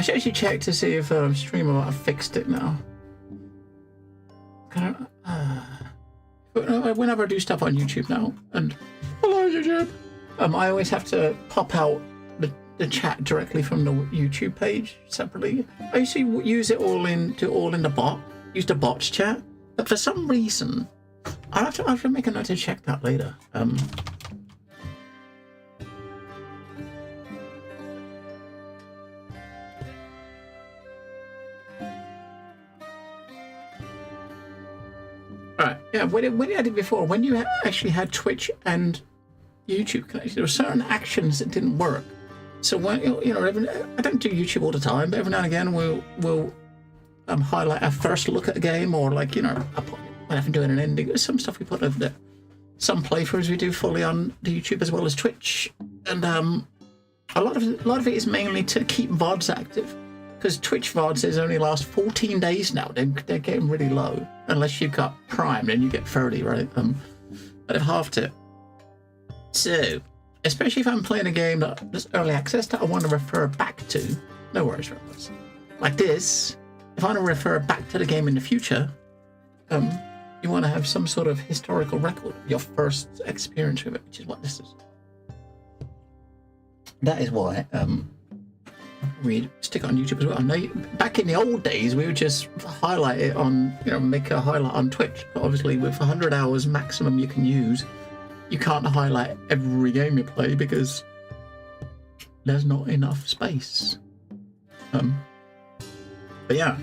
should actually check to see if Streamer might have fixed it now. Whenever I do stuff on YouTube now, and hello YouTube, I always have to pop out the chat directly from the YouTube page separately. I used to use it all in the bot, use the bot's chat, but for some reason, I have to make a note to check that later. Right, yeah, when I did before, when you actually had Twitch and YouTube connected, there were certain actions that didn't work. So when I don't do YouTube all the time, but every now and again we'll highlight our first look at a game, or like when I'm doing an ending. There's some stuff we put over there. Some playthroughs we do fully on the YouTube as well as Twitch, and a lot of it is mainly to keep VODs active. Because Twitch VODs only last 14 days now. They're getting really low. Unless you've got Prime, then you get 30, right? But I've halved it. So, especially if I'm playing a game that's early access that I want to refer back to. No worries, fellas. Like this, if I want to refer back to the game in the future, you want to have some sort of historical record of your first experience with it, which is what this is. That is why we stick it on YouTube as well. Now, back in the old days, we would just highlight it on, make a highlight on Twitch. But obviously, with 100 hours maximum you can use, you can't highlight every game you play because there's not enough space. But yeah,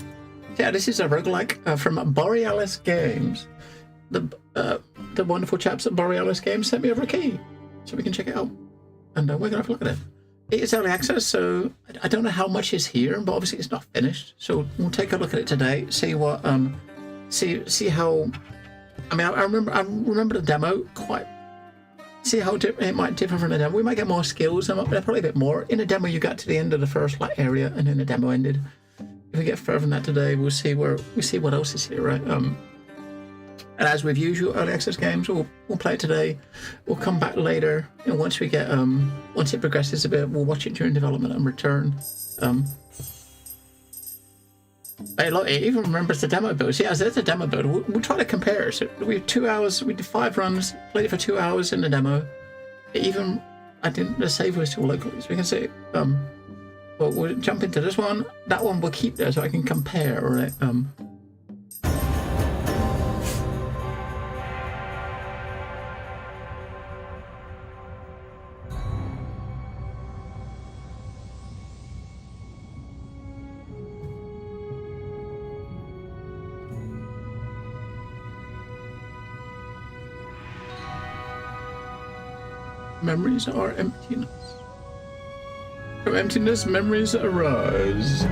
this is a roguelike from Borealys Games. The wonderful chaps at Borealys Games sent me over a key so we can check it out, and we're gonna have a look at it. It is early access, so I don't know how much is here, but obviously it's not finished. So we'll take a look at it today, see what, see how. I mean, I remember the demo quite. See how it might differ from the demo. We might get more skills, and probably a bit more. In the demo, you got to the end of the first area, and then the demo ended. If we get further than that today, we'll see what else is here, right? And as with usual early access games, we'll play it today. We'll come back later, and once we get once it progresses a bit, we'll watch it during development and return. Hey, look, it even remembers the demo build. So yeah, there's a demo build. We'll try to compare. So we have 2 hours. We did 5 runs. Played it for 2 hours in the demo. The save was still locally, so we can see. But we'll jump into this one. That one we'll keep there so I can compare, right? Memories are emptiness. From emptiness, memories arise.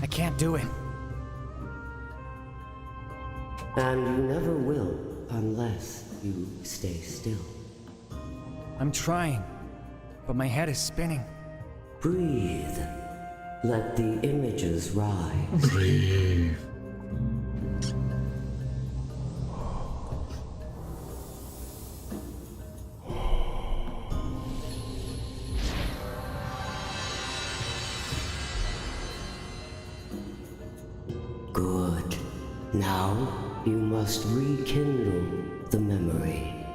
I can't do it. And you never will unless you stay still. I'm trying, but my head is spinning. Breathe. Let the images rise. Breathe. Good. Now you must rekindle the memory.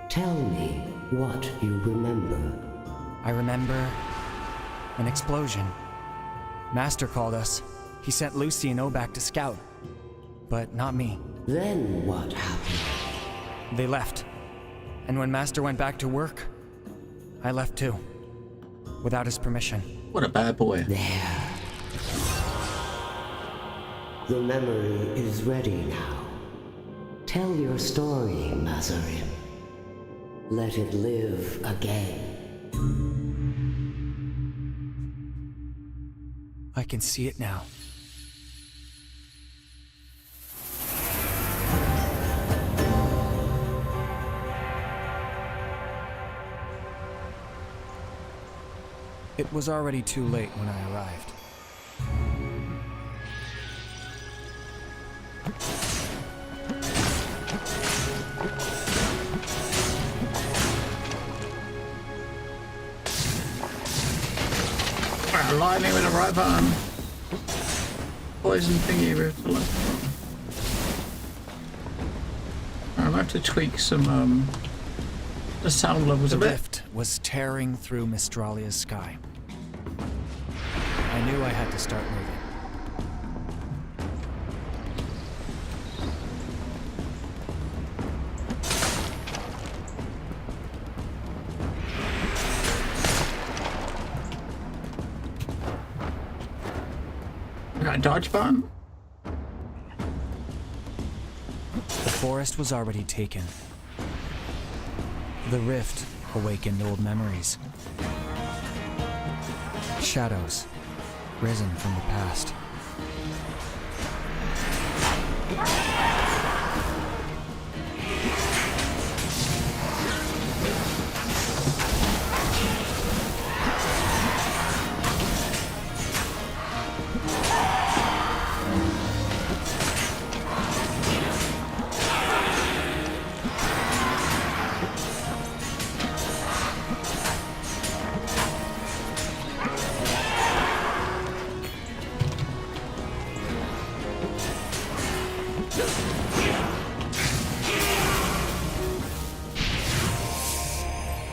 Tell me what you remember. I remember an explosion. Master called us. He sent Lucy and O back to scout, but not me. Then what happened? They left. And when Master went back to work, I left too, without his permission. What a bad boy. There. The memory is ready now. Tell your story, Mazarin. Let it live again. I can see it now. It was already too late when I arrived. Lightning with a right button. Poison thingy with the left button. I'm going to have to tweak some the sound levels a The bit. rift was tearing through Mystralia's sky. I knew I had to start moving. I got a dodge button. The forest was already taken. The rift awakened old memories. Shadows risen from the past.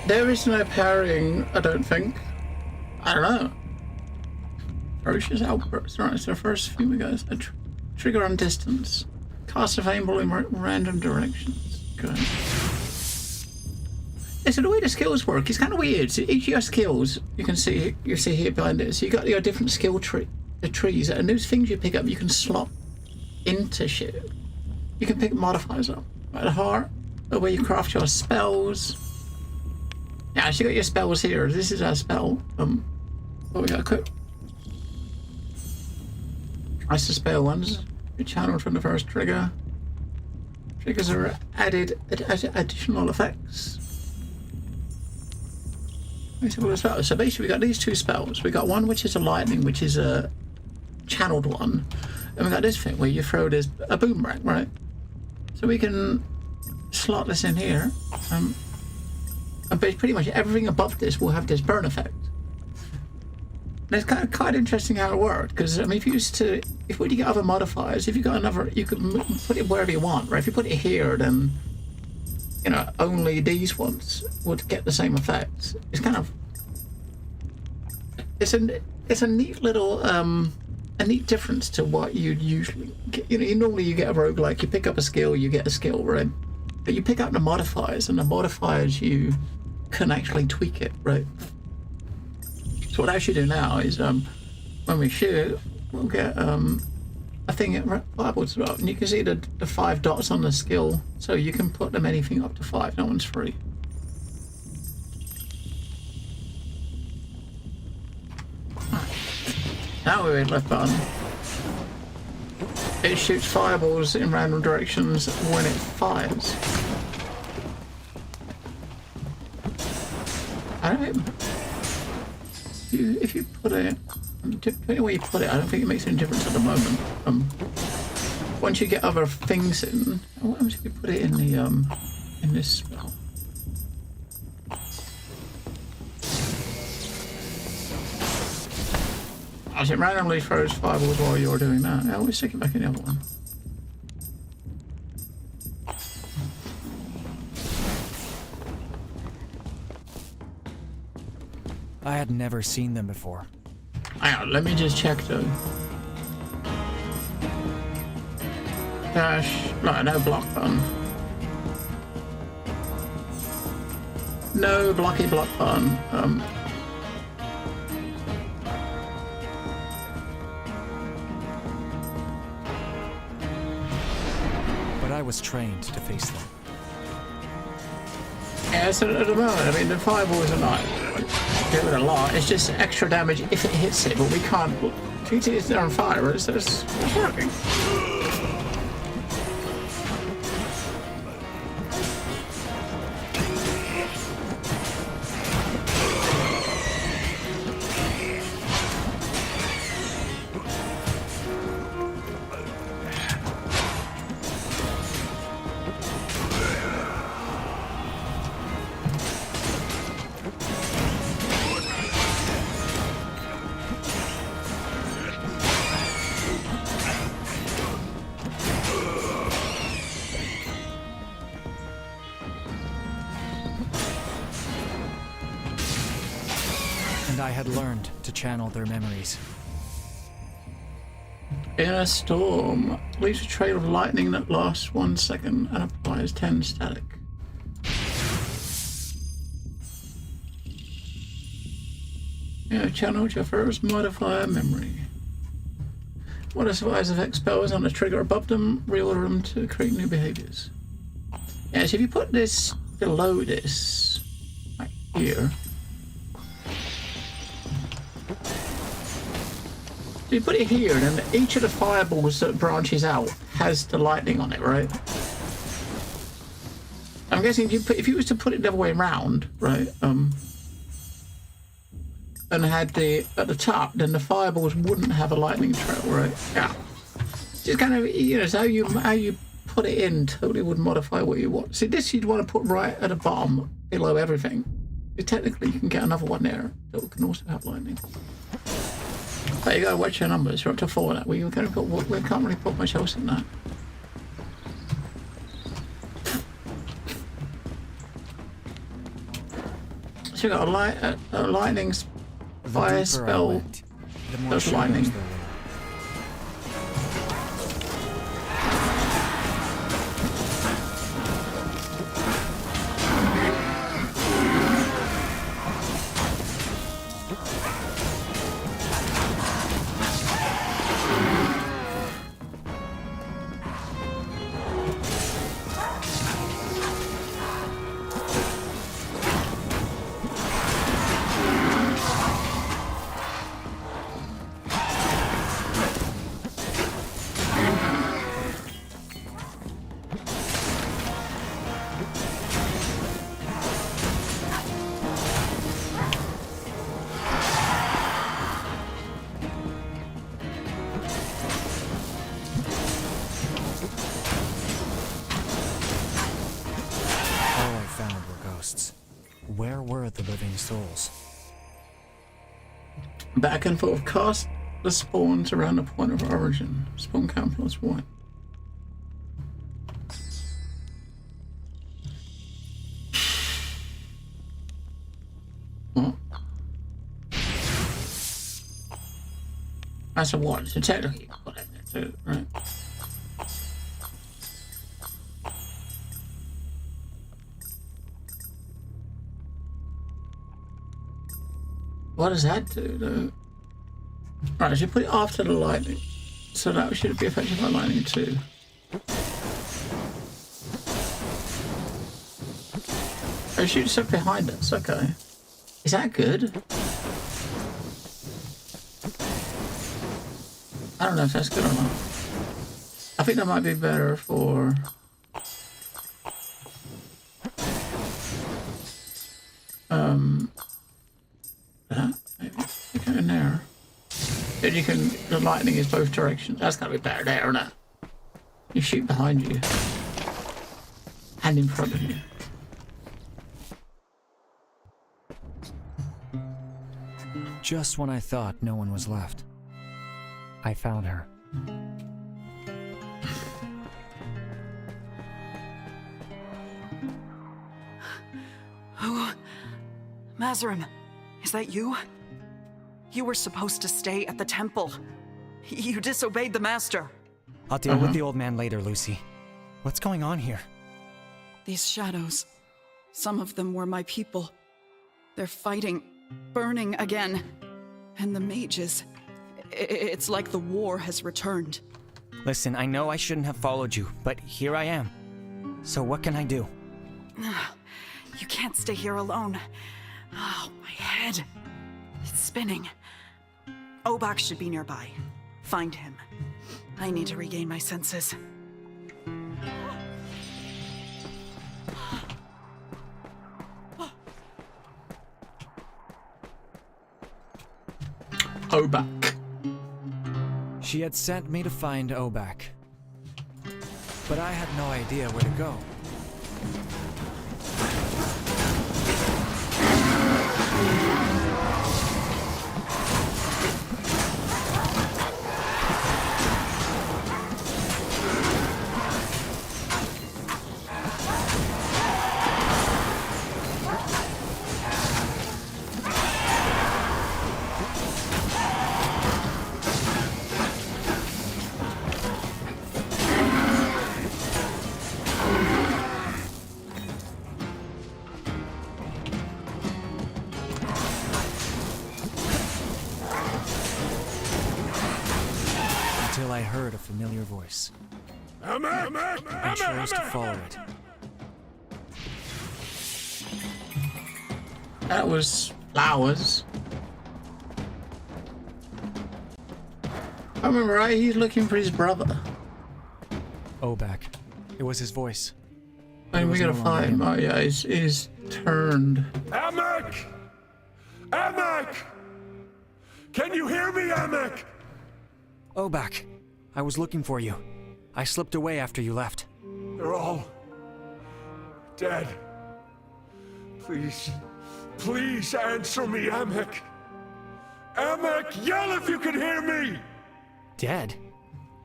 There is no parrying, I don't think. I don't know. Ferocious outbursts. Right, so first few we got a trigger on distance. Cast a aimball in random directions. Good. Yeah, so the way the skills work is kind of weird. So each of your skills, you see here behind it. So you got your different skill trees, and those things you pick up, you can slot into shit. You can pick modifiers up. Right, the heart, the way you craft your spells. Yeah, so you got your spells here. This is our spell. What we got? Quick. That's the spell ones. You're channeled from the first trigger. Triggers are added additional effects. So basically, we got these two spells. We got one which is a lightning, which is a channeled one, and we got this thing where you throw this a boomerang, right? So we can slot this in here. And pretty much everything above this will have this burn effect. And it's kind of interesting how it worked, because I mean, if when you get other modifiers, if you got another, you could put it wherever you want, right? If you put it here, then you know only these ones would get the same effect. It's kind of it's a neat little a neat difference to what you'd usually get. You know, normally you get a roguelike, you pick up a skill, you get a skill, right? But you pick up the modifiers, and the modifiers you can actually tweak it, right? So what I should do now is when we shoot, we'll get a thing at fireballs up, and you can see the 5 dots on the skill, so you can put them anything up to 5. No one's free. Now we're in left button. It shoots fireballs in random directions when it fires. I don't know. If you put it, depending where you put it, I don't think it makes any difference at the moment. Once you get other things in, what happens if you put it in the in this spell? As it randomly throws fireballs while you're doing that. Now we'll stick it back in the other one. I had never seen them before. Hang on, let me just check though. Dash, no block button. No blocky block button. But I was trained to face them. Yeah, so at the moment, I mean, the fireballs are not doing a lot. It's just extra damage if it hits it, but we can't. It's on fire, it's working. And I had learned to channel their memories. In a storm, leaves a trail of lightning that lasts 1 second and applies 10 static. You have channeled your first modifier memory. Modifiers effect spells on the trigger above them, reorder them to create new behaviors. Yeah, so if you put this below this, like here, so you put it here, and then each of the fireballs that branches out has the lightning on it, right? I'm guessing if you was to put it the other way around, right? And had the at the top, then the fireballs wouldn't have a lightning trail, right? Yeah. Just kind of, you know, it's how you put it in totally would modify what you want. See, this you'd want to put right at the bottom below everything. Technically, you can get another one there that can also have lightning. But you gotta watch your numbers. We're up to 4 now. We can't really put much else in that. So you got a lightning fire spell. Does lightning. Where were the living souls? Back and forth. Cast the spawns around the point of origin. Spawn count +1. What? That's a 1. So technically you can put it there too, right? What does that do, though? Right, I should put it after the lightning. So that should be affected by lightning too. Oh, shoot stuff behind us, okay. Is that good? I don't know if that's good or not. I think that might be better for... that, maybe. Stick it in there. Then you can, the lightning is both directions. That's gotta be better there, isn't it? You shoot behind you. And in front of you. Just when I thought no one was left, I found her. Oh, Mazarim, is that you? You were supposed to stay at the temple. You disobeyed the master. I'll deal with the old man later, Lucy. What's going on here? These shadows, some of them were my people. They're fighting, burning again. And the mages, it's like the war has returned. Listen, I know I shouldn't have followed you, but here I am. So what can I do? You can't stay here alone. Oh, my head. It's spinning. Obak should be nearby. Find him. I need to regain my senses. Obak. She had sent me to find Obak. But I had no idea where to go. Until I heard a familiar voice. I chose to follow it. That was flowers. I remember, right? He's looking for his brother. Obak. It was his voice. And we was gotta no longer find him. him. Oh yeah, he's turned. Amek! Amek! Can you hear me, Amek? Obak. I was looking for you. I slipped away after you left. They're all dead. Please answer me, Amek. Amek, yell if you can hear me! Dead?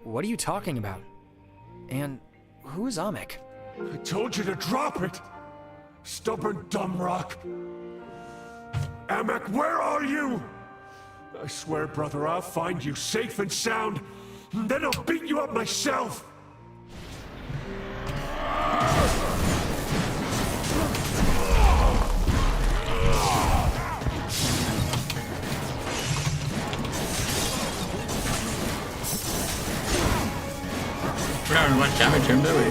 What are you talking about? And who is Amek? I told you to drop it! Stubborn dumb rock. Amek, where are you? I swear, brother, I'll find you safe and sound, and then I'll beat you up myself! We don't have much damage to him, do we?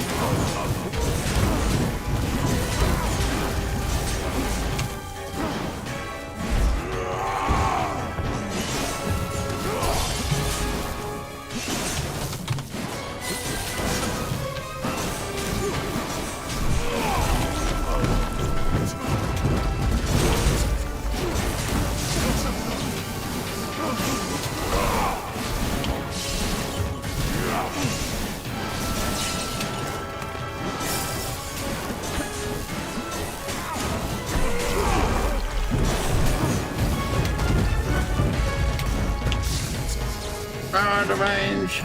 Out of range.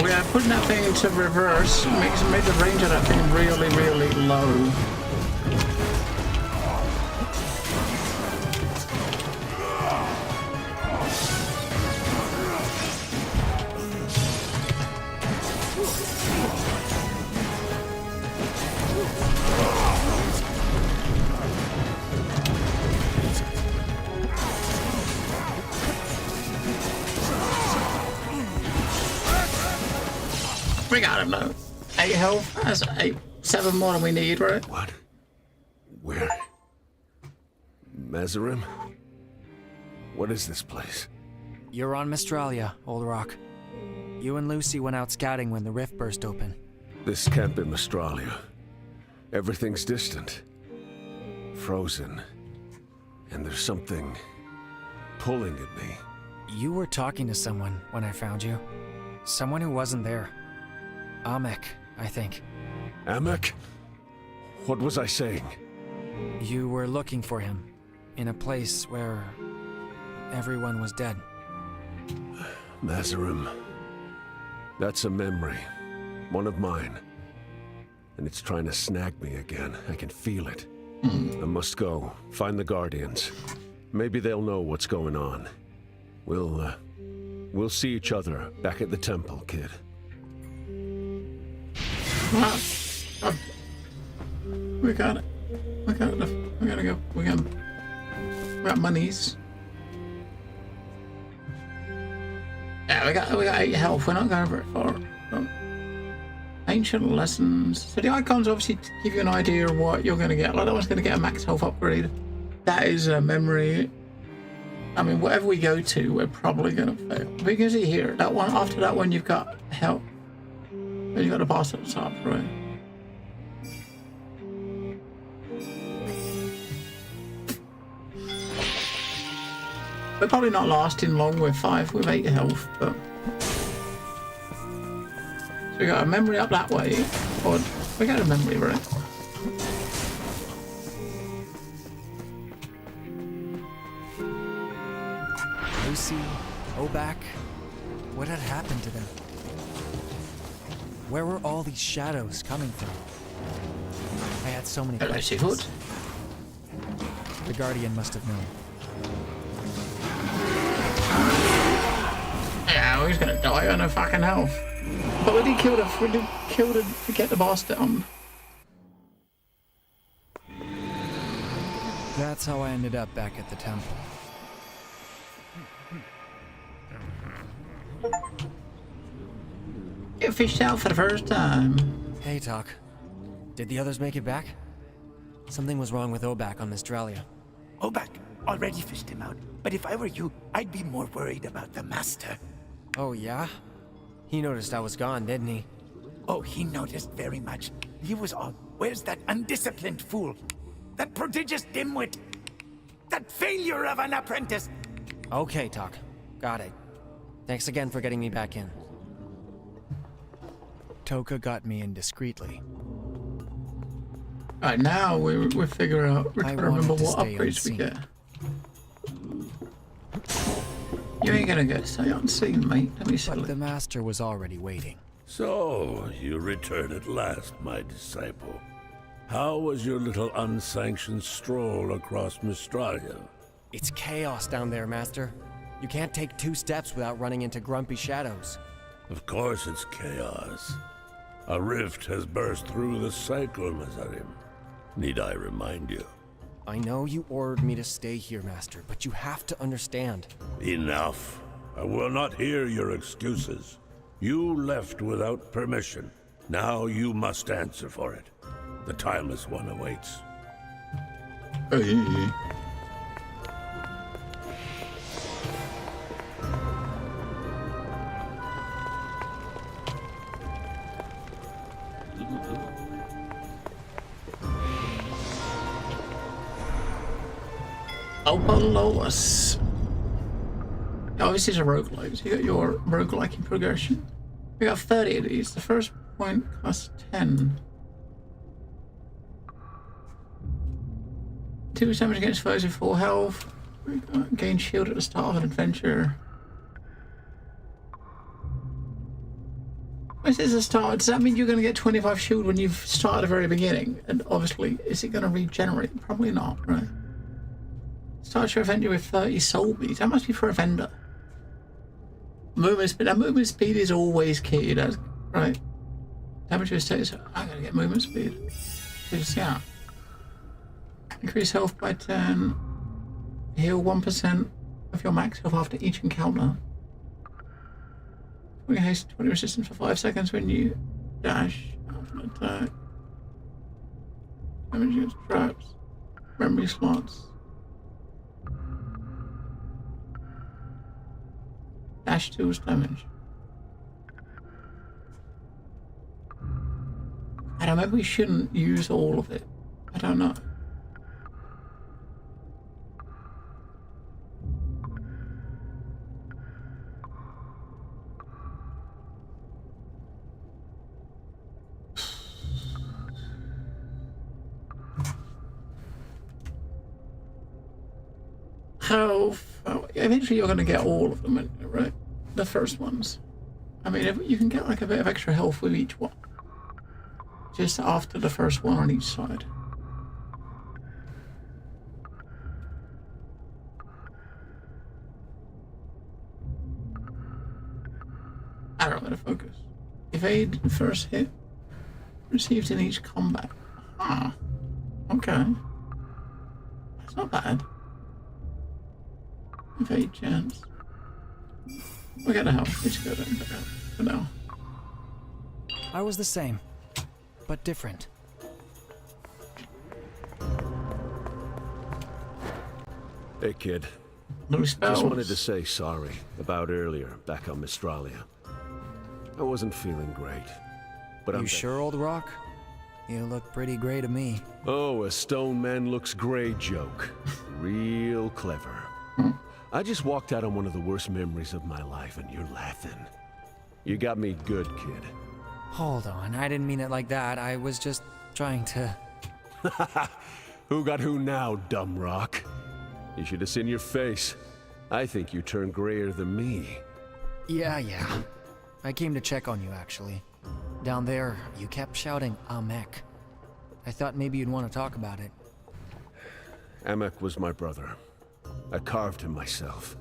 Yeah, putting that thing into reverse made the range of that thing really, really low. We got him though. 8 health. That's 7 more than we need, right? What? Where? Mazarim? What is this place? You're on Mystralia, Old Rock. You and Lucy went out scouting when the rift burst open. This can't be Mystralia. Everything's distant. Frozen. And there's something pulling at me. You were talking to someone when I found you. Someone who wasn't there. Amek, I think. Amek? What was I saying? You were looking for him. In a place where everyone was dead. Mazarim. That's a memory. One of mine. And it's trying to snag me again. I can feel it. I must go. Find the Guardians. Maybe they'll know what's going on. We'll see each other back at the temple, kid. We got it. We gotta go. We got monies. Yeah, we got 8 health. We're not going very far. Ancient lessons. So the icons obviously give you an idea of what you're going to get. Like that one's going to get a max health upgrade. That is a memory. I mean, whatever we go to, we're probably going to fail. But you can see here, that one, after that one, you've got health. Then you've got the boss at the top, right? We're probably not lasting long with 8 health, but... So we got a memory up that way. Or we got a memory, right? Lucy, Obak, what had happened to them? Where were all these shadows coming from? I had so many questions. Hood. The Guardian must have known. Yeah, he's gonna die on a fucking health. But we did kill the to get the boss down. That's how I ended up back at the temple. Get fished out for the first time. Hey, Talk. Did the others make it back? Something was wrong with Obak on Mystralia. Obak already fished him out, but if I were you, I'd be more worried about the Master. Oh, yeah? He noticed I was gone, didn't he? Oh, he noticed very much. He was all, where's that undisciplined fool? That prodigious dimwit? That failure of an apprentice? Okay, Talk. Got it. Thanks again for getting me back in. Toka got me in discreetly. Alright, now we're figuring out, we're trying to remember what upgrades we unseen. get. You ain't gonna get stay unseen, mate. Let me see. But the Master was already waiting. So, you return at last, my disciple. How was your little unsanctioned stroll across Mystralia? It's chaos down there, Master. You can't take 2 steps without running into grumpy shadows. Of course it's chaos. A rift has burst through the cycle, Mazarim. Need I remind you? I know you ordered me to stay here, Master, but you have to understand. Enough. I will not hear your excuses. You left without permission. Now you must answer for it. The timeless one awaits. Hey. Oh, below us. Obviously, it's a roguelike. So you got your roguelike in progression. We got 30 of these. The first point costs 10. 2 damage against foes with full health. We got gain shield at the start of an adventure. This is a start. Does that mean you're going to get 25 shield when you've started at the very beginning? And obviously, is it going to regenerate? Probably not, right? Start your vendor with 30 soul beads. That must be for a vendor. Movement speed. Now, movement speed is always key. That's right. Damage with status. I'm going to get movement speed. Because, yeah. Increase health by 10. Heal 1% of your max health after each encounter. 20 haste, 20 resistance for 5 seconds when you dash. Attack. Damage against traps. Memory slots. Dash 2's damage. And maybe we shouldn't use all of it. I don't know. Eventually you're going to get all of them, right? The first ones. I mean, if you can get like a bit of extra health with each one. Just after the first one on each side. I don't know where to focus. Evade the first hit. Received in each combat. Ah. Okay. That's not bad. Evade chance. We gotta help. We just gotta help for now. I was the same, but different. Hey, kid. No spells. Just wanted to say sorry about earlier, back on Mystralia. I wasn't feeling great, but I'm... You sure, old rock? You look pretty gray to me. Oh, a stone man looks gray joke. Real clever. I just walked out on one of the worst memories of my life, and you're laughing. You got me good, kid. Hold on, I didn't mean it like that. I was just trying to... Who got who now, dumb rock? You should have seen your face. I think you turned grayer than me. Yeah. I came to check on you, actually. Down there, you kept shouting, Amek. I thought maybe you'd want to talk about it. Amek was my brother. I carved him myself.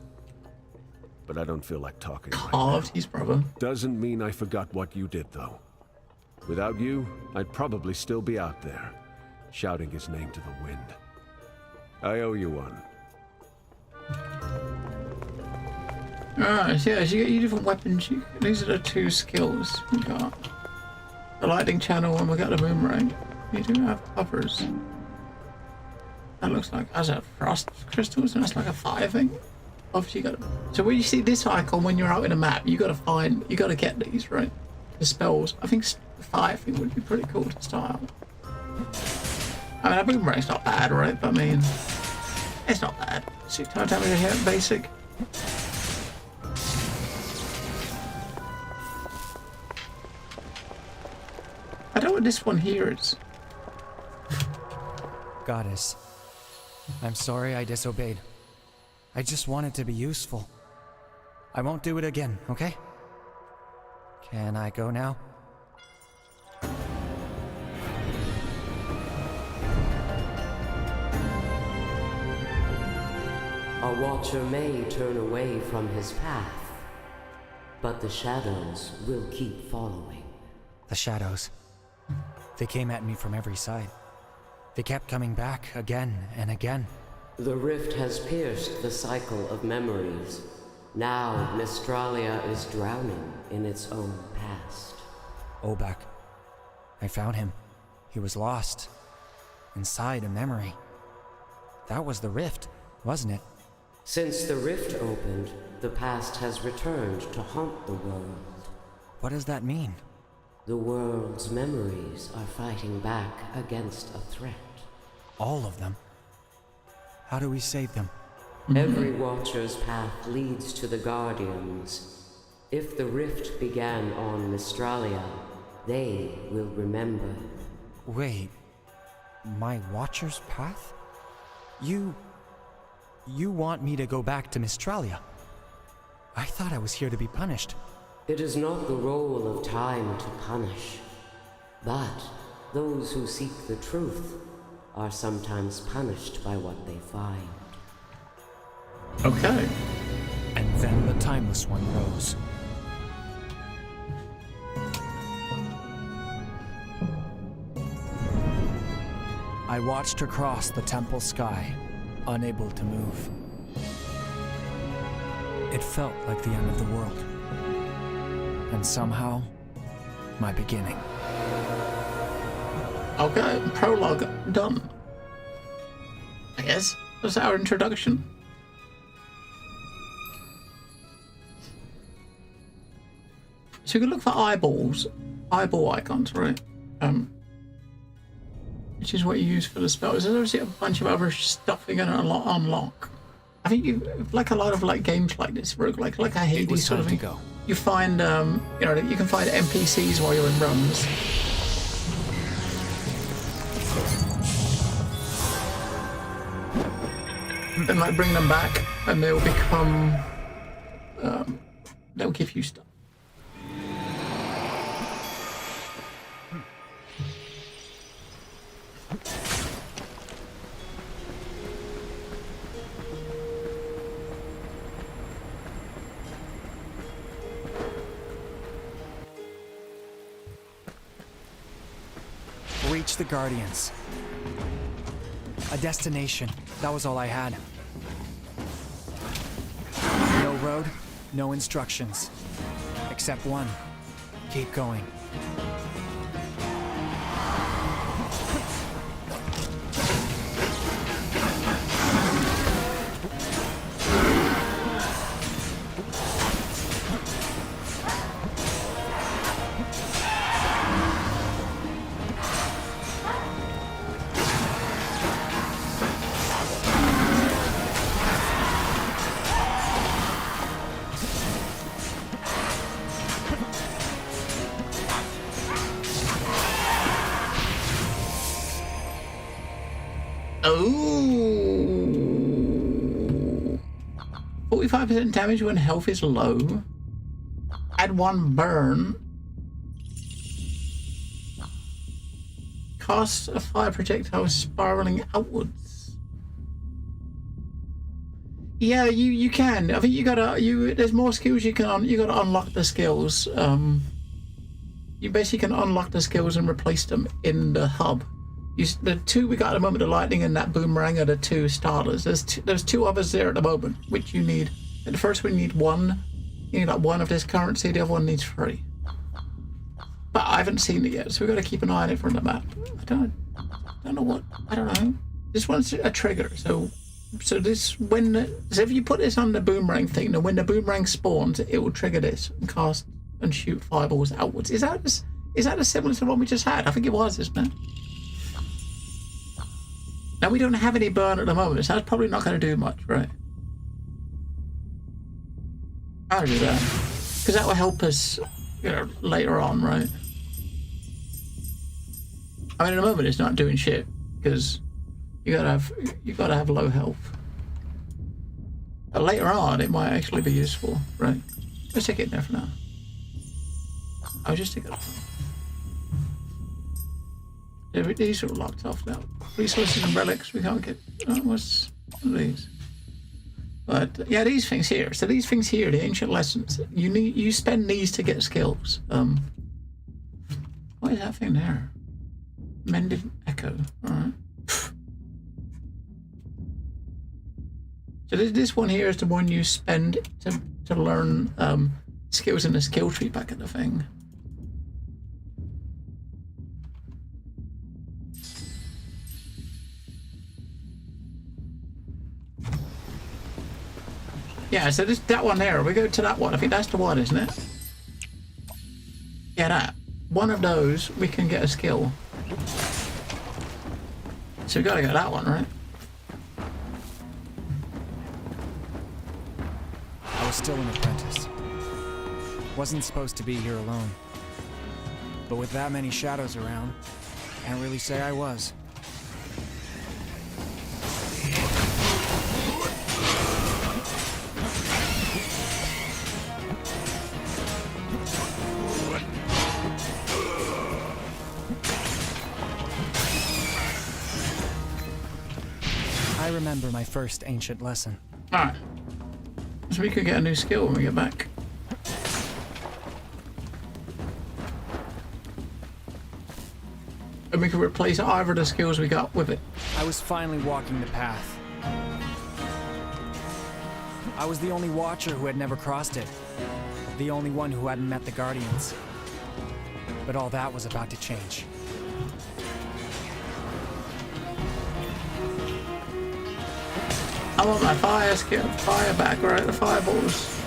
But I don't feel like talking right now. Carved his brother. Doesn't mean I forgot what you did, though. Without you, I'd probably still be out there, shouting his name to the wind. I owe you one. Alright, so yeah, as you get your different weapons, these are the two skills we got. The lightning channel and we got the boomerang. You do have uppers. That looks like, as a frost crystals, and that's like a fire thing. Obviously you gotta, so when you see this icon when you're out in a map, you gotta get these, right? The spells. I think the fire thing would be pretty cool to style. I mean, a boomerang's not bad, right? But I mean, it's not bad. 6 times damage a hit, basic. I don't know what this one here is. Goddess, I'm sorry I disobeyed. I just wanted to be useful. I won't do it again, okay? Can I go now? A watcher may turn away from his path, but the shadows will keep following. The shadows. They came at me from every side. They kept coming back again and again. The rift has pierced the cycle of memories. Now Mystralia is drowning in its own past. Obak. I found him. He was lost. Inside a memory. That was the rift, wasn't it? Since the rift opened, the past has returned to haunt the world. What does that mean? The world's memories are fighting back against a threat. All of them? How do we save them? Every watcher's path leads to the Guardians. If the rift began on Mystralia, they will remember. Wait, my Watcher's path? You want me to go back to Mystralia? I thought I was here to be punished. It is not the role of time to punish, but those who seek the truth are sometimes punished by what they find. Okay. And then the Timeless One rose. I watched her cross the temple sky, unable to move. It felt like the end of the world. And somehow, my beginning. Okay, prologue done. I guess that's our introduction. So we can look for eyeballs, eyeball icons, right? Which is what you use for the spells. There's obviously a bunch of other stuff you're gonna unlock. I think you like a lot of like games like this, like a Hades sort of thing. Go. You find, you know, you can find NPCs while you're in runs. And like bring them back, and they'll become, they'll give you stuff. Reach the Guardians. A destination. That was all I had. No road, no instructions. Except one. Keep going. Oh, 45% damage when health is low. Add 1 burn. Cast a fire projectile spiraling outwards. Yeah, you can. I think you gotta there's more skills you can you gotta unlock the skills. You basically can unlock the skills and replace them in the hub. The 2 we got at the moment, the lightning and that boomerang, are the 2 starters. There's 2 others there at the moment, which you need. And the first one you need 1. You need like 1 of this currency, the other one needs 3. But I haven't seen it yet, so we've got to keep an eye on it from the map. I don't know what, I don't know. This one's a trigger, so this, so if you put this on the boomerang thing, then when the boomerang spawns, it will trigger this and cast and shoot fireballs outwards. Is that a similar to the one we just had? I think it was, isn't it? Now we don't have any burn at the moment, so that's probably not going to do much, right? I'll do that, because that will help us, you know, later on, right? I mean, at the moment it's not doing shit, because you gotta have low health. But later on, it might actually be useful, right? Let's take it in there for now. I'll just take it off. These are locked off now. Resources and relics we can't get. Oh, what's these? But yeah, these things here. So these things here, the ancient lessons. You spend these to get skills. What is that thing there? Mended echo. All right. So this one here is the one you spend to learn skills in the skill tree back at the thing. Yeah, so that one there, we go to that one. I think that's the one, isn't it? Yeah, that. One of those, we can get a skill. So we gotta get that one, right? I was still an apprentice. Wasn't supposed to be here alone. But with that many shadows around, can't really say I was. I remember my first ancient lesson. Alright. So we could get a new skill when we get back. And we could replace either of the skills we got with it. I was finally walking the path. I was the only Watcher who had never crossed it. The only one who hadn't met the Guardians. But all that was about to change. I want my fire skill, fire back, right? The fireballs.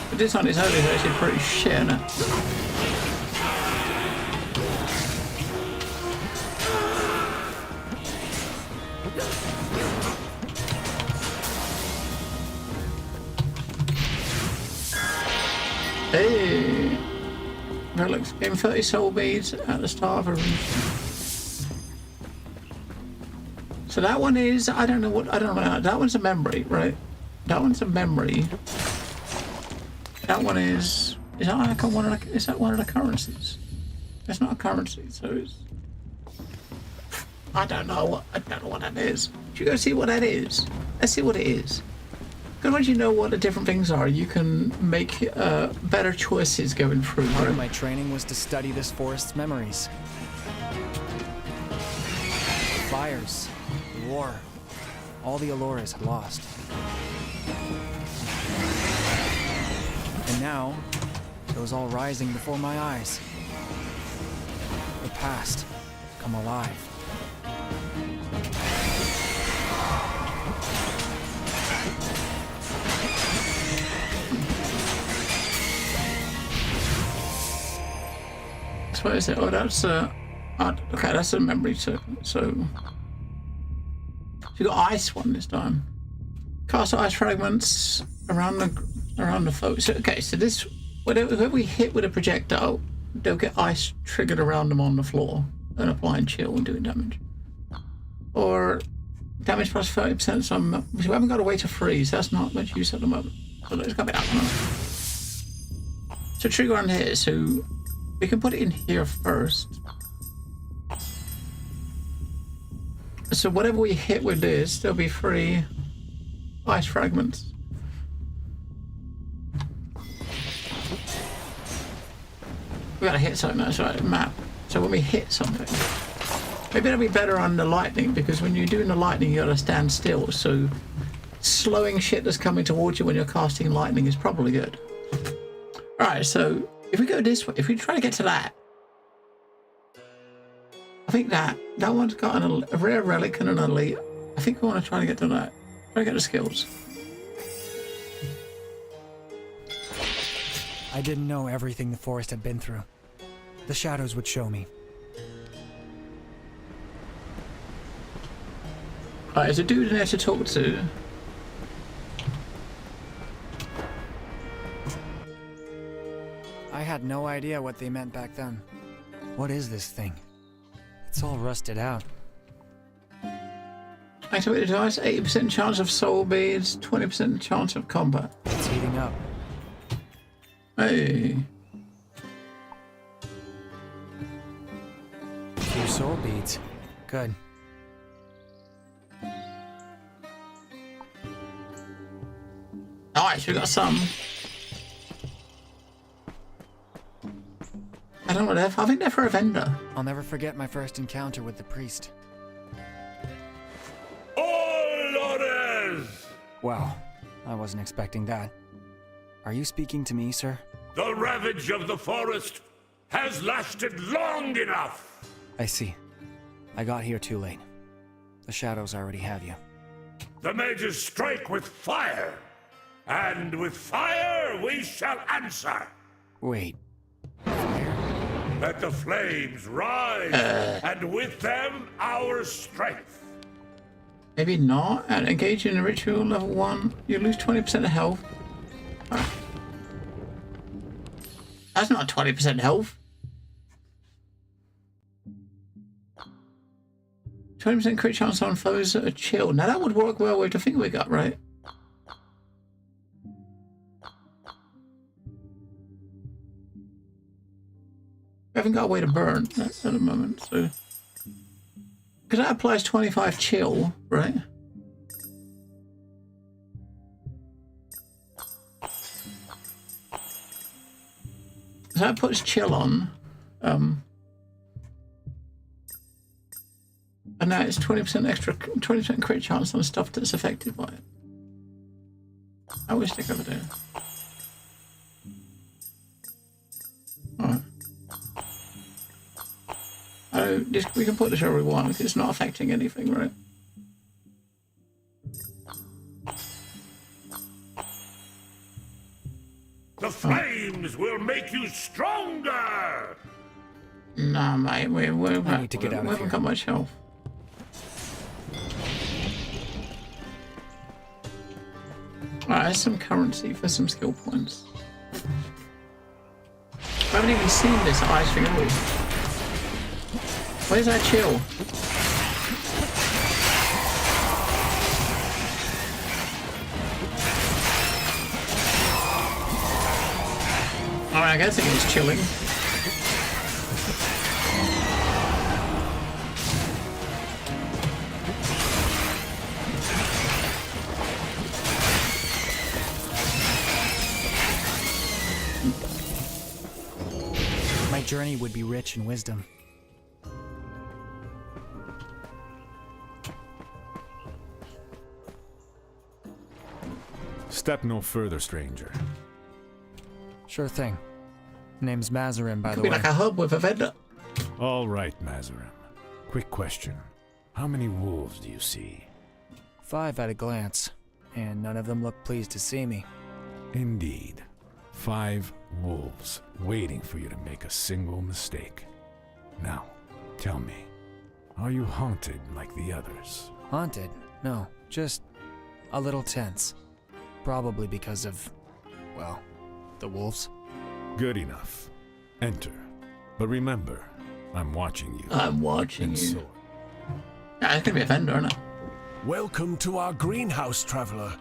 But this on its own is actually pretty shit, isn't it? Hey! Borealys Game 30 soul beads at the start of a region. So that one is, I don't know, that one's a memory, right? That one's a memory. That one is that like is that one of the currencies? It's not a currency, so it's, I don't know what that is. Should you go see what that is? Let's see what it is. Because once you know what the different things are, you can make better choices going through. Part of my training was to study this forest's memories. Fires, war, all the Alloras had lost. And now, it was all rising before my eyes. The past, come alive. So what is it? Oh, that's okay. That's a memory circle. So you got ice one this time. Cast ice fragments around the foe. So okay, so this whatever we hit with a projectile, they'll get ice triggered around them on the floor and applying chill and doing damage. Or damage plus 30%. So we haven't got a way to freeze. That's not much use at the moment. So let's go back that one. So trigger on here. So we can put it in here first. So whatever we hit with this, there'll be 3 ice fragments. We gotta hit something, that's right, map. So when we hit something, maybe it'll be better on the lightning, because when you're doing the lightning, you gotta stand still. So slowing shit that's coming towards you when you're casting lightning is probably good. Alright, so if we go this way, if we try to get to that, I think that one's got a rare relic and an elite. I think we want to try to get to that. Try to get the skills. I didn't know everything the forest had been through. The shadows would show me. Alright, there's a dude in there to talk to. I had no idea what they meant back then. What is this thing? It's all rusted out. Activated device, 80% chance of soul beads, 20% chance of combat. It's heating up. Hey. Few soul beads. Good. Nice, we got some. I don't know what they're for. I think they're for a vendor. I'll never forget my first encounter with the priest. Olores! Wow, I wasn't expecting that. Are you speaking to me, sir? The ravage of the forest has lasted long enough. I see. I got here too late. The shadows already have you. The mages strike with fire, and with fire we shall answer. Wait. Fire? Let the flames rise, and with them our strength. Maybe not. And engage in a ritual level 1. You lose 20% of health. Oh. That's not 20% health. 20% crit chance on foes that are chill. Now that would work well with the thing we got, right? We haven't got a way to burn at the moment, so... Because that applies 25 chill, right? So that puts chill on. And now it's 20% extra, 20% crit chance on stuff that's affected by it. I will stick over there. Alright. We can put this where we want because it's not affecting anything, right? The flames will make you stronger! Nah, mate, we I need to get out of haven't here. got much health. Alright, there's some currency for some skill points. I haven't even seen this ice thing, have we? Where's that chill? Alright, I guess it was chilling. My journey would be rich in wisdom. Step no further, stranger. Sure thing. Name's Mazarin, by Could the be way. like a hub with a vendor. All right, Mazarin. Quick question. How many wolves do you see? 5 at a glance, and none of them look pleased to see me. Indeed. 5 wolves waiting for you to make a single mistake. Now, tell me, are you haunted like the others? Haunted? No, just a little tense. Probably because of, well, the wolves. Good enough. Enter. But remember, I'm watching you. I'm watching And you. so, Yeah, it's gonna be a vendor, isn't it? Welcome to our greenhouse, traveler.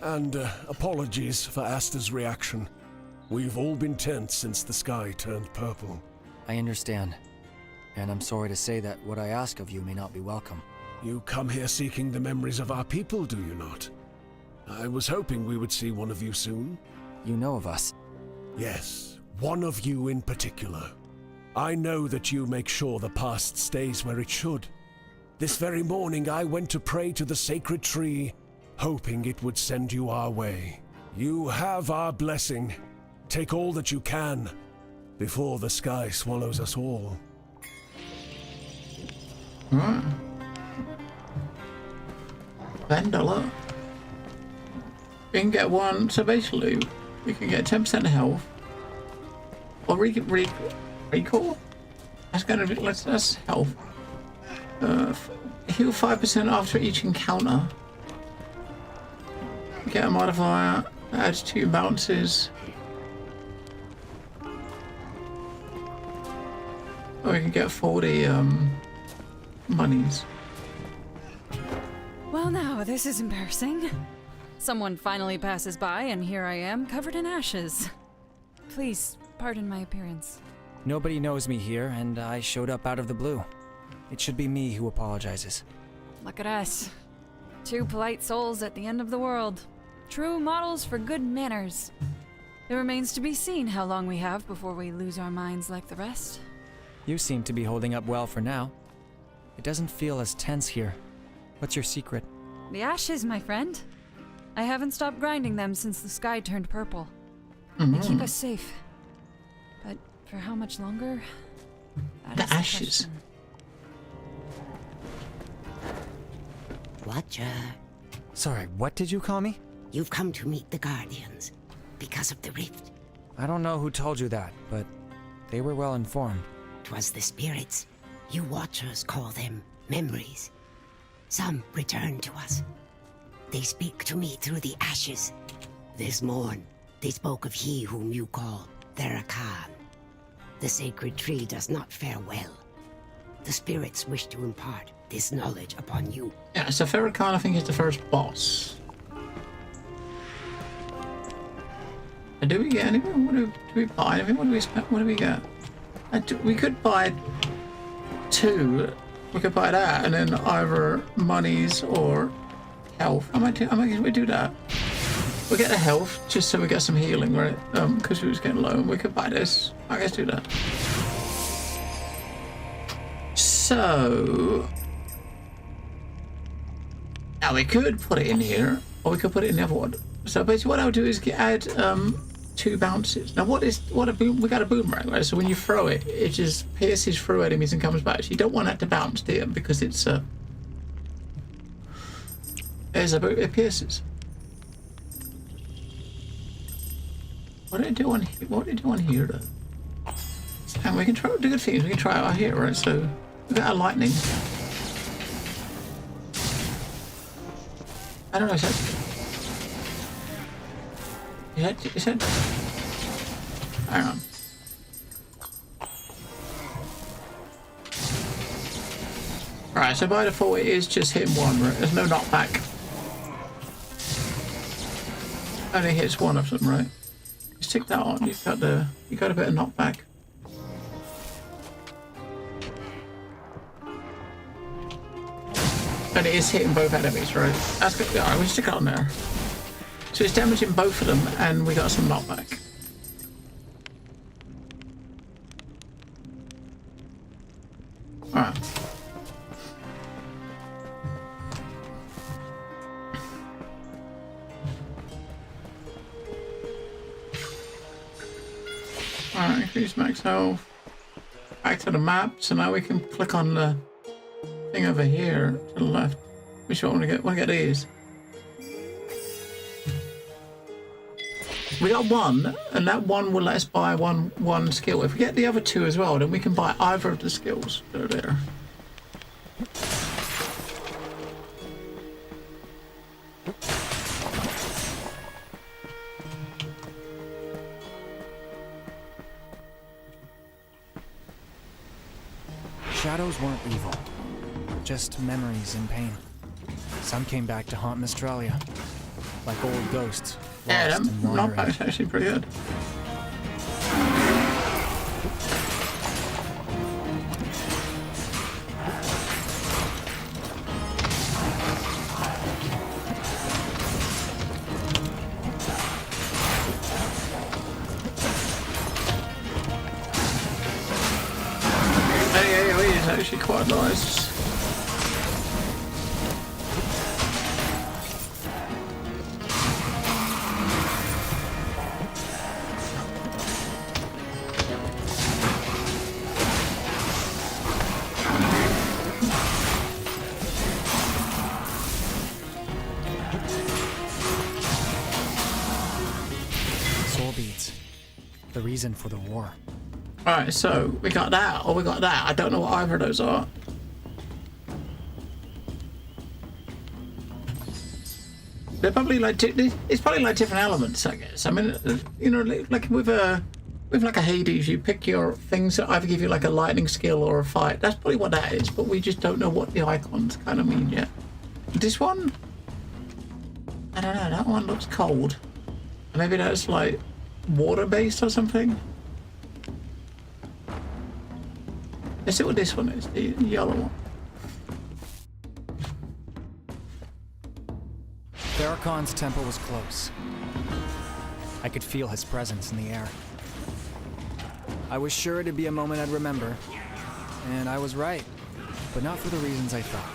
And apologies for Asta's reaction. We've all been tense since the sky turned purple. I understand. And I'm sorry to say that what I ask of you may not be welcome. You come here seeking the memories of our people, do you not? I was hoping we would see one of you soon. You know of us. Yes, one of you in particular. I know that you make sure the past stays where it should. This very morning I went to pray to the sacred tree, hoping it would send you our way. You have our blessing. Take all that you can, before the sky swallows us all. Vendor, look. We can get one, so basically, we can get 10% health. Or recall? That's gonna be, that's health. Heal 5% after each encounter. Get a modifier, adds 2 bounces. Or we can get 40 monies. Well, now, this is embarrassing. Someone finally passes by, and here I am, covered in ashes. Please, pardon my appearance. Nobody knows me here, and I showed up out of the blue. It should be me who apologizes. Look at us. 2 polite souls at the end of the world. True models for good manners. It remains to be seen how long we have before we lose our minds like the rest. You seem to be holding up well for now. It doesn't feel as tense here. What's your secret? The ashes, my friend. I haven't stopped grinding them since the sky turned purple. They keep us safe. But for how much longer? That The is ashes. question. Watcher, Sorry, what did you call me? you've come to meet the Guardians because of the rift. I don't know who told you that, but they were well informed. 'Twas the spirits. You Watchers call them memories. Some return to us. They speak to me through the ashes. This morn, they spoke of he whom you call Therakan. The sacred tree does not fare well. The spirits wish to impart this knowledge upon you. Yeah, so Farrakhan, I think, is the first boss. And do we get anything? What do we buy anything? What do we spend? What do we get? We could buy 2. We could buy that, and then either monies or health. I might do that. We get the health just so we get some healing, right? Because we was getting low. We could buy this. I guess do that. So now we could put it in here, or we could put it in the other one. So basically, what I'll do is add 2 bounces. Now, we got a boomerang, right? So when you throw it, it just pierces through enemies and comes back. So you don't want that to bounce, do you? Because it pierces. What did I do on here? What did I do on here though? And we can try do good things. We can try out here, right? So we've got our lightning. I don't know. Is that? Hang on. Right. So by default, it is just hit one. Right? There's no knockback. Only hits one of them, right? Just tick that on. You got a bit of knockback. And it is hitting both enemies, right? That's good. Alright, we'll stick it on there. So it's damaging both of them, and we got some knockback. Alright. Alright, increase max health. Back to the map, so now we can click on the thing over here to the left. Which one I want to get these. We got one, and that one will let us buy one skill. If we get the other two as well, then we can buy either of the skills that are there. Shadows weren't evil, just memories and pain. Some came back to haunt Mystralia, like old ghosts. Yeah, lost and wandering. knockback's actually pretty good. Hey, it's actually quite nice. The reason for the war. Alright, so we got that, or we got that. I don't know what either of those are. They're probably like it's probably like different elements, I guess. I mean, you know, like with like a Hades, you pick your things that either give you like a lightning skill or a fight. That's probably what that is, but we just don't know what the icons kind of mean yet. This one, I don't know. That one looks cold. Maybe that's like water-based or something. Let's see what this one is, the yellow one. Farrakhan's temple was close. I could feel his presence in the air. I was sure it'd be a moment I'd remember. And I was right, but not for the reasons I thought.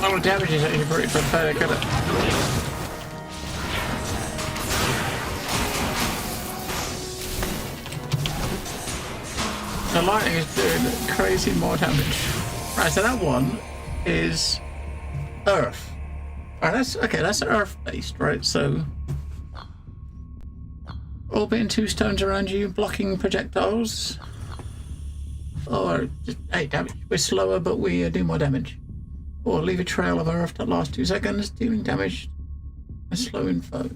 Oh, damage is actually pretty pathetic, isn't it? The lightning is doing crazy more damage. Right, so that one is Earth. Right, that's Earth-based, right? So orbiting two stones around you, blocking projectiles. Or just 8 damage. We're slower, but we do more damage. Or leave a trail of earth that lasts 2 seconds, dealing damage and slowing foes.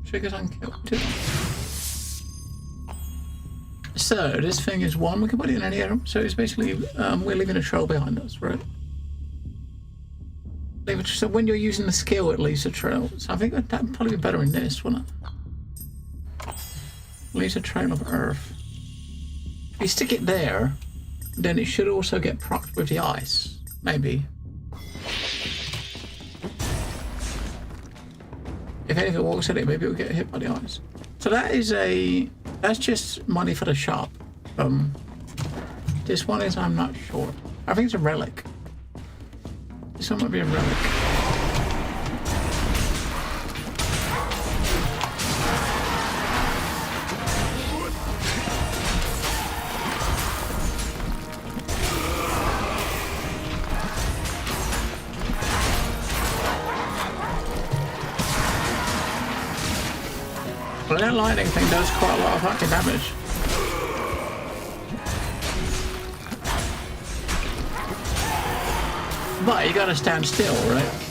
Triggers unkilled too. So this thing is 1. We can put it in any area. So it's basically we're leaving a trail behind us, right? So when you're using the skill, it leaves a trail. So I think that'd probably be better in this, wouldn't it? Leaves a trail of earth. If you stick it there, then it should also get procced with the ice. Maybe. If anything walks at it, maybe it'll get hit by the ice. So that's just money for the shop. This one is, I'm not sure. I think it's a relic. This one might be a relic. Well, that lightning thing does quite a lot of fucking damage. But you gotta stand still, right?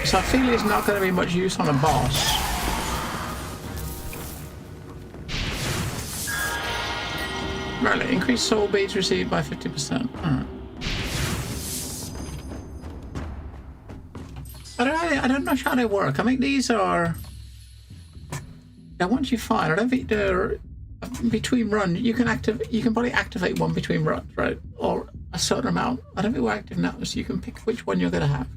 So I feel it's not going to be much use on a boss. Really, increase soul beads received by 50%. I don't know how they work. I mean, these are... Now, once you find, I don't think they're... Between runs, you can probably activate one between runs, right? Or a certain amount. I don't think we're active now, so you can pick which one you're going to have.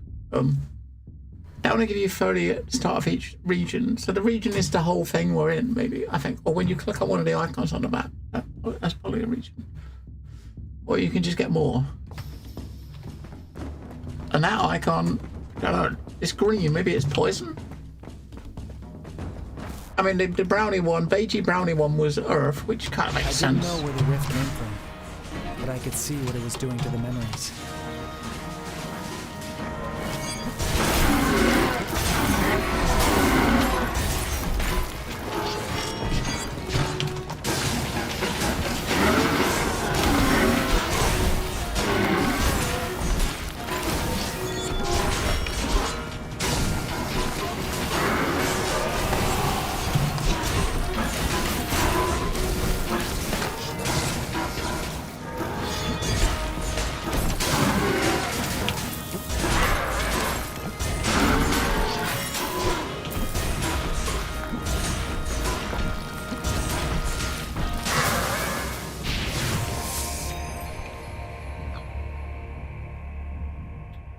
That only give you 30 at the start of each region. So the region is the whole thing we're in, maybe, I think. Or when you click on one of the icons on the map, that's probably a region. Or you can just get more. And that icon, I don't know, it's green, maybe it's poison? I mean, the brownie one, beigey brownie one was earth, which kind of makes sense. I didn't know where the rift came from, but I could see what it was doing to the memories.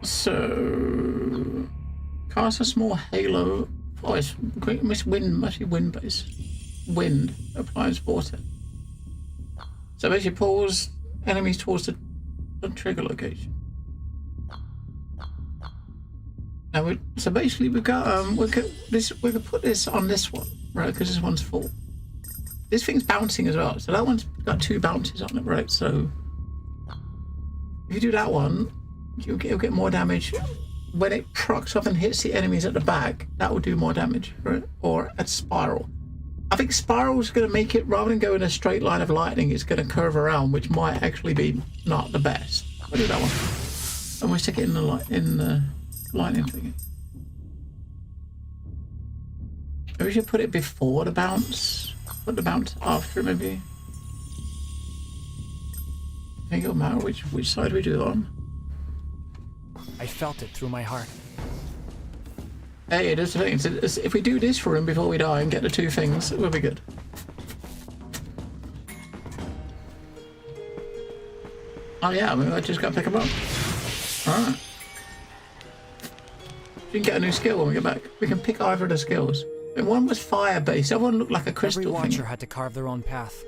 So, cast a small halo. Oh, it's must be wind based. Wind applies water. So basically, pulls enemies towards the trigger location. Now, so basically, we could put this on this one, right? Because this one's full. This thing's bouncing as well, so that one's got 2 bounces on it, right? So if you do that one, you'll get more damage. When it procs up and hits the enemies at the back, that will do more damage, right? Or at spiral. I think spiral's going to make it, rather than go in a straight line of lightning, it's going to curve around, which might actually be not the best. I'll do that one. And we'll stick it in the lightning thingy. Maybe we should put it before the bounce. Put the bounce after, maybe. I think it'll matter which side we do it on. I felt it through my heart. Hey, that's the thing. If we do this for him before we die and get the 2 things, it will be good. Oh yeah, I mean, I just got to pick him up. Alright. You can get a new skill when we get back. We can pick either of the skills. And one was fire-based, the other one looked like a crystal Every thing. watcher had to carve their own path.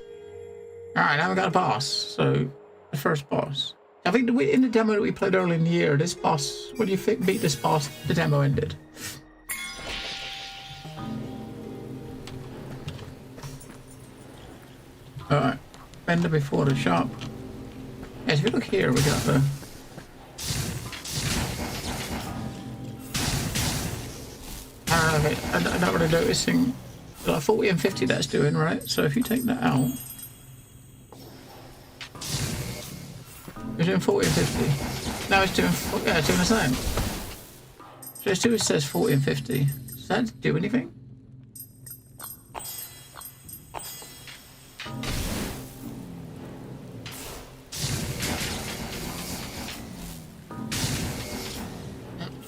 Alright, now we got a boss. So, the first boss. I think in the demo that we played earlier in the year, this boss, when you beat this boss, the demo ended. Alright, vendor before the shop. Yes, if you look here, we got the... I'm not really noticing. Like 40 and 50 that's doing, right? So if you take that out... We're doing 40 and 50. Now it's doing, yeah, it's doing the same. So it still says 40 and 50. Does that do anything?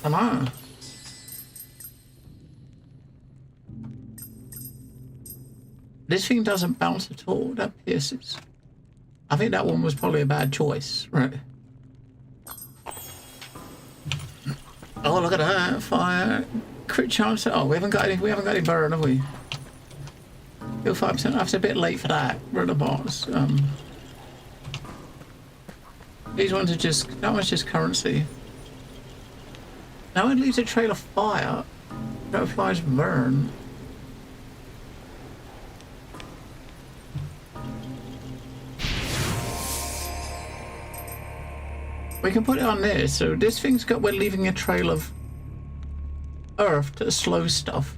don't know. This thing doesn't bounce at all. That pierces. I think that one was probably a bad choice, right? Oh, look at that fire! Crit chance. Oh, we haven't got any burn, have we? Still 5%. That's a bit late for that. We're at the boss. These ones are just. That one's just currency. Now it leaves a trail of fire. Butterflies burn. We can put it on this. So this thing's got. We're leaving a trail of earth to slow stuff.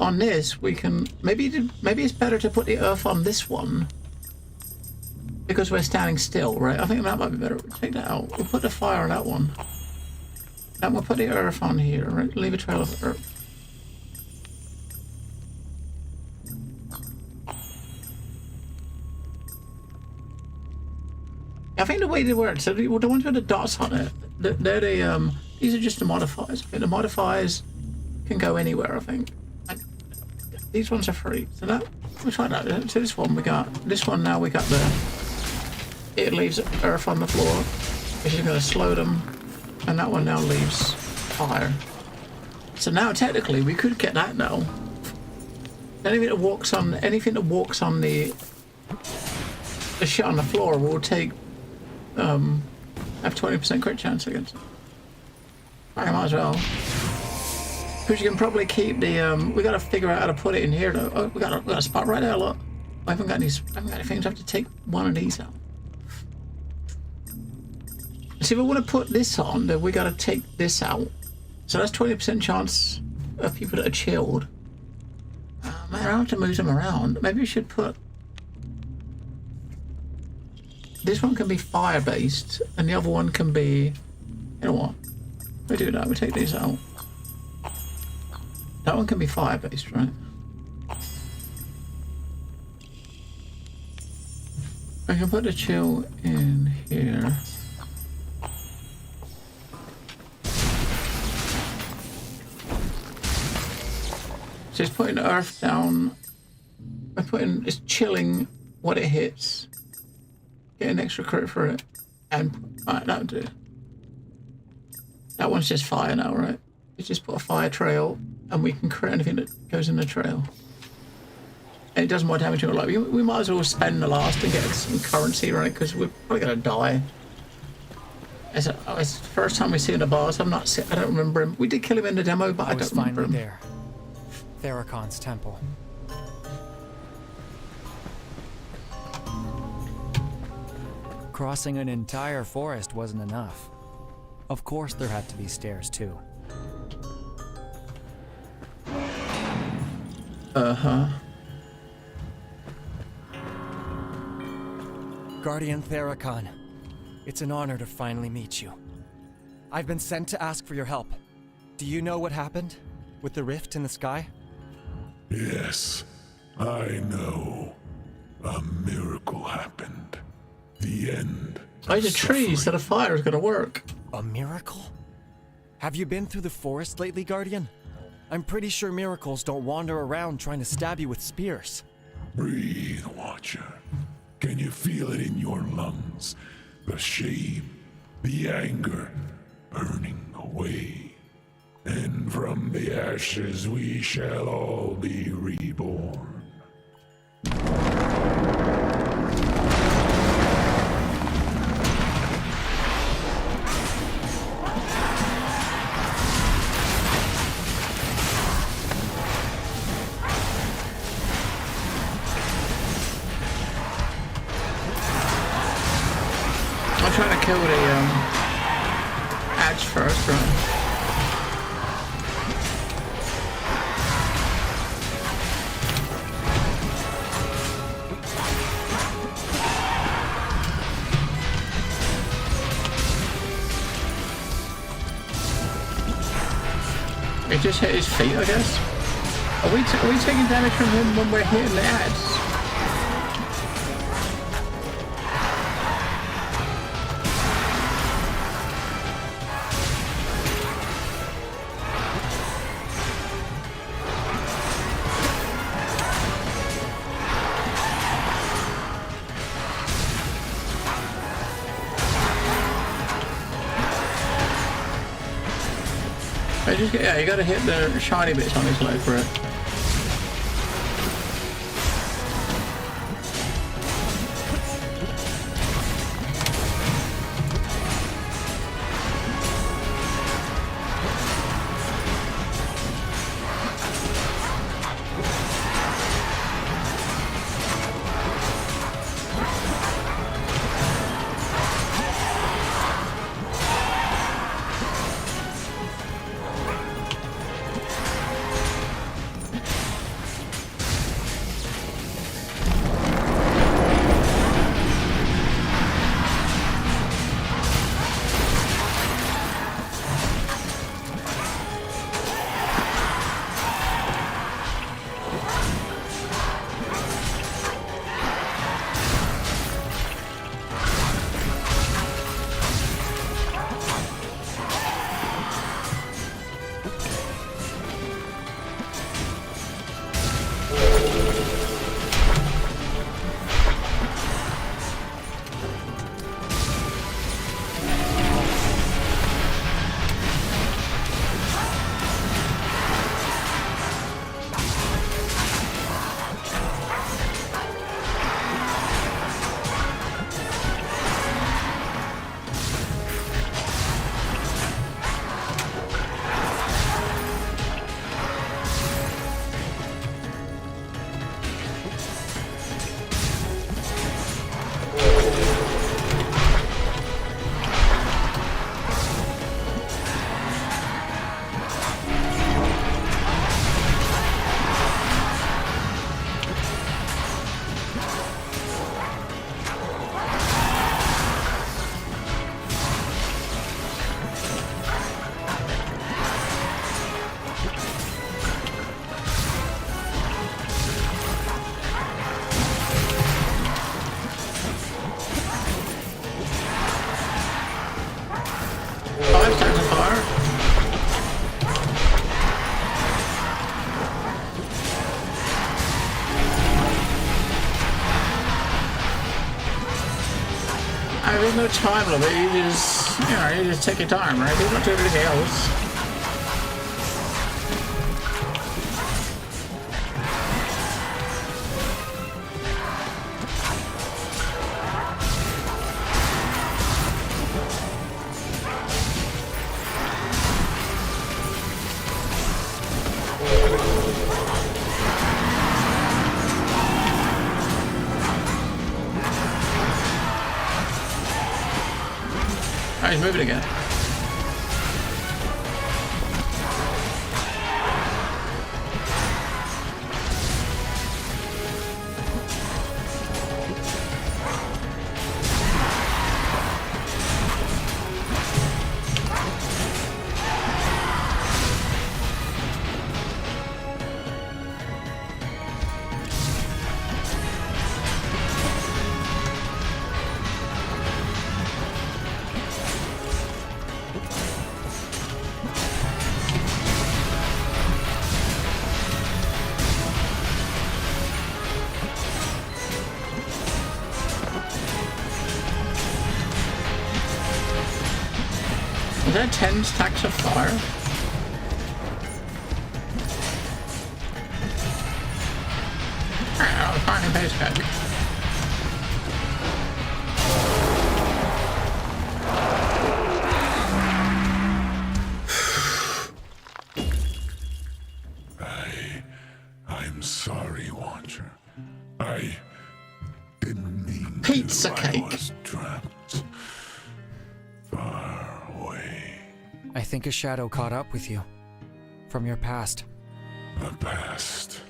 On this, we can maybe it's better to put the earth on this one because we're standing still, right? I think that might be better. Take that out. We'll put the fire on that one. And we'll put the earth on here, right? Leave a trail of earth. I think the way they work, so the ones with the dots on it, they're the these are just the modifiers. I think the modifiers can go anywhere. I think. These ones are free. So that we'll try that. So this one we got. This one now we got the. It leaves earth on the floor, which is going to slow them, and that one now leaves fire. So now technically we could get that now. Anything that walks on the shit on the floor will take have 20% crit chance against it. I might as well. Because you can probably keep the we gotta figure out how to put it in here though. Oh, we got a spot right there, look. I haven't got any things. I have to take one of these out. See, if I want to put this on, then we gotta take this out. So that's 20% chance of people that are chilled. Man, I have to move them around. Maybe we should put. This one can be fire based, and the other one can be. You know what? We do that. We take these out. That one can be fire based, right? I can put the chill in here. Just putting the earth down. I'm putting it's chilling what it hits. Get an extra crit for it. And alright, that'll do. That one's just fire now, right? You just put a fire trail and we can crit anything that goes in the trail. And it does more damage to it. Like we might as well spend the last and get some currency, right? Because we're probably gonna die. It's the first time we see the boss. I don't remember him. We did kill him in the demo, but I don't remember him. There. Therakon's temple. Crossing an entire forest wasn't enough. Of course there had to be stairs too. Uh-huh. Guardian Therakon, it's an honor to finally meet you. I've been sent to ask for your help. Do you know what happened with the rift in the sky? Yes, I know. A miracle happened. The end. Those are trees, so the fire is gonna work. A miracle? Have you been through the forest lately, Guardian? I'm pretty sure miracles don't wander around trying to stab you with spears. Breathe, Watcher. Can you feel it in your lungs? The shame, the anger, burning away. And from the ashes we shall all be reborn. I'm trying to kill the ads first, right? It just hit his feet, I guess. Are we taking damage from him when we're hitting the ads? Yeah, you gotta hit the shiny bits on his leg for it. There's no time limit. You just take your time, right? You don't do anything else. Oh, he's moving again. Is that 10 stacks of fire? Oh, fine, base code. I'm sorry, Watcher. I didn't mean Pizza to. cake. I was trapped far away. I think a shadow caught up with you. From your past. The past.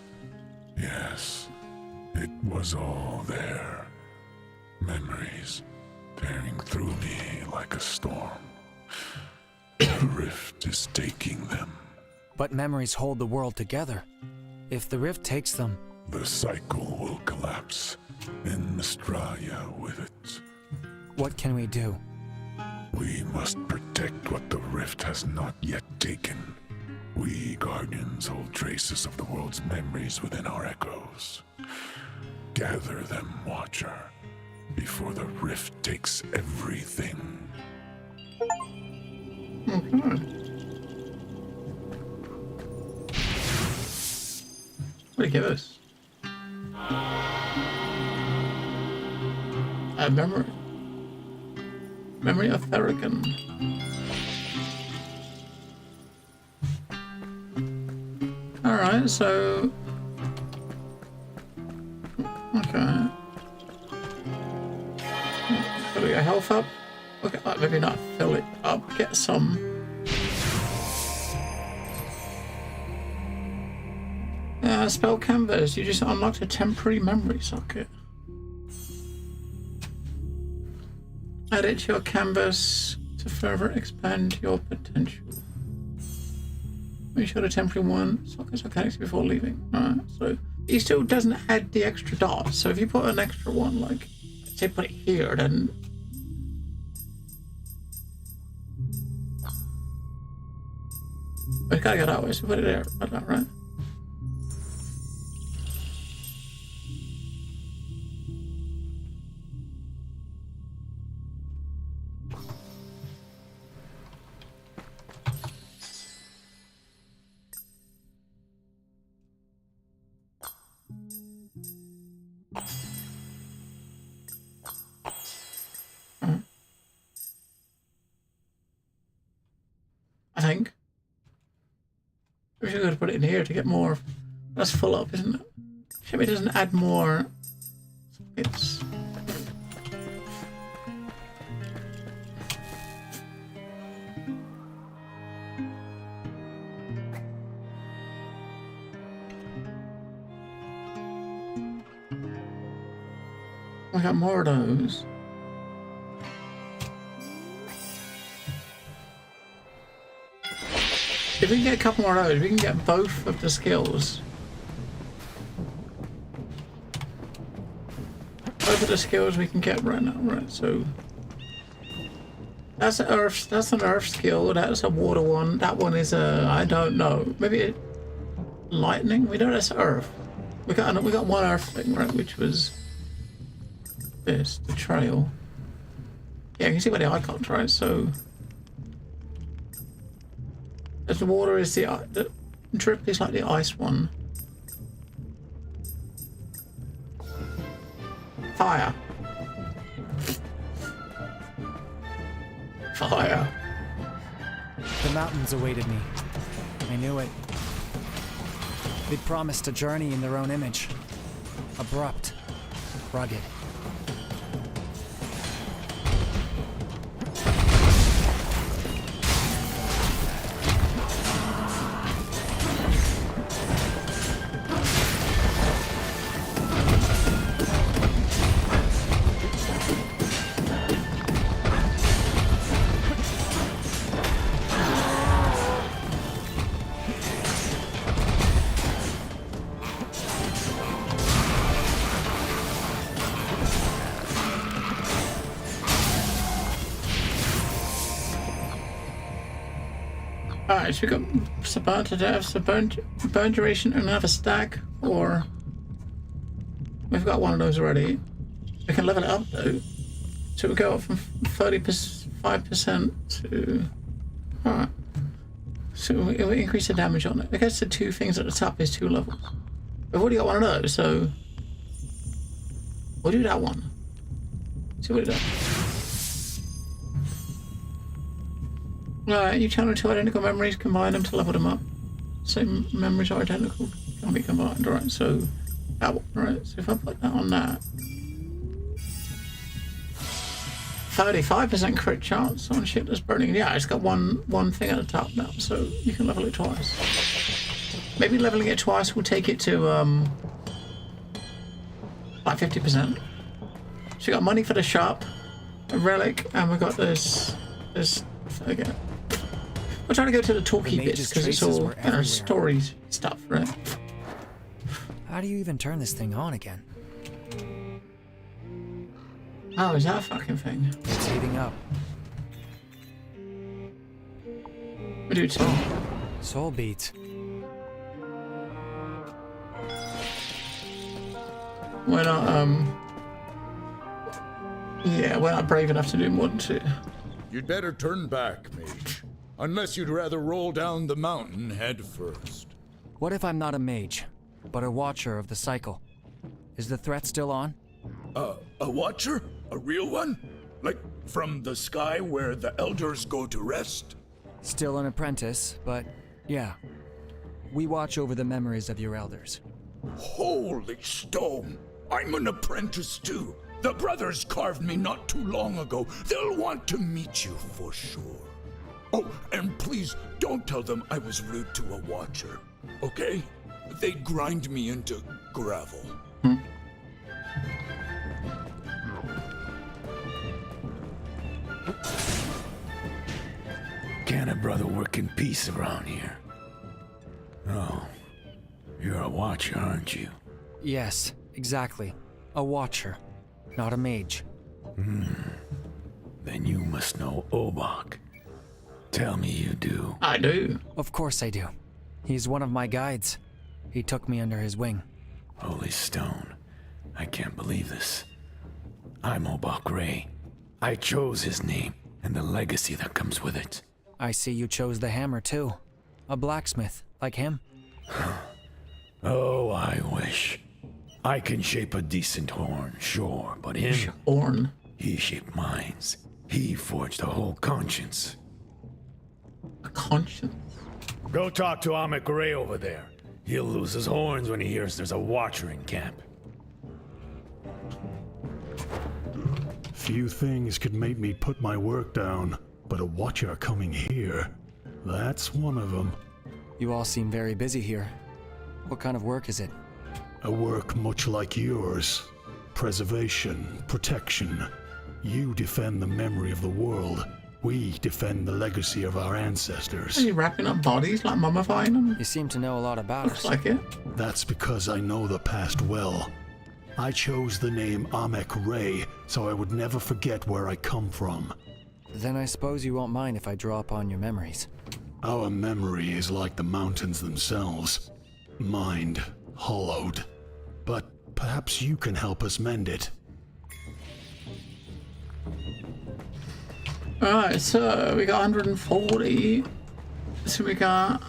Yes. It was all there. Memories tearing through me like a storm. The rift is taking them. But memories hold the world together. If the rift takes them... The cycle will collapse, and Mystralia with it. What can we do? We must protect what the rift has not yet taken. We Guardians hold traces of the world's memories within our echoes. Gather them, Watcher, before the rift takes everything. What did it give us? Memory. Memory of Therigan. Alright, so... Okay. Fill your health up. Okay, maybe not fill it up, get some. Spell canvas, you just unlocked a temporary memory socket. Add it to your canvas to further expand your potential. Make sure the temporary one sockets are connected before leaving. Alright, so it still doesn't add the extra dots. So if you put an extra one, like, say put it here, then... It's gotta go that way, so put it there, like that, right? I think. We should go to put it in here to get more. That's full up, isn't it? Maybe it doesn't add more. It's. I got more of those. If we can get a couple more of those, we can get both of the skills. Both of the skills we can get right now, right? So that's an earth skill. That's a water one. That one is a I don't know. Maybe lightning. We know that's earth. We got one earth thing, right? Which was this, the trail. Yeah, you can see where the icons, right? So. As the water is the drip is like the ice one. Fire. Fire. The mountains awaited me. I knew it. They promised a journey in their own image. Abrupt. Rugged. Alright, so we got Sabat to death, so burn duration and another stack, or we've got one of those already. We can level it up though. So we go up from 35% to alright. So it will increase the damage on it. I guess the two things at the top is 2 levels. We've already got one of those, so we'll do that one. See what it does. Right, you channel 2 identical memories, combine them to level them up. Same memories are identical, can be combined. Right, so that one, right? So if I put that on that, 35% crit chance on shit that's burning. Yeah, it's got one thing at the top now, so you can level it twice. Maybe leveling it twice will take it to like 50%. So you got money for the shop, a relic, and we got this again. We're trying to go to the talkie bits because it's all stories stuff, right? How do you even turn this thing on again? Oh, is that a fucking thing? It's heating up. We do too. Soul beads. We're not, yeah, we're not brave enough to do more than 2. You'd better turn back, mage. Unless you'd rather roll down the mountain head first. What if I'm not a mage? but a watcher of the cycle. Is the threat still on? A watcher? A real one? Like from the sky where the elders go to rest? Still an apprentice, but yeah. We watch over the memories of your elders. Holy stone! I'm an apprentice too. The brothers carved me not too long ago. They'll want to meet you for sure. Oh, and please don't tell them I was rude to a watcher, okay? They'd grind me into gravel. Can a brother work in peace around here? Oh, you're a watcher, aren't you? Yes, exactly. A watcher, not a mage. Then you must know Obak. Tell me you do. I do. Of course I do. He's one of my guides. He took me under his wing. Holy stone. I can't believe this. I'm Obak Ray. I chose his name and the legacy that comes with it. I see you chose the hammer too. A blacksmith, like him. Oh, I wish. I can shape a decent horn, sure, but him... Horn. He shaped minds. He forged a whole conscience. A conscience? Go talk to Amek Ray over there. He'll lose his horns when he hears there's a watcher in camp. Few things could make me put my work down, but a watcher coming here, that's one of them. You all seem very busy here. What kind of work is it? A work much like yours. Preservation, protection. You defend the memory of the world. We defend the legacy of our ancestors. Are you wrapping up bodies, like mummifying them? You seem to know a lot about Looks us. like it. That's because I know the past well. I chose the name Amek Ray so I would never forget where I come from. Then I suppose you won't mind if I draw upon your memories. Our memory is like the mountains themselves. Mined, hollowed. But perhaps you can help us mend it. Alright, so we got 140. So we got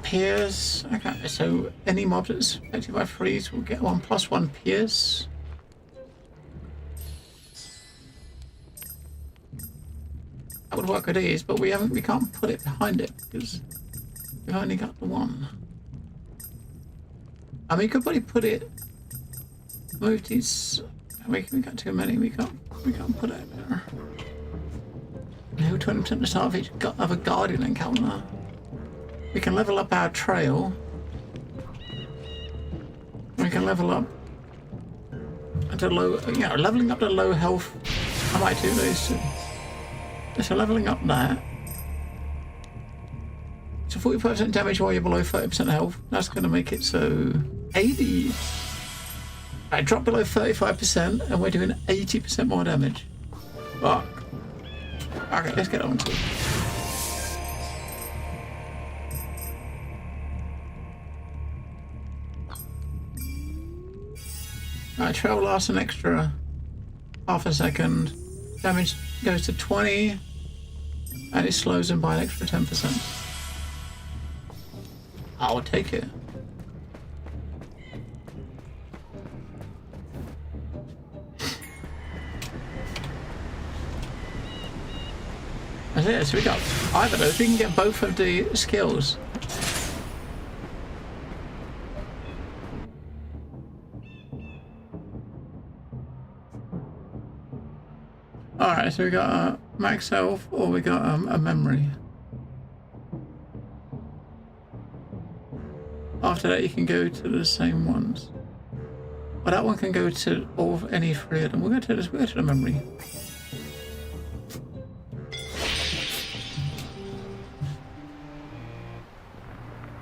Pierce. Okay, so any mob that's affected by freeze will get 1+1 Pierce. That would work with these, but we can't put it behind it because we've only got the one. I mean, you could probably put it. Move these. We got too many. We can't put it there. Level 20% to start of each other guardian encounter. We can level up our trail. We can level up to low. Leveling up to low health. I might do those too. So leveling up that. So 45% damage while you're below 30% health. That's going to make it so 80. I drop below 35% and we're doing 80% more damage. Fuck. Okay, let's get on to it. Alright, trail lasts an extra half a second. Damage goes to 20 and it slows them by an extra 10%. I'll take it. That's it, so we got either of those. We can get both of the skills. Alright, so we got max health or we got a memory. After that you can go to the same ones. Well, that one can go to any three of them. We'll go to the memory.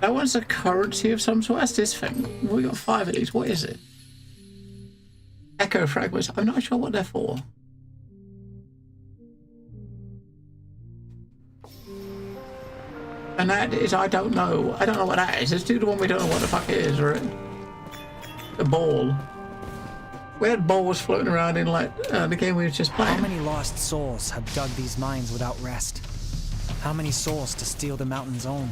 That one's a currency of some sort. That's this thing. We got 5 of these. What is it? Echo fragments. I'm not sure what they're for. And that is, I don't know. I don't know what that is. Let's do the one we don't know what the fuck it is, right? The ball. We had balls floating around in like the game we were just playing. How many lost souls have dug these mines without rest? How many souls to steal the mountain's own?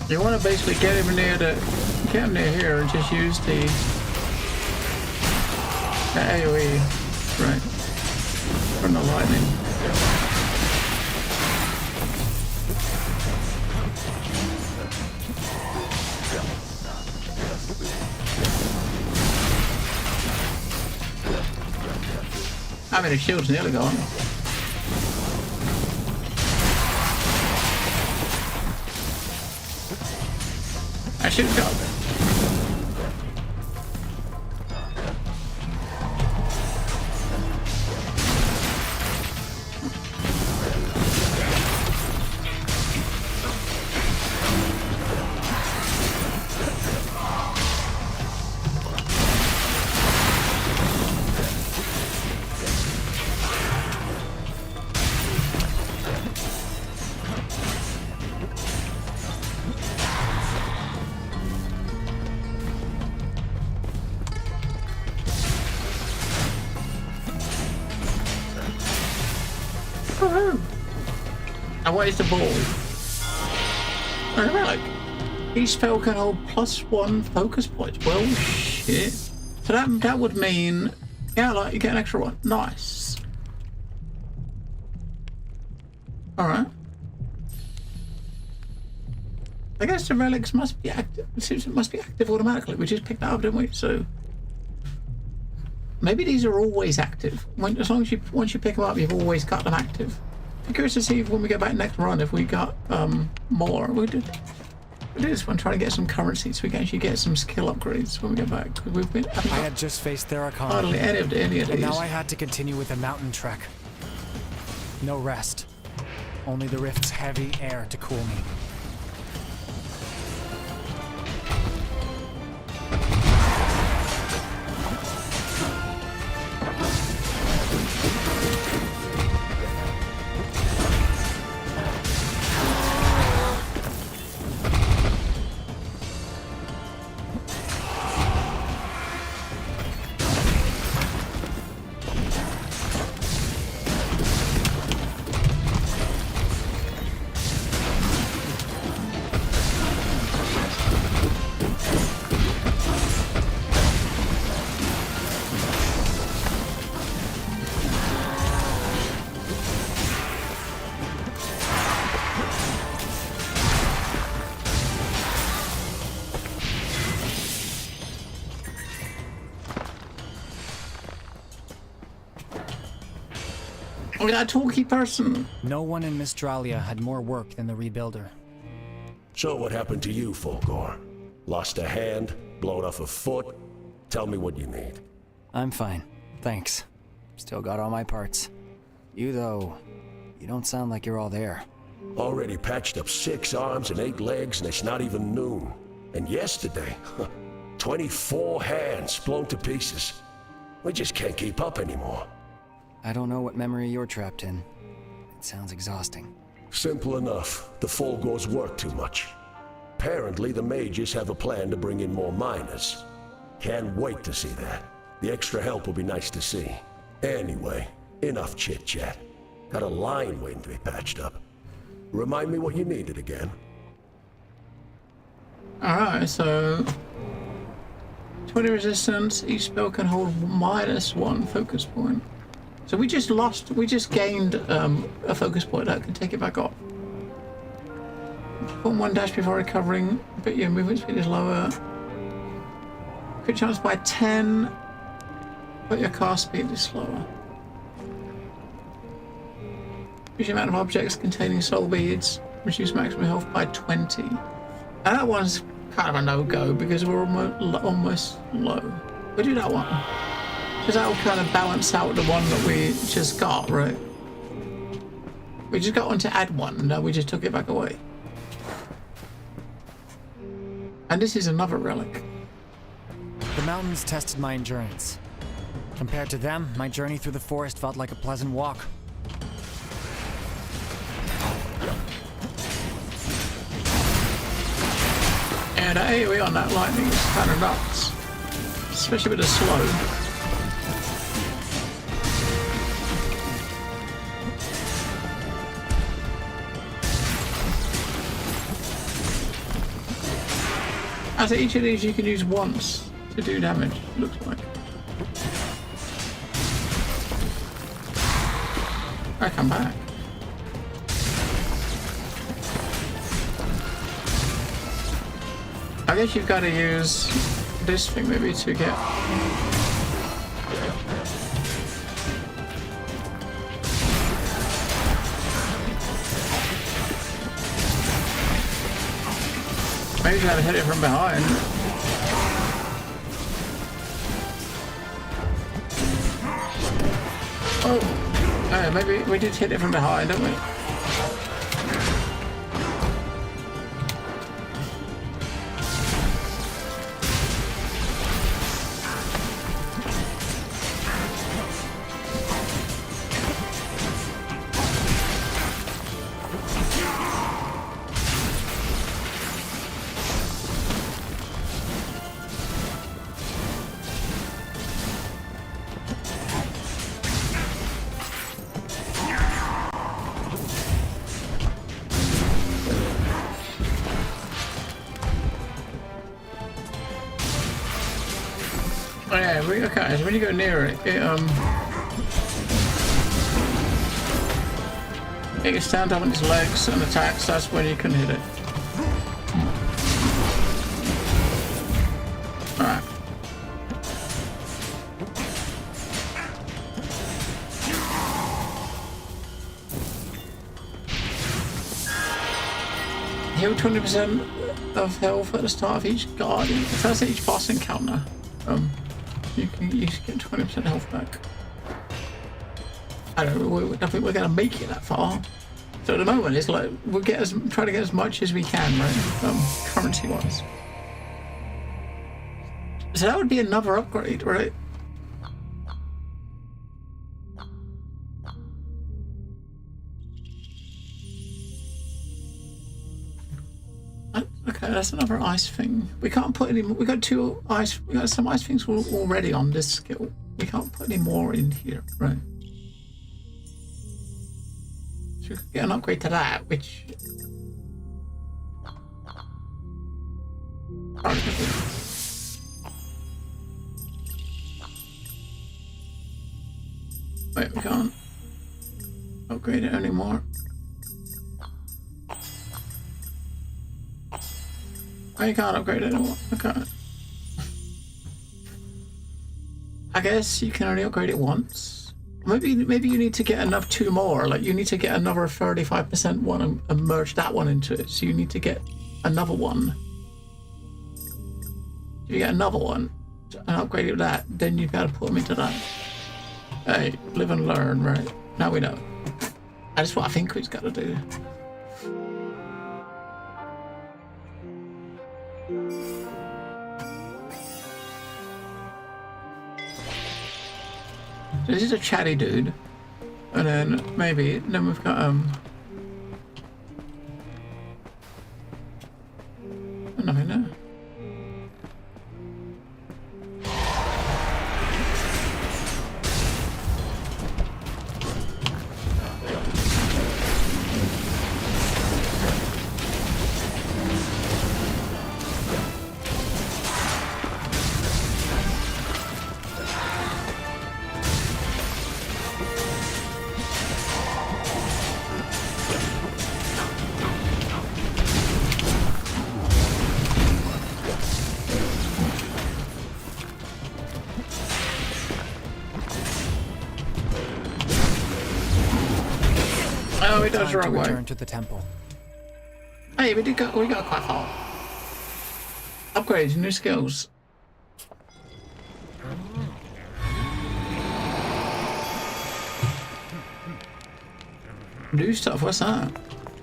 You want to basically get him near here and just use the AoE, right? From the lightning. I mean, his shield's nearly gone. I should go. Now what is the ball? Oh, relic. Each spell can hold +1 focus points. Well, shit. So that would mean, yeah, like you get an extra one. Nice. All right. I guess the relics must be active. It seems it must be active automatically. We just picked that up, didn't we? So maybe these are always active. As long as once you pick them up, you've always got them active. I'm curious to see if when we get back next run if we got more. We did this one, trying to get some currency so we can actually get some skill upgrades when we get back. Because we've been. I had just faced Therakan. Hardly any of these. And now I had to continue with the mountain trek. No rest. Only the rift's heavy air to cool me. We got a talky person. No one in Mystralia had more work than the rebuilder. So what happened to you, Fulgor? Lost a hand? Blown off a foot? Tell me what you need. I'm fine. Thanks. Still got all my parts. You, though, you don't sound like you're all there. Already patched up 6 arms and 8 legs, and it's not even noon. And yesterday, 24 hands blown to pieces. We just can't keep up anymore. I don't know what memory you're trapped in. It sounds exhausting. Simple enough. The Fulgors work too much. Apparently, the mages have a plan to bring in more miners. Can't wait to see that. The extra help will be nice to see. Anyway, enough chit-chat. Got a line waiting to be patched up. Remind me what you needed again. Alright, so 20 resistance, each spell can hold -1 focus point. So we just gained a focus point that can take it back off. Perform 1 dash before recovering, but your movement speed is lower. Crit chance by 10, but your cast speed is slower. Reduce the amount of objects containing soul beads, reduce maximum health by 20. And that one's kind of a no-go because we're almost low. We do that one. Because that'll kind of balance out the one that we just got, right? We just got one to add one, and now we just took it back away. And this is another relic. The mountains tested my endurance. Compared to them, my journey through the forest felt like a pleasant walk. Yeah, the AoE on that lightning is kind of nuts. Especially with the slow. As each of these you can use once to do damage, looks like. I come back. I guess you've got to use this thing maybe to get... Maybe you gotta hit it from behind. Oh, maybe we did hit it from behind, don't we? Okay, so when you go near it, it can stand up on its legs and attacks, that's when you can hit it. Alright. Heal 20% of health at the start of each guardian. If that's each boss encounter, you can get 20% health back. I don't think we're gonna make it that far. So at the moment, it's like we'll try to get as much as we can, right? Currency wise. So that would be another upgrade, right? Okay, that's another ice thing. We can't put any more. We got some ice things already on this skill. We can't put any more in here, right? So we could get an upgrade to that, which... Wait, we can't upgrade it anymore. I can't upgrade it anymore. Okay. I guess you can only upgrade it once. Maybe you need to get enough 2 more. Like you need to get another 35% one and merge that one into it. So you need to get another one. If you get another one and upgrade it with that, then you've got to put them into that. Hey, live and learn, right? Now we know. That's what I think we've got to do. This is a chatty dude, and then we've got nothing there. Oh, it does the wrong way. Return to the temple. Hey, we got quite far. Upgrades, new skills. New stuff, what's that?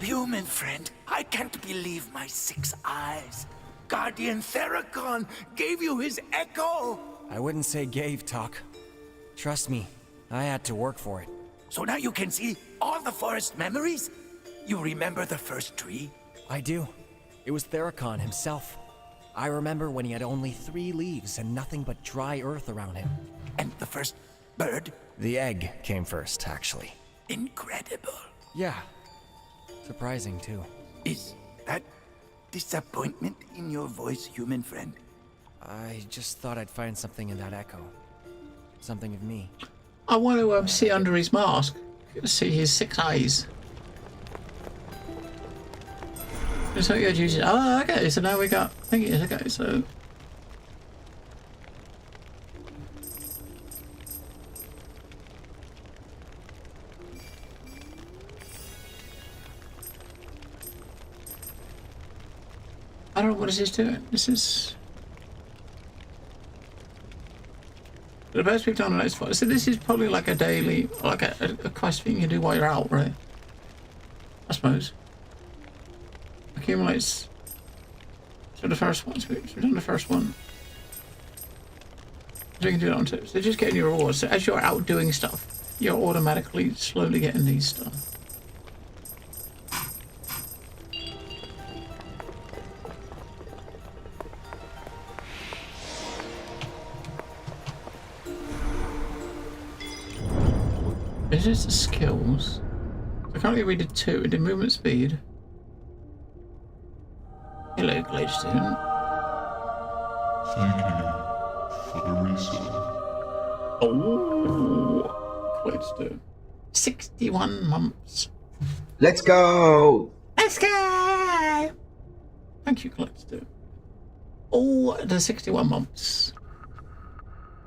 Human friend, I can't believe my 6 eyes. Guardian Theracon gave you his echo. I wouldn't say gave, Talk. Trust me, I had to work for it. So now you can see all the forest memories? You remember the first tree? I do. It was Theracon himself. I remember when he had only 3 leaves and nothing but dry earth around him. And the first bird? The egg came first, actually. Incredible. Yeah. Surprising, too. Is that disappointment in your voice, human friend? I just thought I'd find something in that echo. Something of me. I want to see under his mask. See his 6 eyes. Just like your juices. Oh, okay. So now we got. I think it is okay. So. I don't know what this is doing. This is. The best we've done on this fight. So this is probably like a daily, like a quest thing you do while you're out, right? I suppose. Accumulates. So the first one. So we've done the first one. So we can do that on two. So just getting your rewards. So as you're out doing stuff, you're automatically slowly getting these stuff. This is the skills. So currently we did 2. We did movement speed. Hello, glade student. Thank you for the research. Oh, glade student. 61 months. Let's go! Let's go! Thank you, glade student. Oh, the 61 months.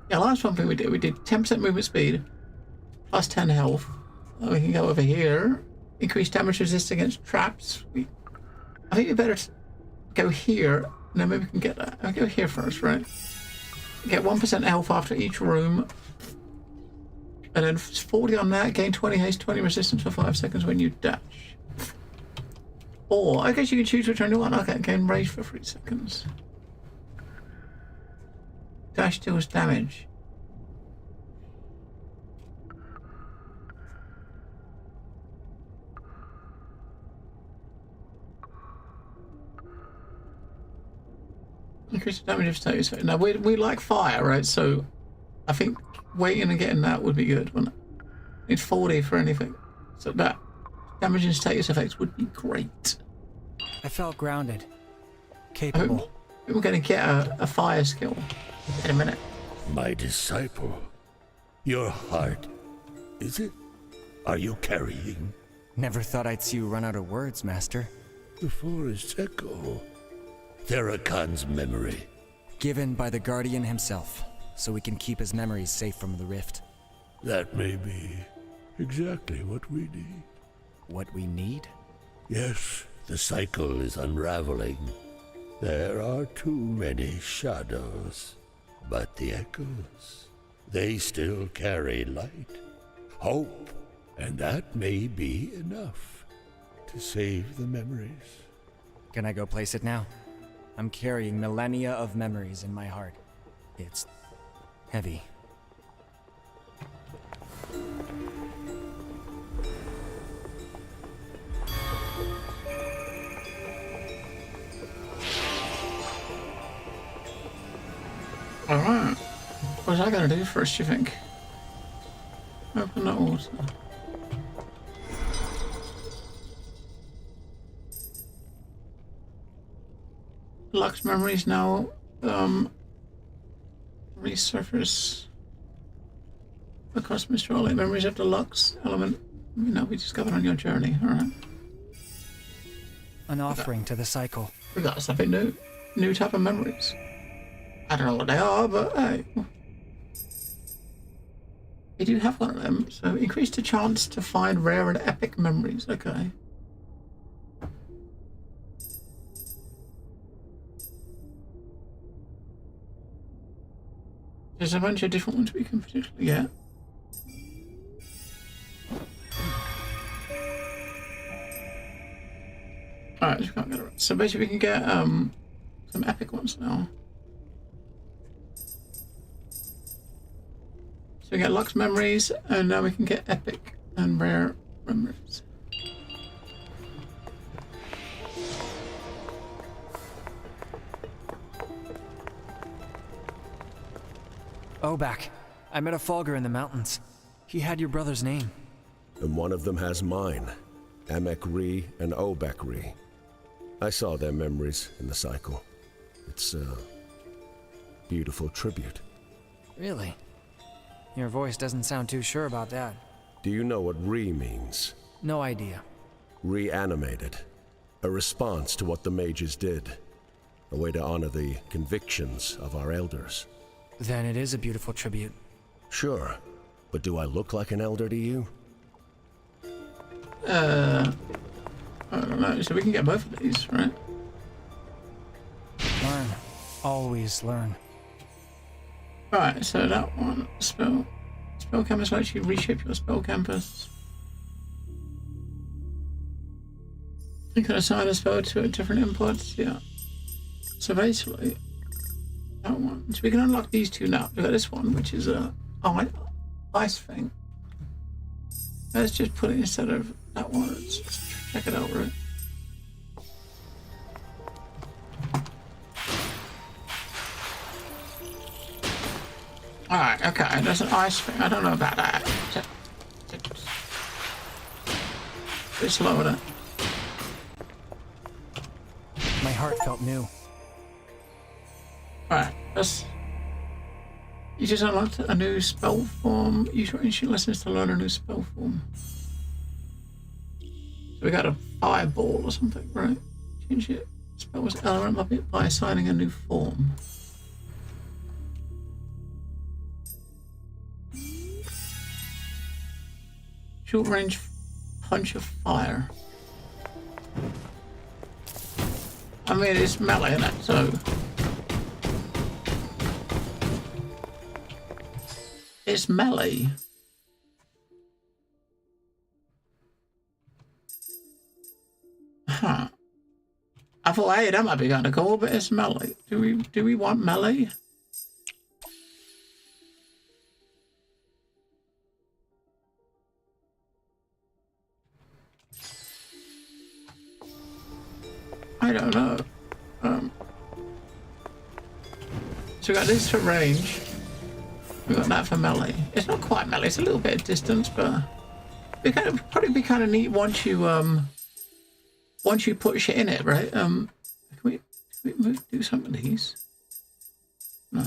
Yeah, last one thing we did 10% movement speed. Plus 10 health. We can go over here. Increase damage resist against traps. I think we better go here. And then maybe we can get that. I'll go here first, right? Get 1% health after each room. And then 40 on that. Gain 20 haste, 20 resistance for 5 seconds when you dash. Or I guess you can choose which one you want. Okay, gain rage for 3 seconds. Dash deals damage. Increase the damage of status. Now we like fire, right? So I think waiting and getting that would be good, wouldn't it? Need 40 for anything. So that damage and status effects would be great. I felt grounded. Capable. We're going to get a fire skill in a minute. My disciple. Your heart. Is it? Are you carrying? Never thought I'd see you run out of words, Master. The forest echo. Therakan's memory. Given by the Guardian himself, so we can keep his memories safe from the rift. That may be exactly what we need. What we need? Yes, the cycle is unraveling. There are too many shadows. But the echoes, they still carry light, hope, and that may be enough to save the memories. Can I go place it now? I'm carrying millennia of memories in my heart. It's heavy. Alright. What's that gonna do first, you think? Open that water. Lux memories now resurface across Mystralia. Memories of the Lux element we discovered on your journey. Alright. An offering to the cycle. We got something new. New type of memories. I don't know what they are, but hey. We do have one of them, so increase the chance to find rare and epic memories. Okay. There's a bunch of different ones we can potentially get. Alright, just can't get it right. So basically we can get some epic ones now. So we get Lux memories, and now we can get epic and rare memories. Obak. I met a Fulgur in the mountains. He had your brother's name. And one of them has mine. Amek Ree and Obek Ree. I saw their memories in the cycle. It's a beautiful tribute. Really? Your voice doesn't sound too sure about that. Do you know what re means? No idea. Reanimated. A response to what the mages did. A way to honor the convictions of our elders. Then it is a beautiful tribute. Sure. But do I look like an elder to you? I don't know. So we can get both of these, right? Learn. Always learn. Right, so that one, spell canvas lets you reshape your spell canvas. You can assign a spell to a different inputs, yeah. So basically, that one. So we can unlock these two now. We've got this one, which is a ice thing. Let's just put it instead of that one. Let's check it out, right? Alright, okay, there's an ice thing. I don't know about that. Bit slower then. My heart felt new. Alright, you just unlocked a new spell form. Use your ancient lessons to learn a new spell form. So we got a fireball or something, right? Change it. Spell's element of it by assigning a new form. Short range punch of fire. I mean, it's melee, isn't it? So it's melee. Huh. I thought, hey, that might be kind of cool, but it's melee. Do we want melee? I don't know. So we got this for range. We got that for melee. It's not quite melee. It's a little bit of distance, but it would probably be kind of neat once you put shit in it, right? Can we do some of these? No.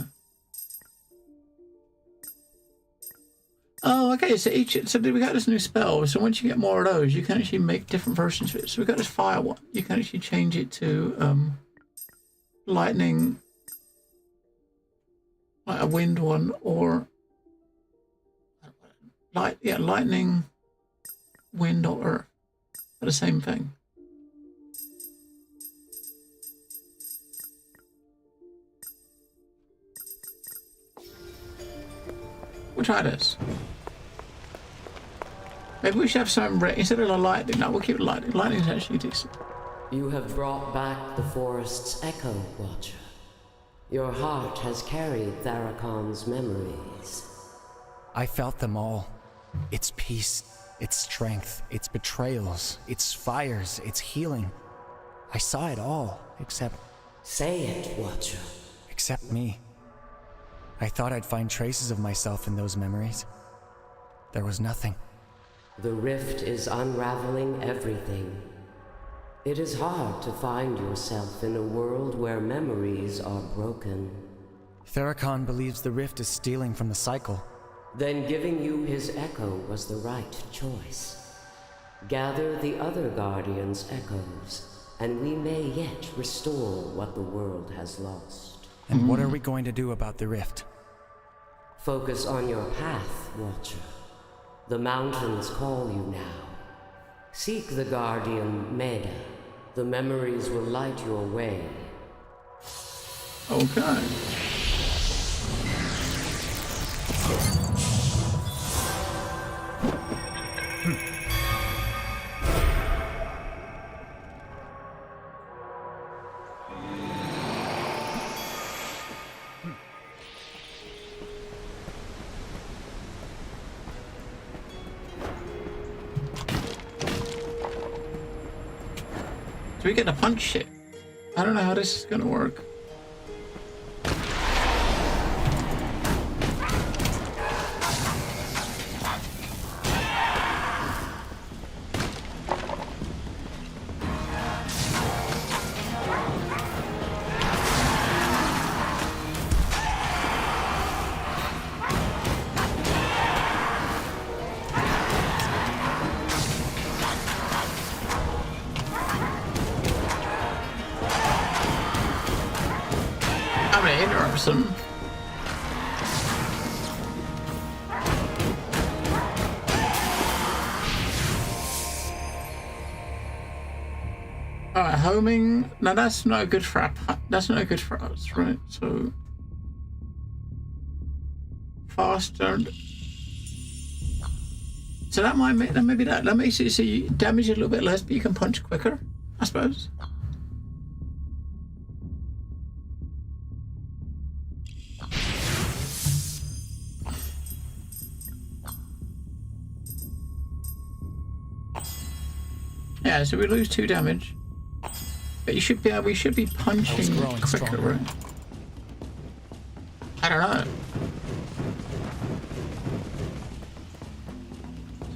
Oh, okay. So we got this new spell. So once you get more of those, you can actually make different versions of it. So we got this fire one. You can actually change it to lightning, like a wind one, or lightning, wind, or earth. They're the same thing. We'll try this. Maybe we should have some instead of the lightning. No, we'll keep it lightning. Lightning's actually decent. You have brought back the forest's echo, Watcher. Your heart has carried Tharakon's memories. I felt them all. Its peace, its strength, its betrayals, its fires, its healing. I saw it all, except... Say it, Watcher. Except me. I thought I'd find traces of myself in those memories. There was nothing. The rift is unraveling everything. It is hard to find yourself in a world where memories are broken. Tharakon believes the rift is stealing from the cycle. Then giving you his echo was the right choice. Gather the other Guardian's echoes, and we may yet restore what the world has lost. And what are we going to do about the rift? Focus on your path, Watcher. The mountains call you now. Seek the Guardian Meda. The memories will light your way. Okay. Do we get to punch it? I don't know how this is gonna work. I'm gonna interrupt some. Alright, homing. Now that's not good for that's not good for us, right? So faster. So that might make maybe that makes it so you damage a little bit less, but you can punch quicker, I suppose. Yeah, so we lose 2 damage. But you should be we should be punching quicker, right? I don't know.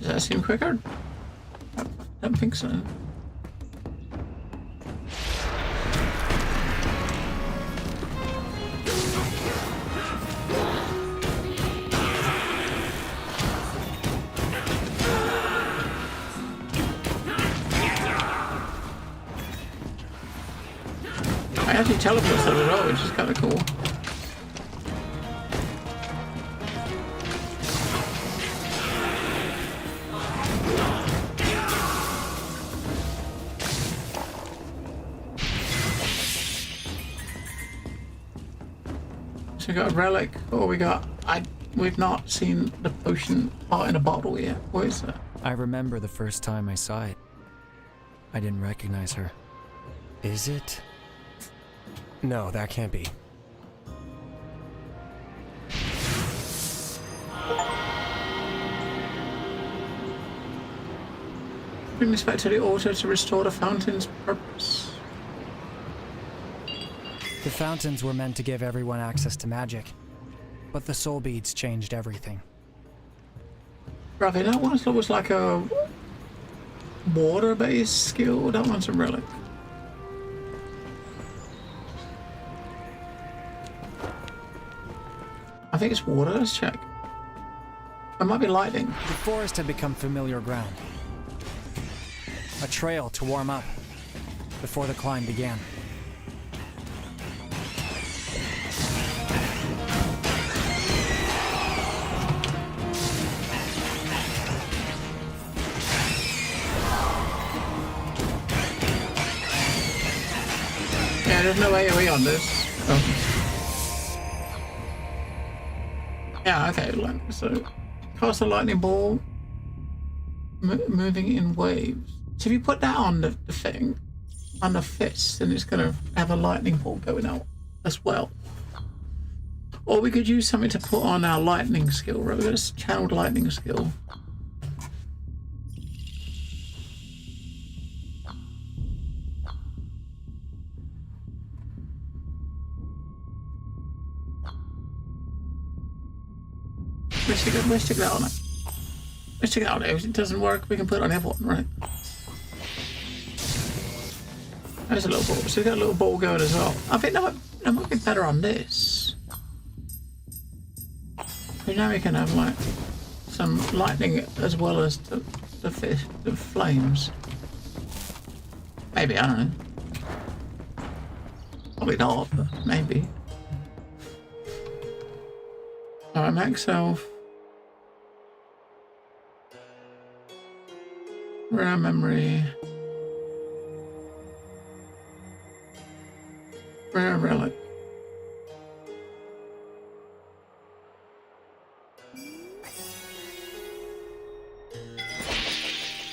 Does that seem quicker? I don't think so. I actually teleports them as well, which is kind of cool. So we got a relic, or we got... we've not seen the potion out in a bottle yet. What is that? I remember the first time I saw it. I didn't recognize her. Is it? No, that can't be. Bring this back to the altar to restore the fountain's purpose. The fountains were meant to give everyone access to magic, but the soul beads changed everything. Ravi, that one was like a water-based skill. That one's a relic. I think it's water. Let's check. It might be lightning. The forest had become familiar ground. A trail to warm up before the climb began. Yeah, there's no AoE on this. Oh. Yeah, okay, so cast a lightning ball, moving in waves. So if you put that on the thing, on the fist, then it's going to have a lightning ball going out as well. Or we could use something to put on our lightning skill, right? We've got this channeled lightning skill. Let's stick that on it. Let's stick that on it. If it doesn't work, we can put it on everyone, right? There's a little ball. So we've got a little ball going as well. I think that might be better on this. So now we can have like some lightning as well as the flames. Maybe, I don't know. Probably not, but maybe. Alright, max health. Rare memory. Rare relic.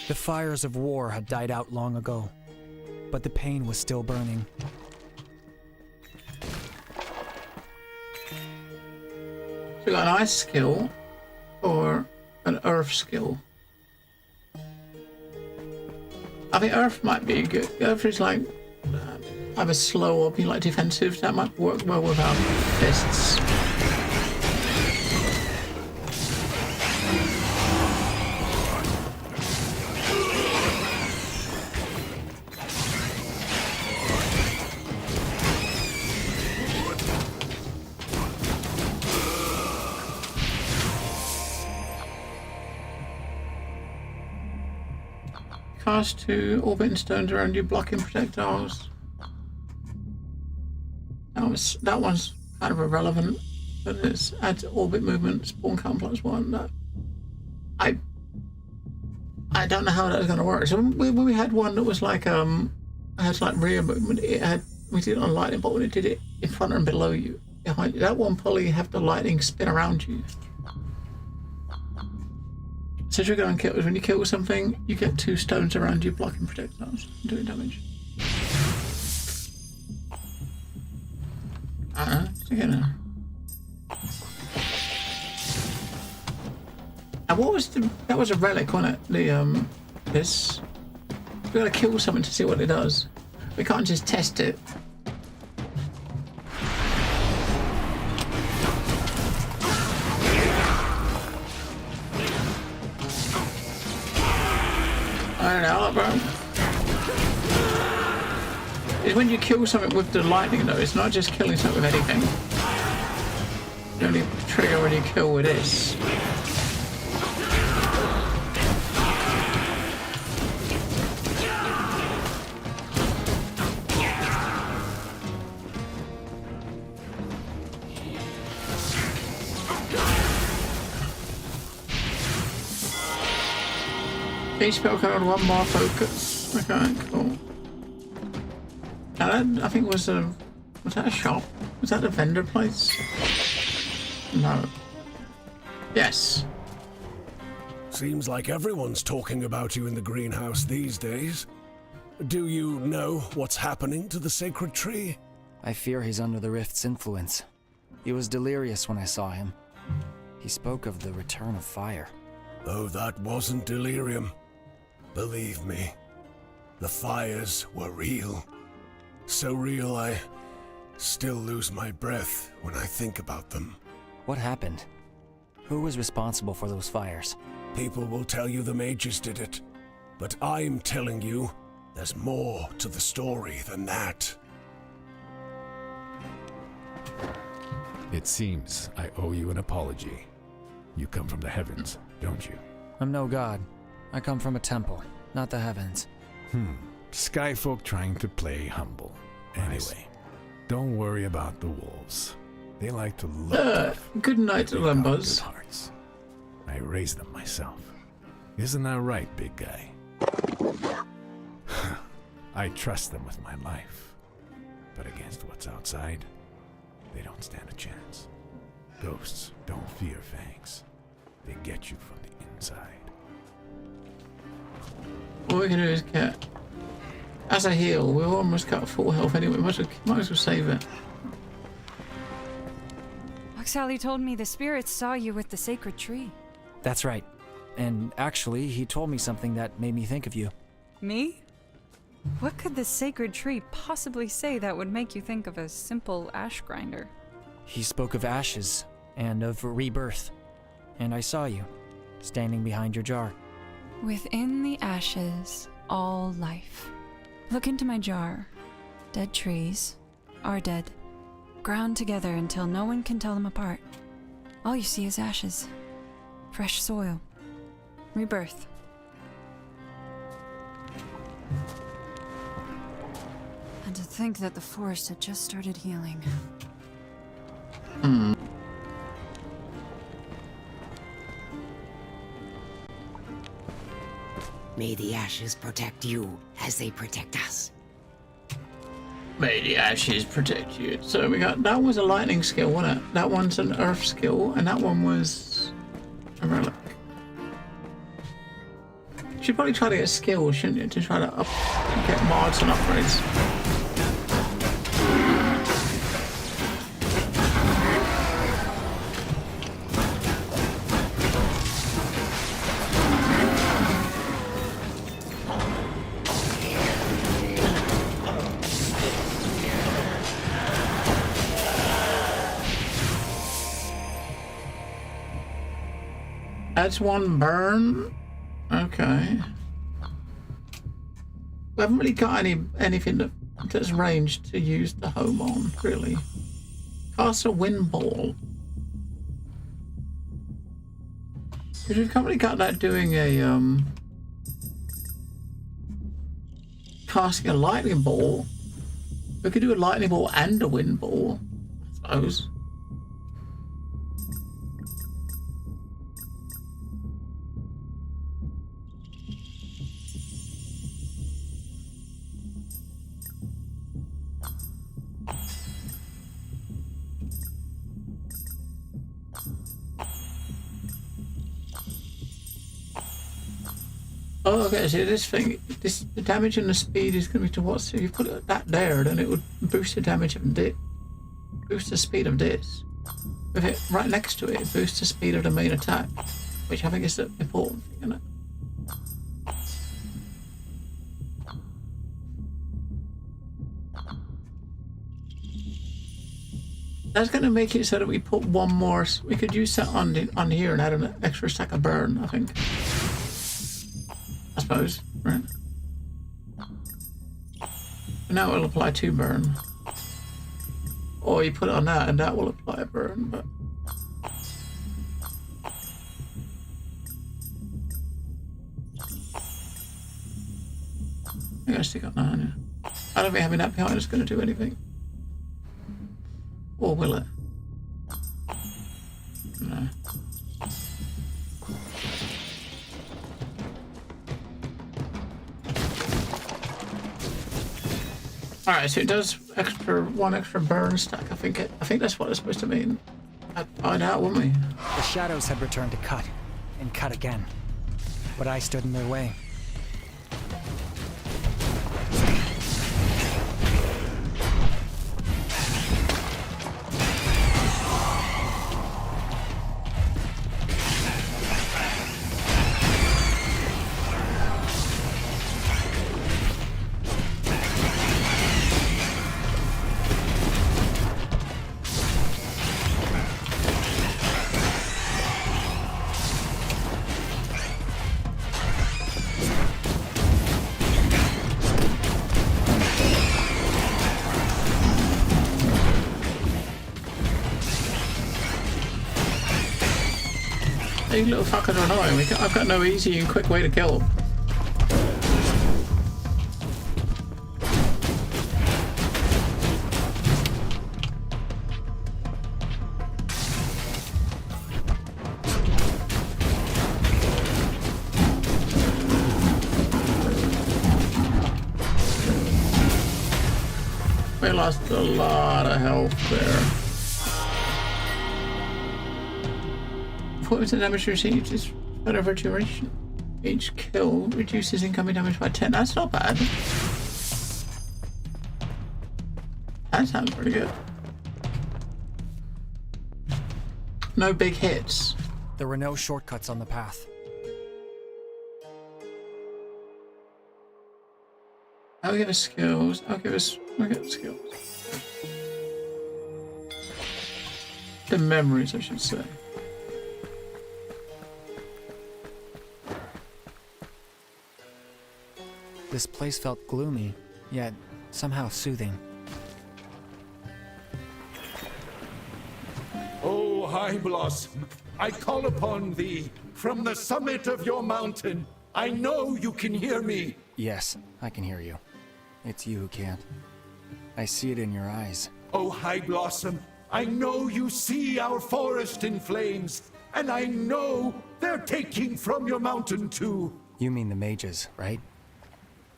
The fires of war had died out long ago, but the pain was still burning. So we got an ice skill or an earth skill. I think earth might be good. Earth is like either slow or be like defensive. That might work well with our fists. Cast 2 orbiting stones around you, blocking projectiles. Now one's kind of irrelevant. But it's adds orbit movement, spawn count +1. No. I don't know how that was going to work. So when we had one that was like had like rear movement, we did it on lightning bolt and it did it in front and below you, behind you. That one probably have the lightning spin around you. So you're going to kill. When you kill something, you get 2 stones around you blocking projectiles, doing damage. Again. And what was that was a relic, wasn't it? The this. We gotta kill something to see what it does. We can't just test it. I don't know, bro. It's when you kill something with the lightning, though. It's not just killing something with anything. You only trigger when you kill with this. Each spell card, 1 more focus. Okay, cool. Now that, I think, was that a shop? Was that a vendor place? No. Yes. Seems like everyone's talking about you in the greenhouse these days. Do you know what's happening to the sacred tree? I fear he's under the rift's influence. He was delirious when I saw him. He spoke of the return of fire. Oh, that wasn't delirium. Believe me, the fires were real. So real I still lose my breath when I think about them. What happened? Who was responsible for those fires? People will tell you the mages did it, but I'm telling you, there's more to the story than that. It seems I owe you an apology. You come from the heavens, don't you? I'm no god. I come from a temple, not the heavens. Skyfolk trying to play humble. Anyway, don't worry about the wolves. They like to look good night, Lambos. Good hearts. I raised them myself. Isn't that right, big guy? I trust them with my life. But against what's outside, they don't stand a chance. Ghosts don't fear fangs. They get you from the inside. What we're gonna do is get, as a heal, we've almost got full health anyway. Might as well save it. Oxali told me the spirits saw you with the sacred tree. That's right. And actually, he told me something that made me think of you. Me? What could the sacred tree possibly say that would make you think of a simple ash grinder? He spoke of ashes and of rebirth. And I saw you, standing behind your jar. Within the ashes, all life. Look into my jar. Dead trees are dead, ground together until no one can tell them apart. All you see is ashes, fresh soil, rebirth. And to think that the forest had just started healing. May the ashes protect you as they protect us. May the ashes protect you. So we got, that was a lightning skill, wasn't it? That one's an earth skill, and that one was a relic. Should probably try to get skills, shouldn't you? To try to get mods and upgrades. That's one burn. Okay. We haven't really got anything that's ranged to use the home on, really. Cast a wind ball. Because we've currently got that doing a casting a lightning ball We could do a lightning ball and a wind ball, I suppose. Oh, okay, so this thing, the damage and the speed is going to be to what? So you put that there, then it would boost the damage of this, boost the speed of this. With it right next to it, it boosts the speed of the main attack, which I think is the important thing, isn't it? That's going to make it so that we put one more. We could use that on here and add an extra stack of burn, I think. I suppose, right? Now it'll apply 2 burn. Or you put it on that and that will apply a burn, but... I gotta stick on that, yeah. I don't think having that behind is going to do anything. Or will it? No. Alright, so it does one extra burn stack. I think that's what it's supposed to mean. I'd find out, wouldn't we? The shadows had returned to cut, and cut again. But I stood in their way. These little fuckers are annoying. I've got no easy and quick way to kill them. We lost a lot of health there. What was the damage received? Is better over duration. Each kill reduces incoming damage by 10. That's not bad. That sounds pretty good. No big hits. There were no shortcuts on the path. I'll give us skills. I'll give us skills. The memories, I should say. This place felt gloomy, yet somehow soothing. Oh, High Blossom, I call upon thee from the summit of your mountain. I know you can hear me. Yes, I can hear you. It's you who can't. I see it in your eyes. Oh, High Blossom, I know you see our forest in flames, and I know they're taking from your mountain too. You mean the mages, right?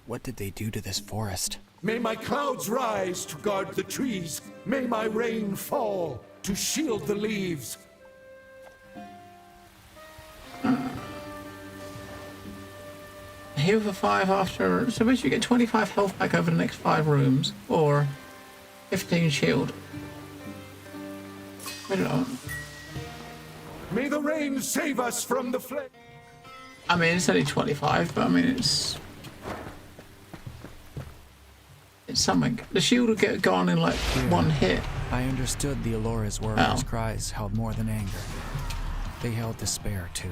What did they do to this forest? May my clouds rise to guard the trees. May my rain fall to shield the leaves. Heal for 5 after... So basically you get 25 health back over the next 5 rooms, or 15 shield. I don't know. May the rain save us from the flame. I mean, it's only 25, but I mean, it's something. The shield will get gone in like one hit. I understood the Alora's warriors' cries held more than anger. They held despair, too.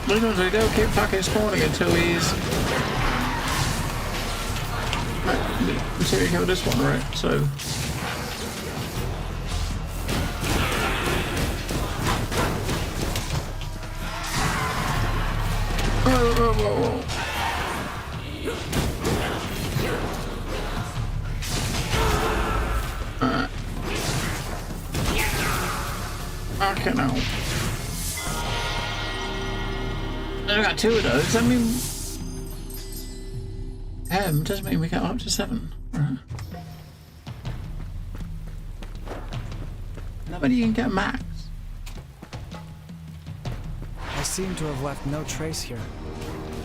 Those ones we do keep fucking spawning until he's... We see we kill this one, right? So... Whoa. Okay, now. I got 2 of those. I mean, doesn't mean we get up to 7. Right. Nobody can get max. I seem to have left no trace here.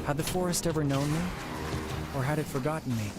Had the forest ever known me? Or had it forgotten me?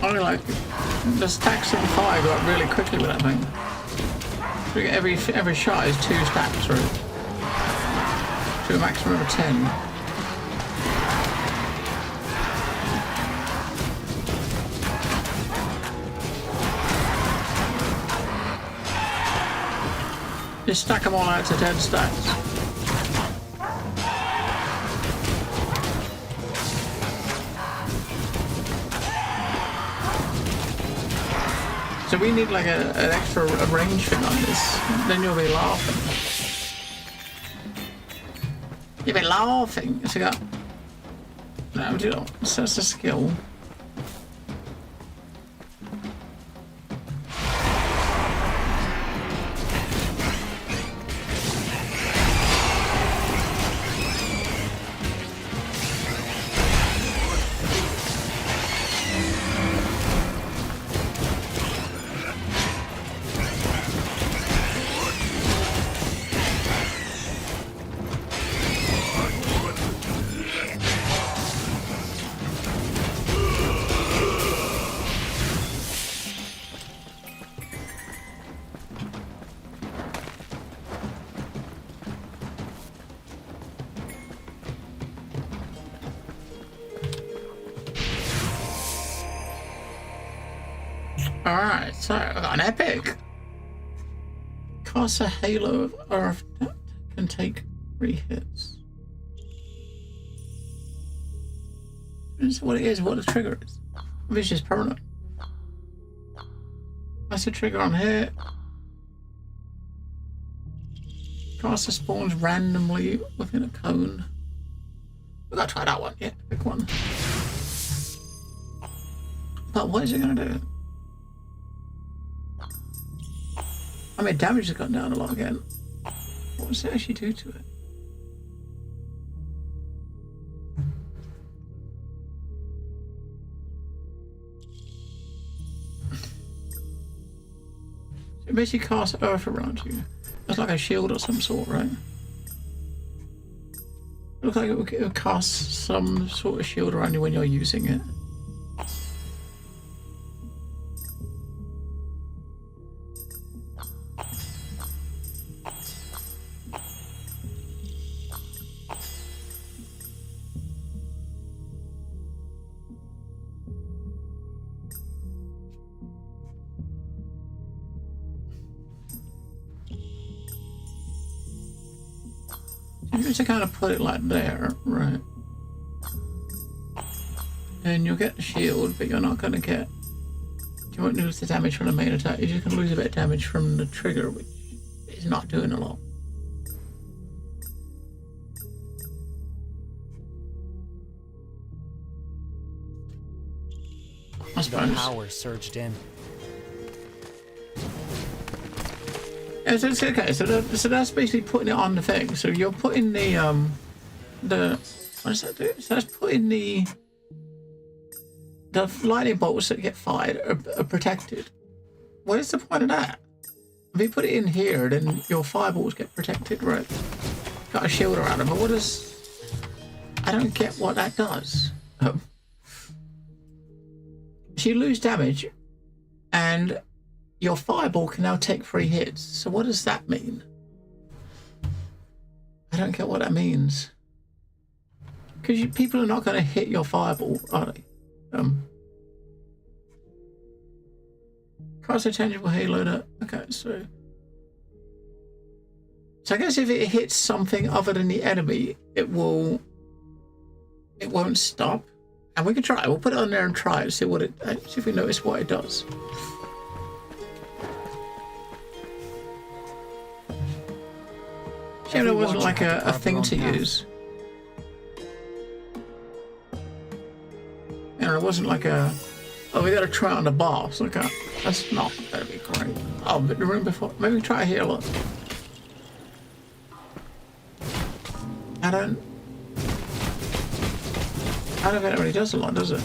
Only like the stacks of fire go up really quickly with that thing. So every shot is 2 stacks, right? To a maximum of 10. Just stack them all out to 10 stacks. So we need like an extra range thing on this. Then you'll be laughing. You'll be laughing. So you got... No, do not. So that's a skill. Alright, so I got an epic. Cast a halo of earth that can take 3 hits. That's what it is, what the trigger is. This is permanent. That's the trigger on here. Caster spawns randomly within a cone. We gotta try that one, yeah, big one. But what is it gonna do? I mean, damage has gone down a lot again. What does it actually do to it? So it basically casts earth around you. That's like a shield or some sort, right? It looks like it will cast some sort of shield around you when you're using it. To kind of put it like there, right? And you'll get the shield, but you're not going to get... You won't lose the damage from the main attack. You're just going to lose a bit of damage from the trigger, which is not doing a lot. I suppose. The power surged in. Yeah, so it's okay. So that's basically putting it on the thing. So you're putting the what does that do? So that's putting the the lightning bolts that get fired are protected. Where's the point of that? If you put it in here, then your fireballs get protected, right? Got a shield around them, but what does... I don't get what that does. So you lose damage, and your fireball can now take 3 hits. So what does that mean? I don't get what that means. Because people are not going to hit your fireball, are they? Cast a tangible halo. Okay, so I guess if it hits something other than the enemy, it won't stop. And we can try it. We'll put it on there and try it. See if we notice what it does. Shame there wasn't like a thing to use. You know, it wasn't like a... Oh, we gotta try it on the boss. Okay, that's not gonna be great. Oh, but the room before... Maybe try it here, look. I don't think it really does a lot, does it?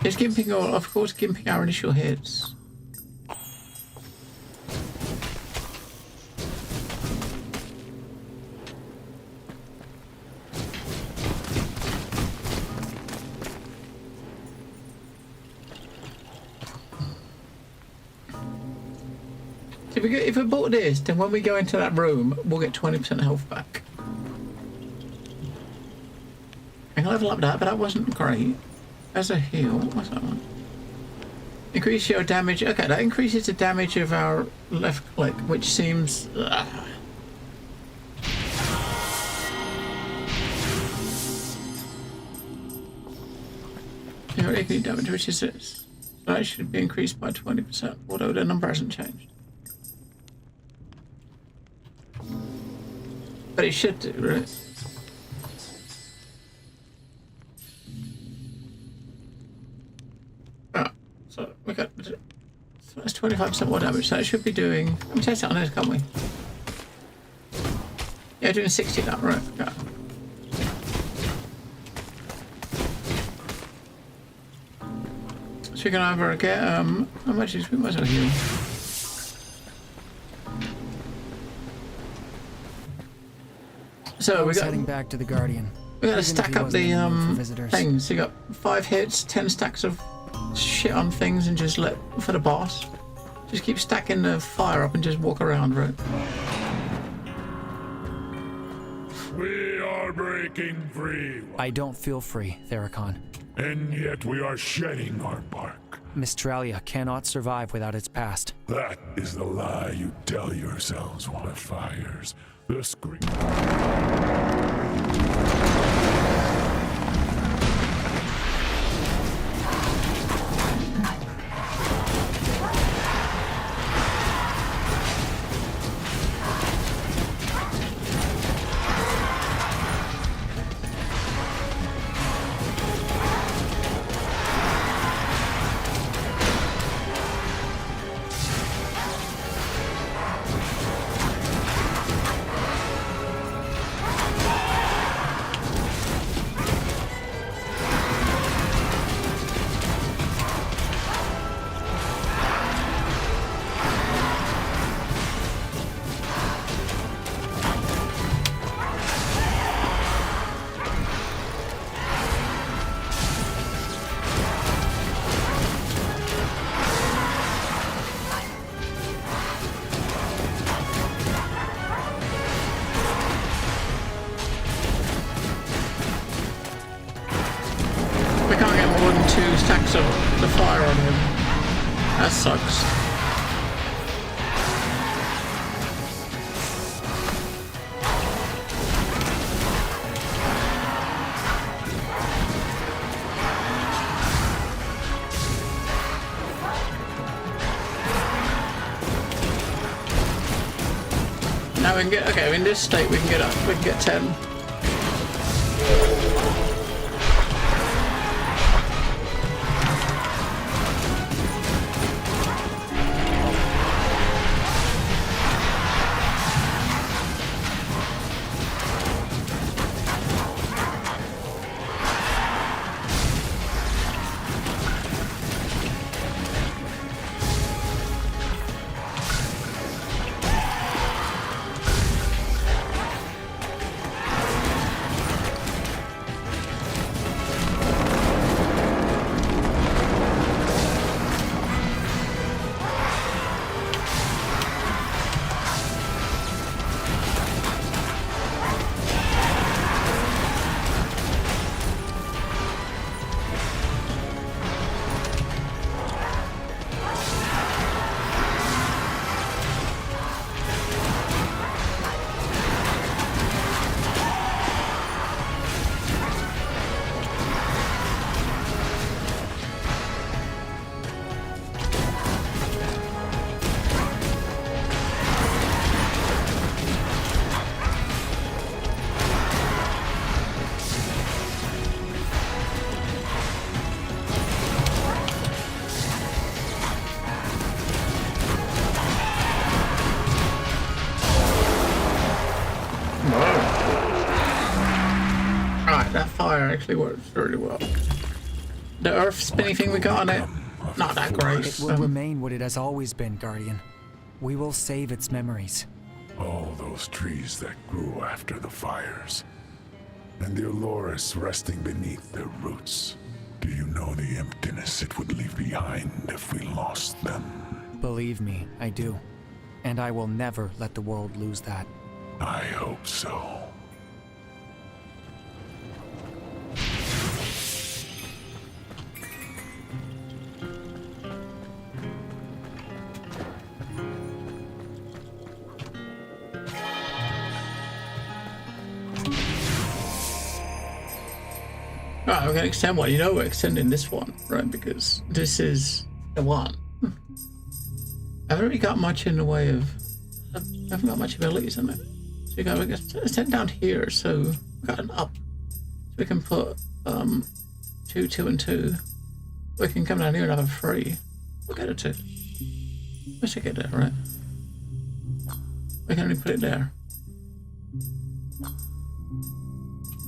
It's gimping, or of course, gimping our initial hits. If we bought this, then when we go into that room, we'll get 20% health back. I can level up that, but that wasn't great. As a heal, what's that one? Increase your damage. Okay, that increases the damage of our left click, which seems... Your AQ damage, which is this. So that should be increased by 20%, although the number hasn't changed. But it should do, right? Oh, so we got... So that's 25% more damage, so it should be doing... Let me test it on this, can't we? Yeah, doing 60 now, right? Yeah. So we can either get... how much is... We might as well heal. So we got heading back to the Guardian. We gotta stack up the things. You got 5 hits, 10 stacks of shit on things, and just let for the boss. Just keep stacking the fire up and just walk around, right? We are breaking free. I don't feel free, Theracon. And yet we are shedding our bark. Mystralia cannot survive without its past. That is the lie you tell yourselves while it fires. The scream. Stacks of the fire on him. That sucks. Now we can get, okay, in this state we can get up, we can get 10. Right, that fire actually works really well. The earth spinny thing we got on it, not that great. It will remain what it has always been, Guardian. We will save its memories. All those trees that grew after the fires, and the Aloris resting beneath their roots. Do you know the emptiness it would leave behind if we lost them? Believe me, I do. And I will never let the world lose that. I hope so. Right, we're going to extend one. You know we're extending this one, right? Because this is the one. I haven't really got much in the way of... I haven't got much abilities in it. So we got to extend down here, so we've got an up. So we can put 2, 2, and 2. We can come down here and have a 3. We'll get a 2. We should get there, right? We can only put it there.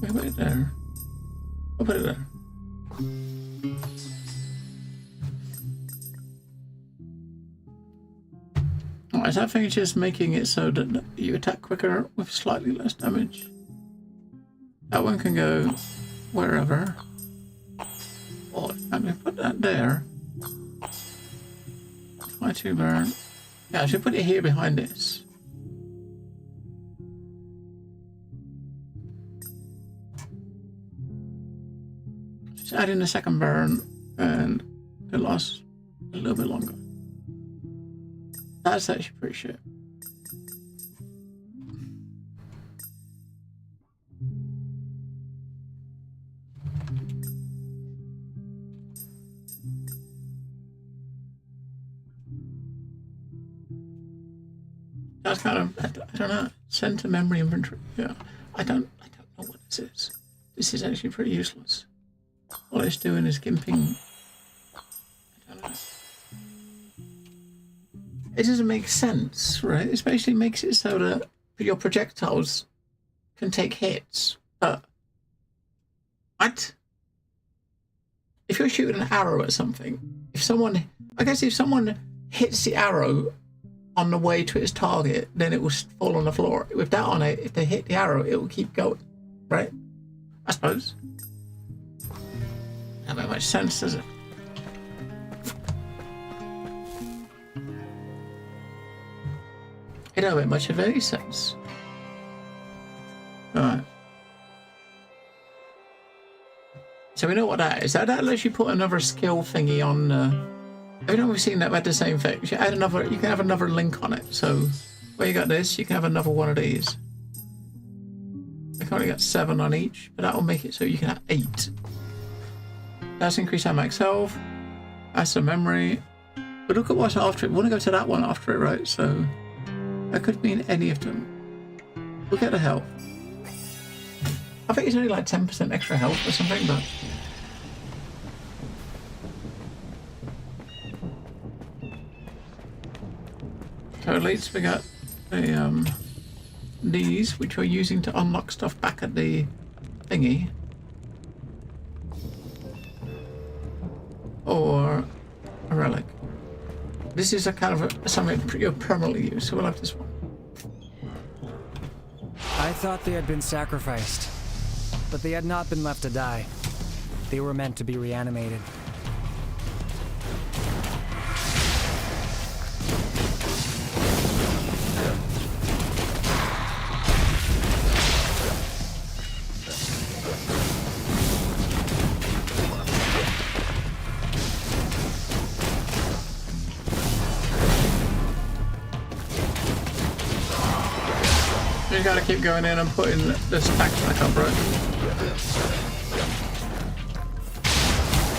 We can put it there. I'll put it there. Alright, so that thing is just making it so that you attack quicker with slightly less damage. That one can go wherever. Oh, I'm going to put that there. Try to burn. Yeah, I should put it here behind this. Just add in a second burn and it lasts a little bit longer. That's actually pretty shit. That's kind of, I don't know, center memory inventory. Yeah, I don't know what this is. This is actually pretty useless. All it's doing is gimping. I don't know. It doesn't make sense, right? It basically makes it so that your projectiles can take hits. What? If you're shooting an arrow at something, if someone hits the arrow on the way to its target, then it will fall on the floor. With that on it, if they hit the arrow, it will keep going, right? I suppose. Doesn't make much sense, does it? It don't make much of any sense. Alright. So we know what that is. That lets you put another skill thingy on. Every time we've seen that, we had the same thing. You add another. You can have another link on it. So where you got this, you can have another one of these. I can only got 7 on each, but that will make it so you can have 8. That's increase our max health. That's the memory. But look at what's after it. We want to go to that one after it, right? So that could mean any of them. We'll get the health. I think it's only like 10% extra health or something, but... So at least we got the, these, which we're using to unlock stuff back at the thingy. Or a relic. This is a kind of something you'll permanently use, so we'll have this one. I thought they had been sacrificed, but they had not been left to die. They were meant to be reanimated. You gotta keep going in and putting the stacks back up, right?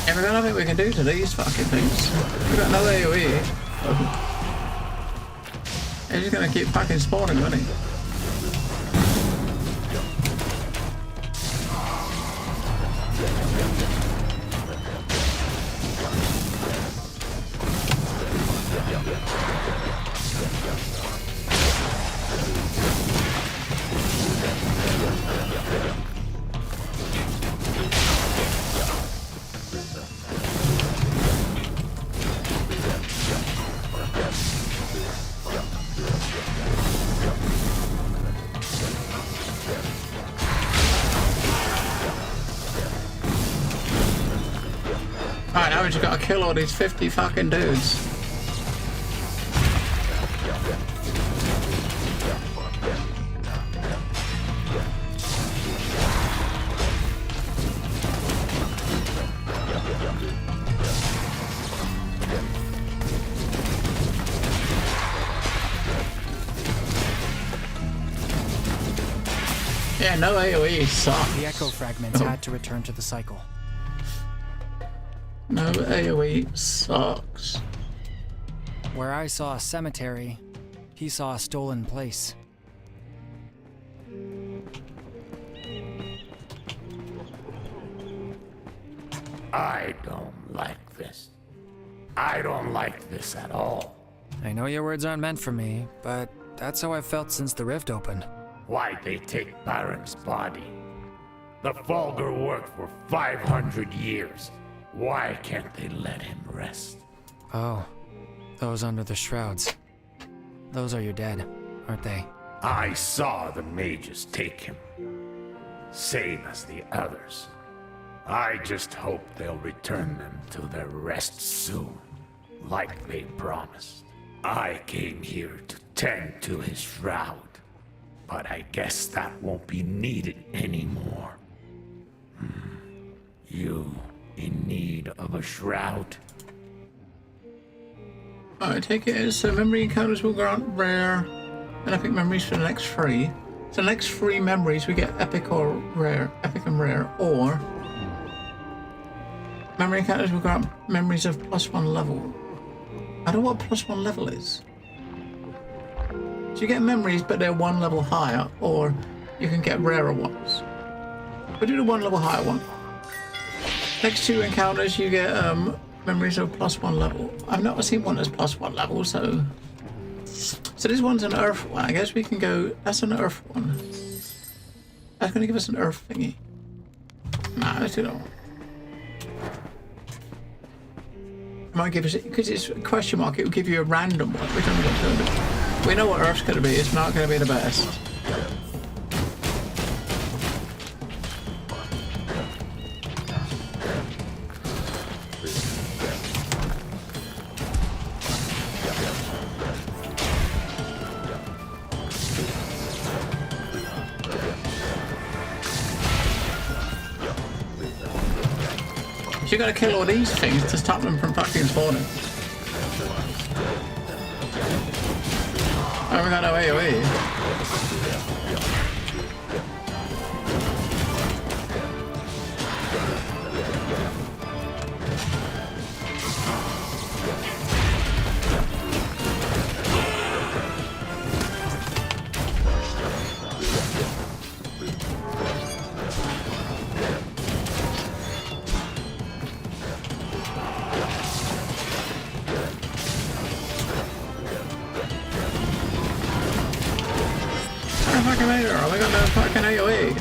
Yeah, we got nothing we can do to these fucking things. We've got no AoE. He's just gonna keep fucking spawning, isn't he? Alright, now we just gotta kill all these 50 fucking dudes. Yeah, no AoE sucks. The echo fragments had to return to the cycle. No AoE sucks. Where I saw a cemetery, he saw a stolen place. I don't like this. I don't like this at all. I know your words aren't meant for me, but that's how I've felt since the rift opened. Why'd they take Baron's body? The Fulgur worked for 500 years. Why can't they let him rest? Oh, those under the shrouds. Those are your dead, aren't they? I saw the mages take him. Same as the others. I just hope they'll return them to their rest soon, like they promised. I came here to tend to his shroud, but I guess that won't be needed anymore. You in need of a shroud? I take it as memory encounters will grant rare and epic memories for the next 3. So the next 3 memories we get epic or rare, epic and rare, or memory encounters will grant memories of +1 level. I don't know what +1 level is. So you get memories, but they're 1 level higher, or you can get rarer ones. We'll do the 1 level higher one. Next 2 encounters, you get memories of +1 level. I've not seen one that's +1 level, so this one's an Earth one. I guess we can go. That's an Earth one. That's going to give us an Earth thingy. Nah, let's do that one. It might give us, because it's a question mark. It will give you a random one. We don't know what to do. We know what Earth's going to be. It's not going to be the best. You gotta kill all these things to stop them from fucking spawning. I haven't got no AoE. We got no fucking AoE.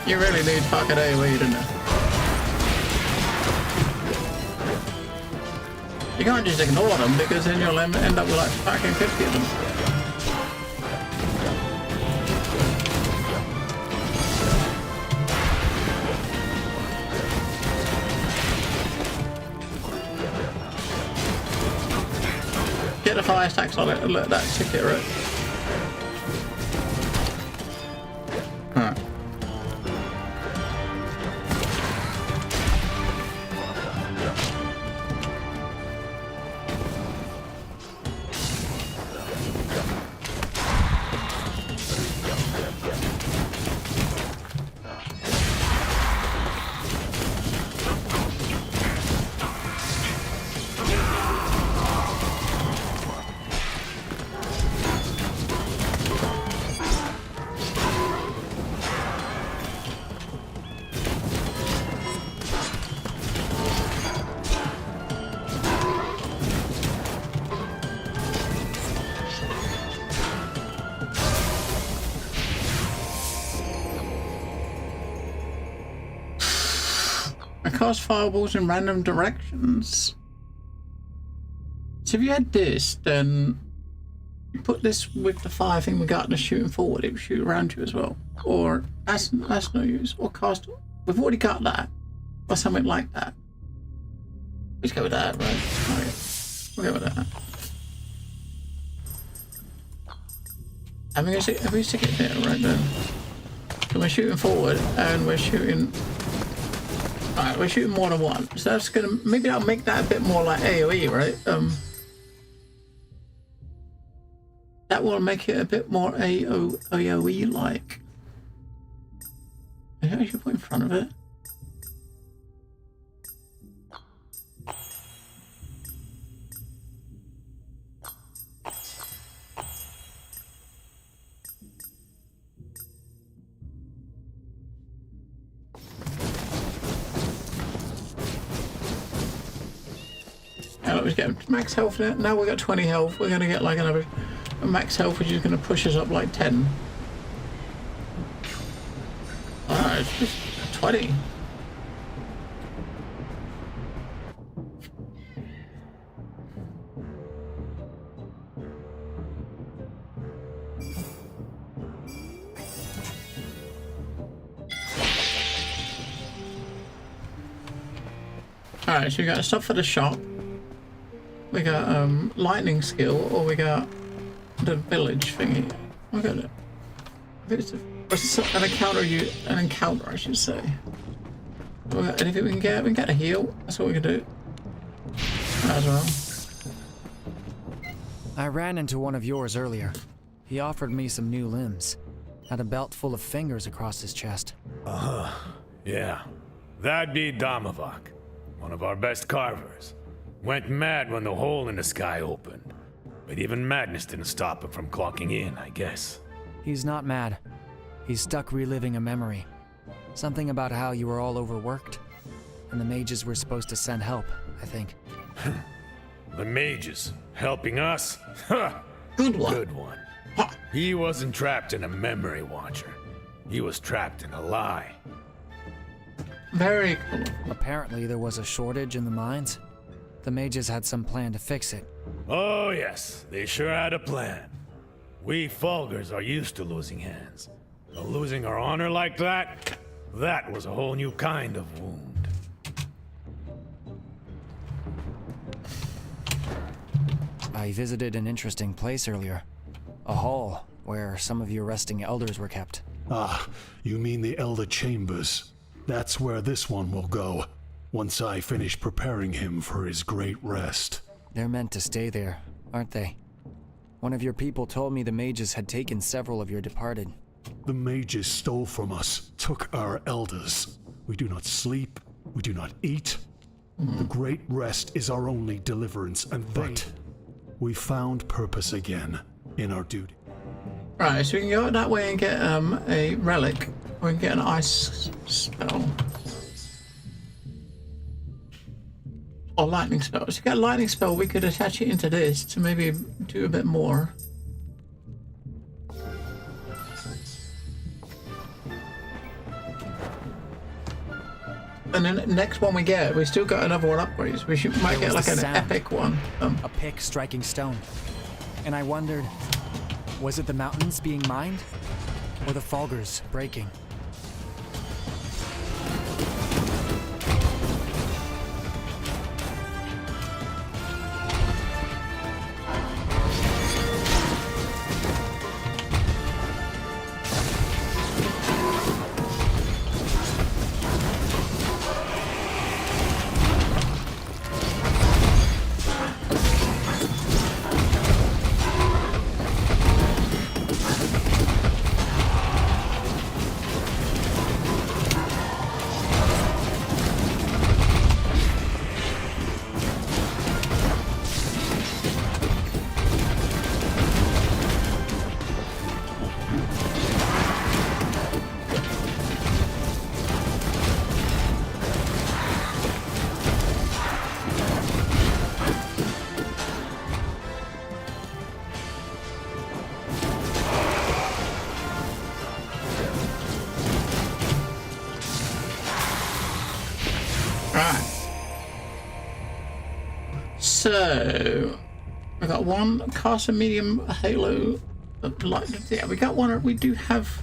You really need fucking AoE, don't you? You can't just ignore them because then you'll end up with like fucking 50 of them. Get the fire stacks on it and let that ticket right. Alright. Cast fireballs in random directions. So if you had this, then You put this with the fire thing we got and the shooting forward, it will shoot around you as well. Or that's no use. Or cast. We've already got that. Or something like that. Let's go with that, right? Okay. We'll go with that. Have we stick it there right there? So we're shooting forward and we're shooting. Alright, we're shooting more than one. So that's gonna maybe that'll make that a bit more like AoE, right? That will make it a bit more AoE like. I should put in front of it. Let's get max health now. Now we got 20 health. We're gonna get like another max health, which is gonna push us up like 10. Alright, it's just 20. Alright, so we got stuff for the shop. We got lightning skill, or we got the village thingy. We got it. It's an encounter, I should say. We got anything we can get? We can get a heal. That's what we can do. Might as well. I ran into one of yours earlier. He offered me some new limbs. Had a belt full of fingers across his chest. Yeah. That'd be Damavok, one of our best carvers. Went mad when the hole in the sky opened. But even madness didn't stop him from clocking in, I guess. He's not mad. He's stuck reliving a memory. Something about how you were all overworked. And the mages were supposed to send help, I think. The mages? Helping us? Good one. Good one. He wasn't trapped in a memory watcher. He was trapped in a lie. Very cool. Apparently there was a shortage in the mines. The mages had some plan to fix it. Oh yes, they sure had a plan. We Fulgurs are used to losing hands. But losing our honor like that was a whole new kind of wound. I visited an interesting place earlier. A hall where some of your resting elders were kept. Ah, you mean the Elder Chambers. That's where this one will go, once I finish preparing him for his great rest. They're meant to stay there, aren't they? One of your people told me the mages had taken several of your departed. The mages stole from us, took our elders. We do not sleep, we do not eat. The great rest is our only deliverance, and but we found purpose again in our duty. Right, so we can go that way and get a relic. We can get an ice spell. Or lightning spell. So to get a lightning spell, we could attach it into this to maybe do a bit more. And then the next one we get, we still got another one upgrades. We might get like an epic one. A pick striking stone. And I wondered, was it the mountains being mined? Or the Fulgurs breaking? So We got one cast a medium halo. Light. Yeah, we got one. We do have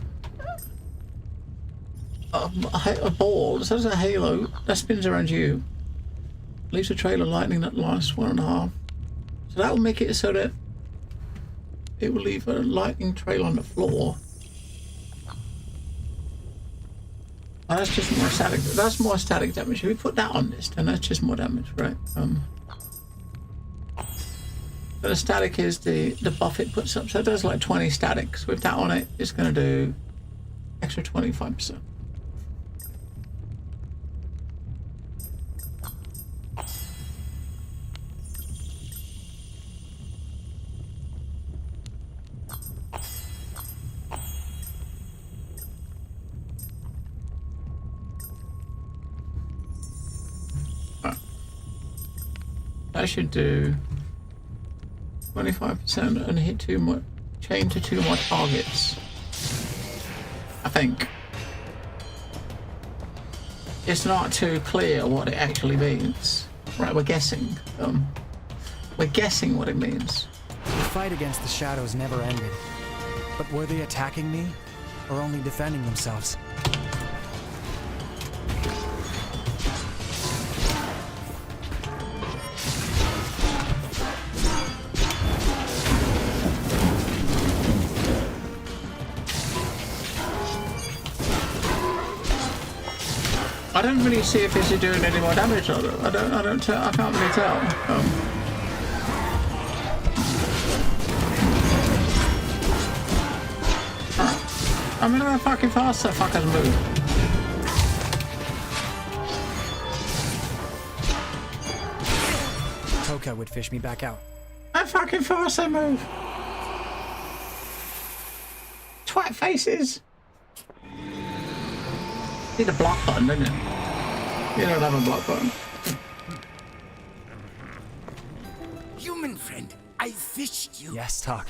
a ball. So there's a halo that spins around you. Leaves a trail of lightning that lasts 1.5. So that will make it so that it will leave a lightning trail on the floor. Oh, that's just more static. That's more static damage. If we put that on this, then that's just more damage, right? But the static is the buff it puts up. So it does like 20 static. So with that on it, it's going to do extra 25%. That should do 25% and hit 2 more, chain to 2 more targets. I think. It's not too clear what it actually means. Right, we're guessing. We're guessing what it means. The fight against the shadows never ended. But were they attacking me, or only defending themselves? I don't really see if this is doing any more damage or I can't really tell. I'm gonna go fucking fast so fuckers move. Toka would fish me back out. I fucking fast they move. Twat faces. Need a block button, don't you? You don't have a block button. Human friend, I fished you. Yes, Talk.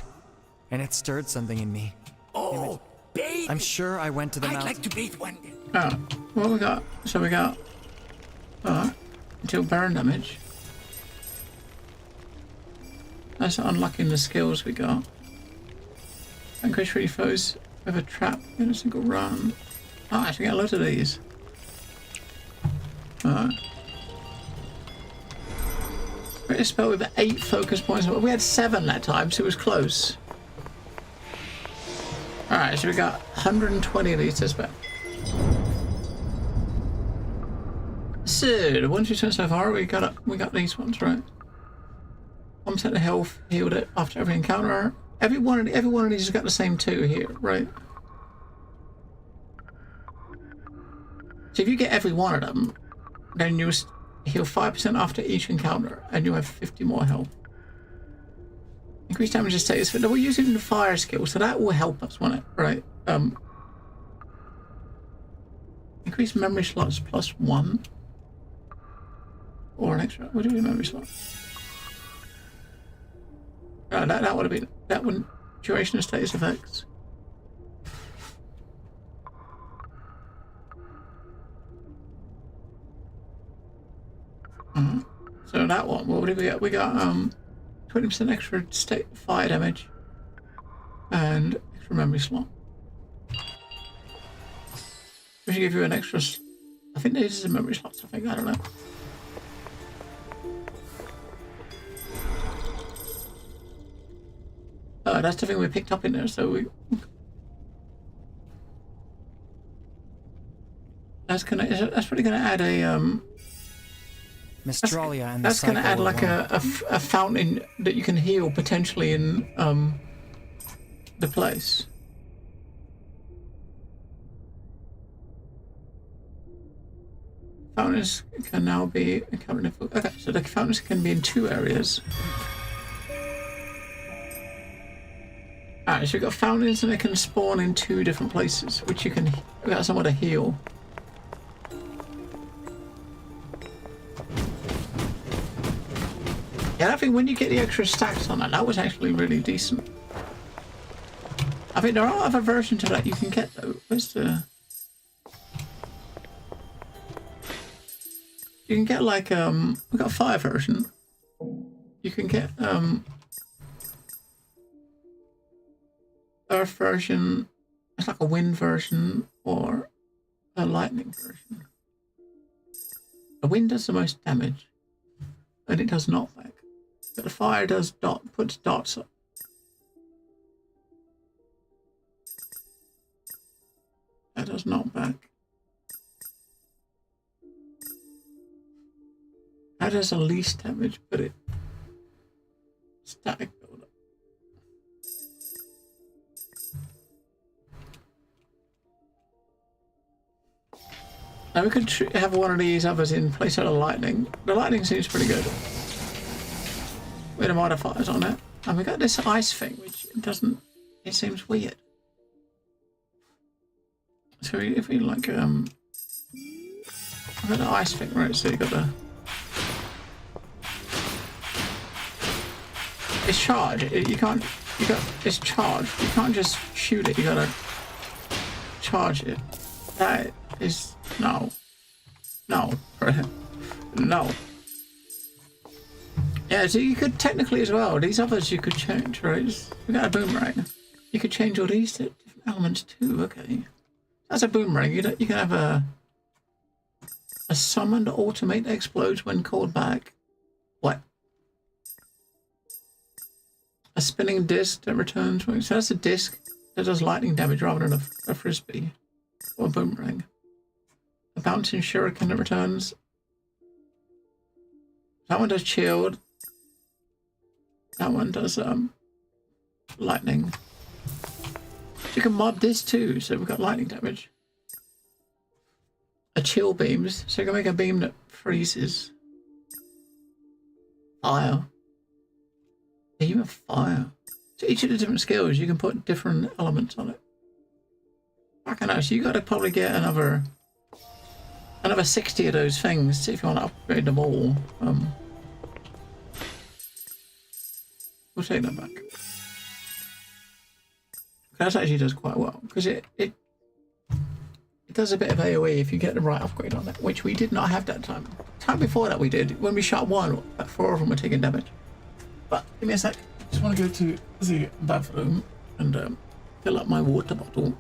And it stirred something in me. Oh, bathe. I'm sure I went to the mountain. I'd like to bathe one day. Oh, what we got? So we got until burn damage. That's unlocking the skills we got. Vanquish 3 foes with a trap in a single run. Oh, I actually get a lot of these. Alright. Create a spell with 8 focus points. We had 7 that time, so it was close. Alright, so we got 120 of these to spell. So, the ones we've done so far, we got these ones, right? 1% of health, healed it after every encounter. Every one of these has got the same 2 here, right? So if you get every one of them, then you heal 5% after each encounter, and you have 50 more health. Increase damage and status. We're using the fire skill, so that will help us, won't it? Right? Increase memory slots +1, or an extra. What do we memory slot? That would have been that one. Duration of status effects. So that one, what did we get? We got 20% extra fire damage and extra memory slot. We should give you an extra. I think this is a memory slot. I think I don't know. That's the thing we picked up in there. So we. That's probably gonna add a Mystralia and that's going to add like a fountain that you can heal potentially in the place. Fountains can now be encountered. Okay, so the fountains can be in 2 areas. Alright, so we've got fountains and they can spawn in 2 different places, which you can. We've got somewhere to heal. Yeah, I think when you get the extra stacks on that was actually really decent. I think there are other versions of that you can get though. Where's the... You can get like, we've got a fire version. You can get, earth version, it's like a wind version, or a lightning version. The wind does the most damage, and it does knockback. But the fire does puts dots up. That does knockback. That does the least damage, but it static build up. Now we could have one of these others in place of the lightning. The lightning seems pretty good. With the modifiers on it. And we got this ice thing, which doesn't, it seems weird. So if we like, we got the ice thing, right? So you got the, it's charged. It's charged. You can't just shoot it. You gotta charge it. That is, no. No. No. Yeah, so you could technically as well. These others you could change, right? We got a boomerang. You could change all these to different elements too. Okay, that's a boomerang. You can have a summoned automate that explodes when called back. What? A spinning disc that returns. So that's a disc that does lightning damage rather than a frisbee or a boomerang. A bouncing shuriken that returns. That one does chilled. That one does lightning. So you can mod this too, so we've got lightning damage. A chill beams, so you can make a beam that freezes. Fire. Beam of fire. So each of the different skills you can put different elements on it. Fucking hell, so you gotta probably get another 60 of those things if you want to upgrade them all. We'll take that back. That actually does quite well because it does a bit of AoE if you get the right upgrade on it, which we did not have that time. Time before that we did. When we shot one, about 4 of them were taking damage. But give me a sec. Just want to go to the bathroom and fill up my water bottle.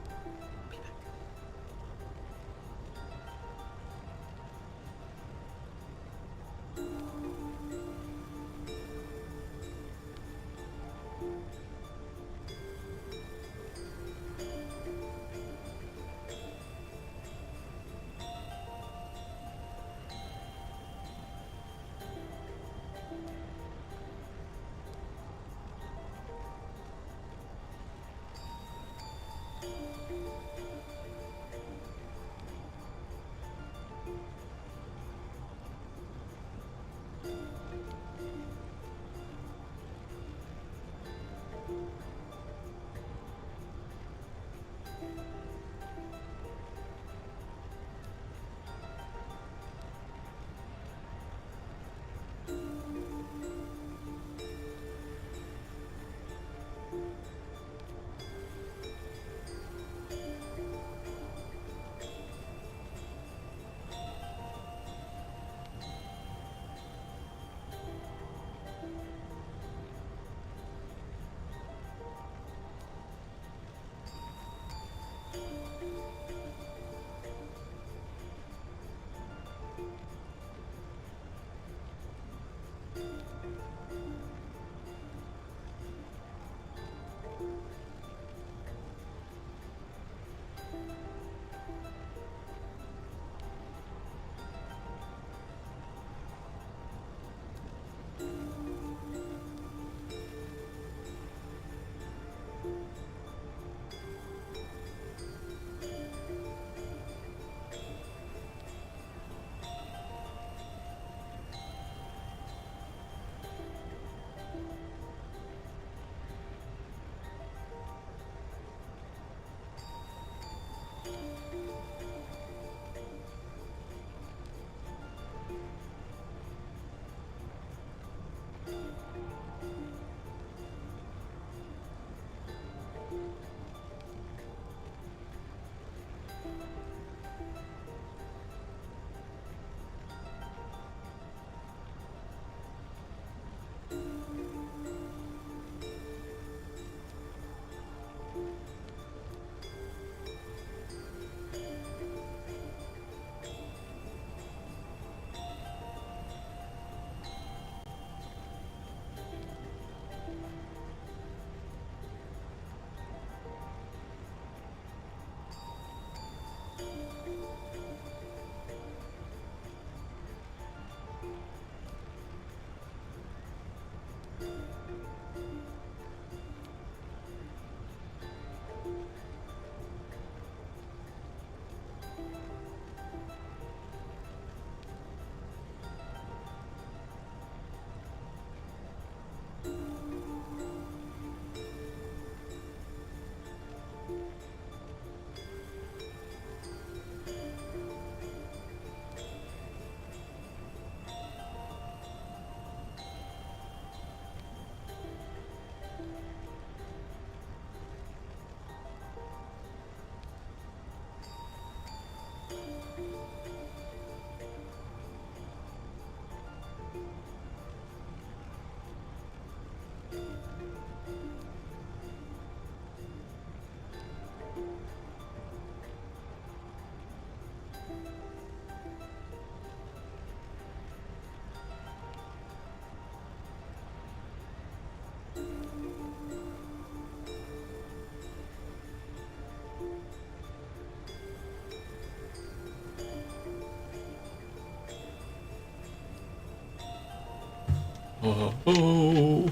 Hi-ho!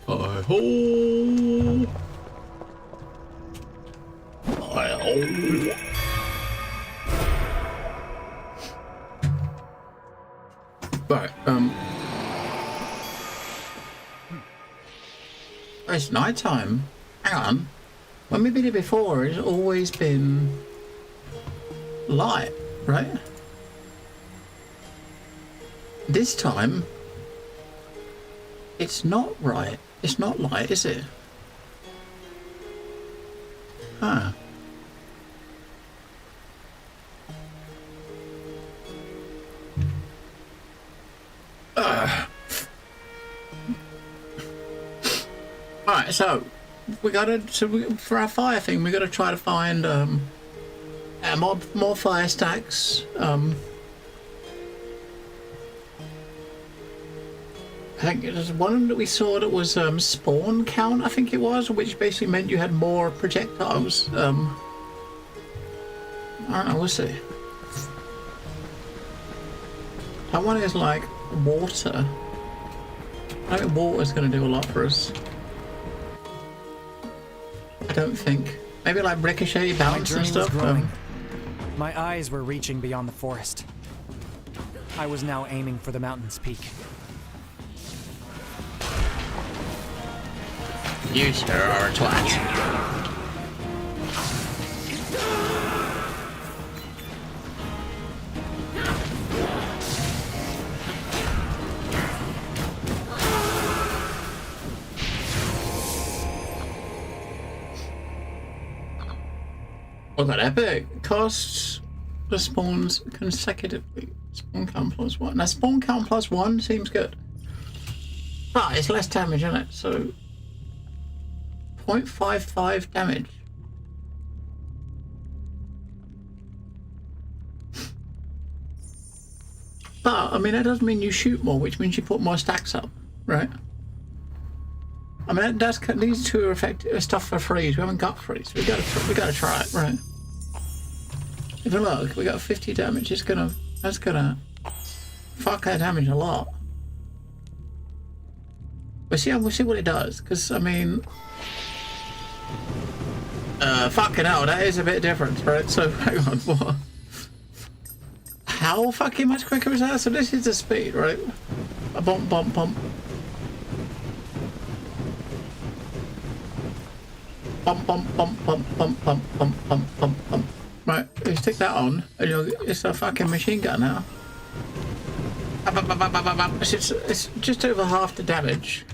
Hi-ho! Hi-ho! Right, it's night time. Hang on. When we've been here before, it's always been light, right? This time, it's not right. It's not light, is it? Huh. Alright, so we gotta, for our fire thing, we gotta try to find more fire stacks. I think there's one that we saw that was spawn count, I think it was, which basically meant you had more projectiles. I don't know, we'll see. That one is like water. I think water's going to do a lot for us. I don't think. Maybe like ricochet, bounce and stuff. My eyes were reaching beyond the forest. I was now aiming for the mountain's peak. You sir are a twat. Oh god, epic. Costs the spawns consecutively. Spawn count +1. Now spawn count +1 seems good. But it's less damage, isn't it? So 0.55 damage. But I mean that doesn't mean you shoot more, which means you put more stacks up, right? I mean that's these two are effective stuff for freeze. We haven't got freeze. We gotta try it, right? If you look, we got 50 damage. That's gonna fuck our damage a lot. We'll see what it does, because I mean, fucking hell, that is a bit different, right? So hang on, what? How fucking much quicker is that? So this is the speed, right? A bump, bump, bump. Bump, bump, bump, bump, bump, bump, bump, bump, bump, bump. Right, you stick that on, and it's a fucking machine gun now. It's just over half the damage,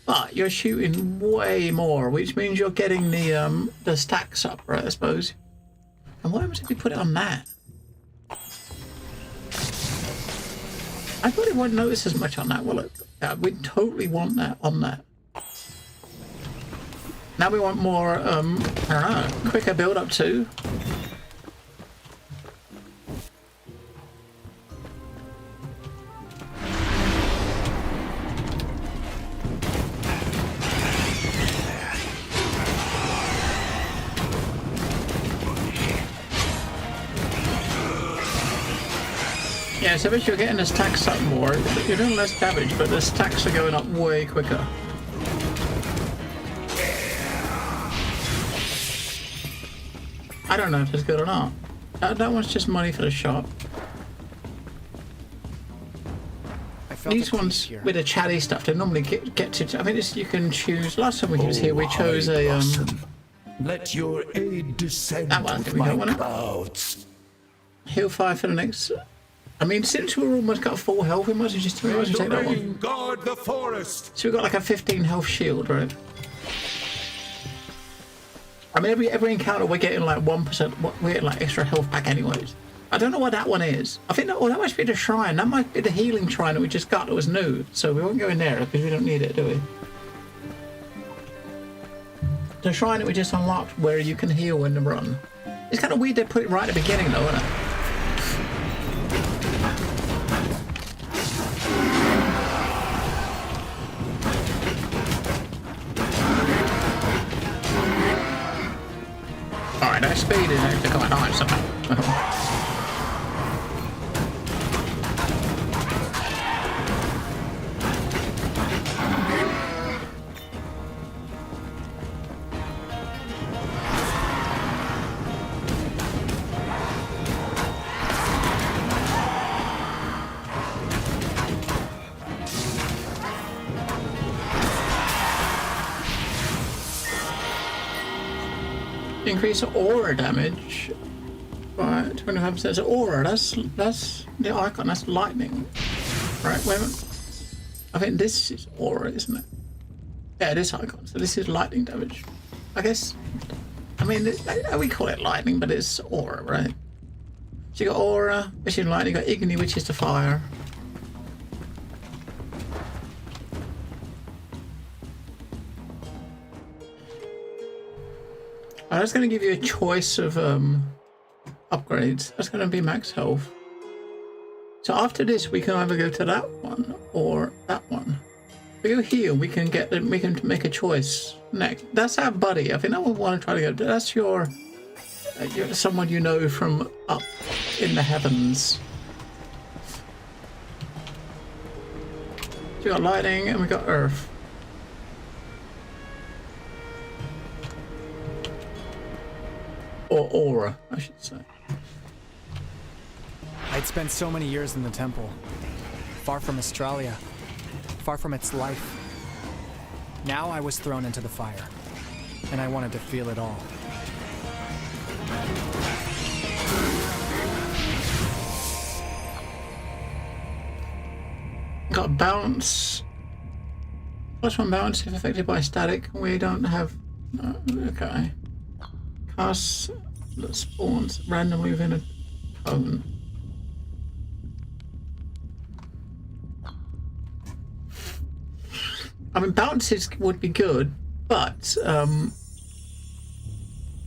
but you're shooting way more, which means you're getting the stacks up, right? I suppose. And what happens if you put it on that? I probably won't notice as much on that, will it? Yeah, we totally want that on that. Now we want more, I don't know, quicker build up too. Yeah, so if you're getting the stacks up more, you're doing less damage, but the stacks are going up way quicker. I don't know if it's good or not. That one's just money for the shop. These ones with the chatty stuff, they normally get to. I mean, you can choose. Last time we was here, we chose a. Let your aid descend that one. with my clouds. Heal 5 for the next. I mean, since we're almost got full health, we might as well just take that one. Guard the forest. So we've got like a 15 health shield, right? I mean, every encounter we're getting like 1%. We're getting like extra health back, anyways. I don't know what that one is. I think that must be the shrine. That might be the healing shrine that we just got that was new. So we won't go in there because we don't need it, do we? The shrine that we just unlocked where you can heal when you run. It's kind of weird they put it right at the beginning, though, isn't it? Alright, that speed is actually quite high somehow. Increase aura damage by 25%. So aura, that's the icon, that's lightning. Right, wait a minute. I think this is aura, isn't it? Yeah, it is icon, so this is lightning damage. I guess, I mean, we call it lightning, but it's aura, right? So you got aura, which is lightning, you got igni, which is the fire. I was going to give you a choice of upgrades. That's going to be max health. So after this, we can either go to that one or that one. If we go here, we can make a choice next. That's our buddy. I think that we want to try to go. That's you're someone you know from up in the heavens. So we got lightning and we got earth. Or aura, I should say. I'd spent so many years in the temple, far from Mystralia, far from its life. Now I was thrown into the fire, and I wanted to feel it all. Got bounce. +1 bounce if affected by static. We don't have. Okay. Cast that spawns randomly within a cone. I mean, bounces would be good, but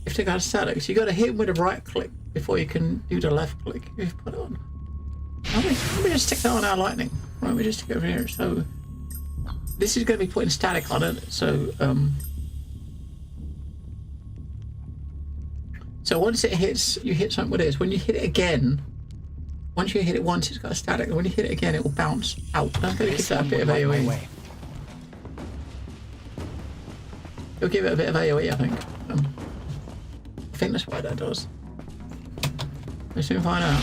if they got static, so you got to hit with a right click before you can do the left click if you put it on. Let me just stick that on our lightning. Right, we just stick it over here. So this is going to be putting static on it. So so once it hits, you hit something with this. When you hit it again, once you hit it once, it's got a static. When you hit it again, it will bounce out. That's going to give that a bit of AoE. It'll give it a bit of AoE, I think. I think that's why that does. We'll soon find out.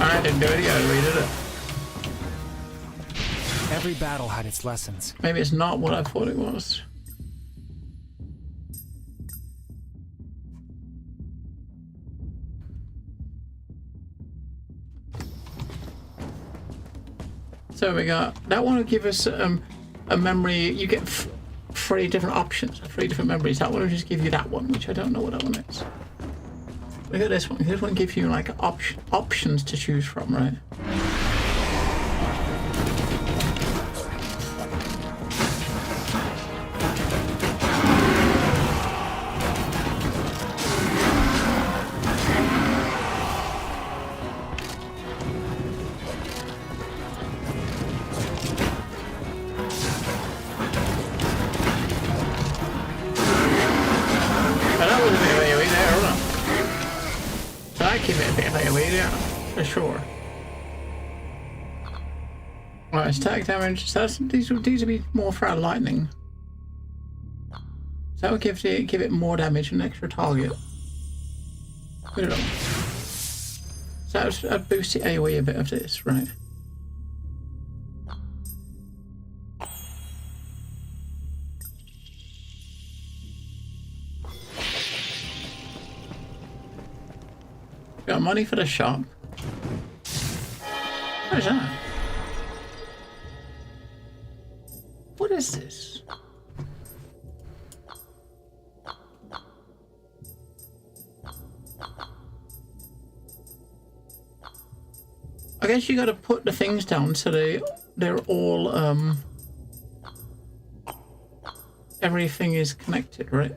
I didn't do it again, we did it. Every battle had its lessons. Maybe it's not what I thought it was. So we got that one will give us a memory. You get 3 different options, 3 different memories. That one will just give you that one, which I don't know what that one is. Look at this one. This one gives you like options to choose from, right? Sure. Alright, static damage. So these would be more for our lightning. So that would give it more damage and an extra target. Put it on. So that would boost the AoE a bit of this, right? Got money for the shop. What is that? What is this? I guess you gotta put the things down so they're all everything is connected, right?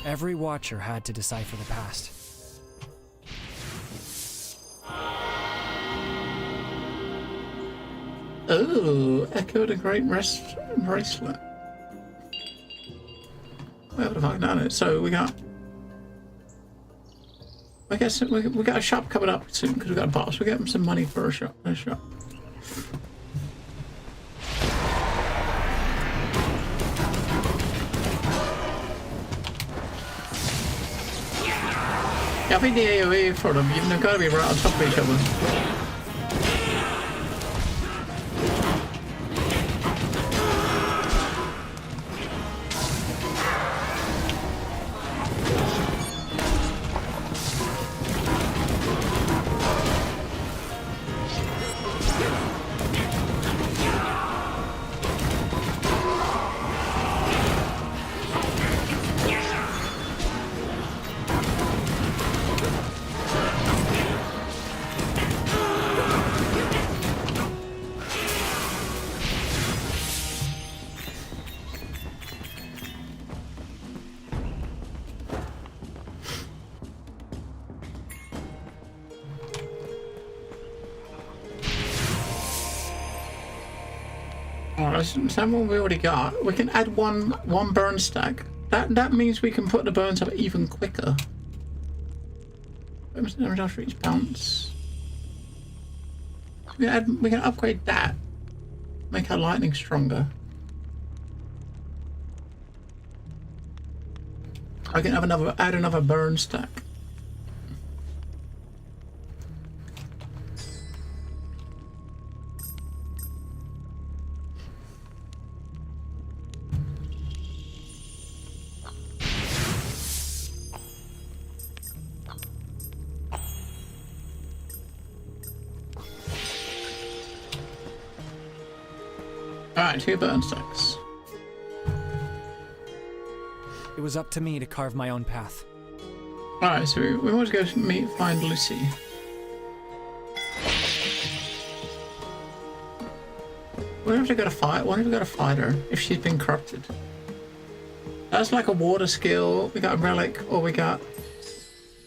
Every watcher had to decipher the past. Oh, Echo the Great Rest Bracelet. We haven't fucking done it. So we got. I guess we got a shop coming up soon because we got a boss. We get him some money for a shop. Yeah, I think the AoE for them, they've got to be right on top of each other. Someone we already got. We can add one burn stack. That means we can put the burns up even quicker. Damage after each bounce. We can upgrade that. Make our lightning stronger. I can add another burn stack. Alright, 2 burn stacks. It was up to me to carve my own path. Alright, so we want to go find Lucy. Where have we got to fight? Why have we got to fight her if she's been corrupted? That's like a water skill. We got a relic, or we got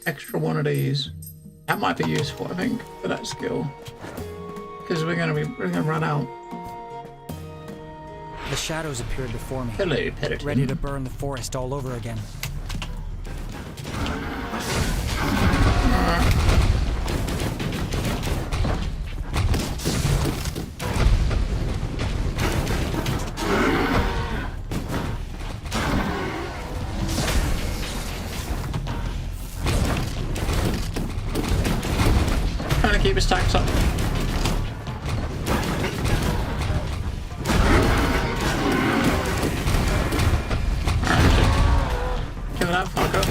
extra one of these. That might be useful, I think, for that skill, because we're gonna run out. The shadows appeared before me. Hello, Petterton. Ready to burn the forest all over again. Trying to keep his stacks up. That fucker.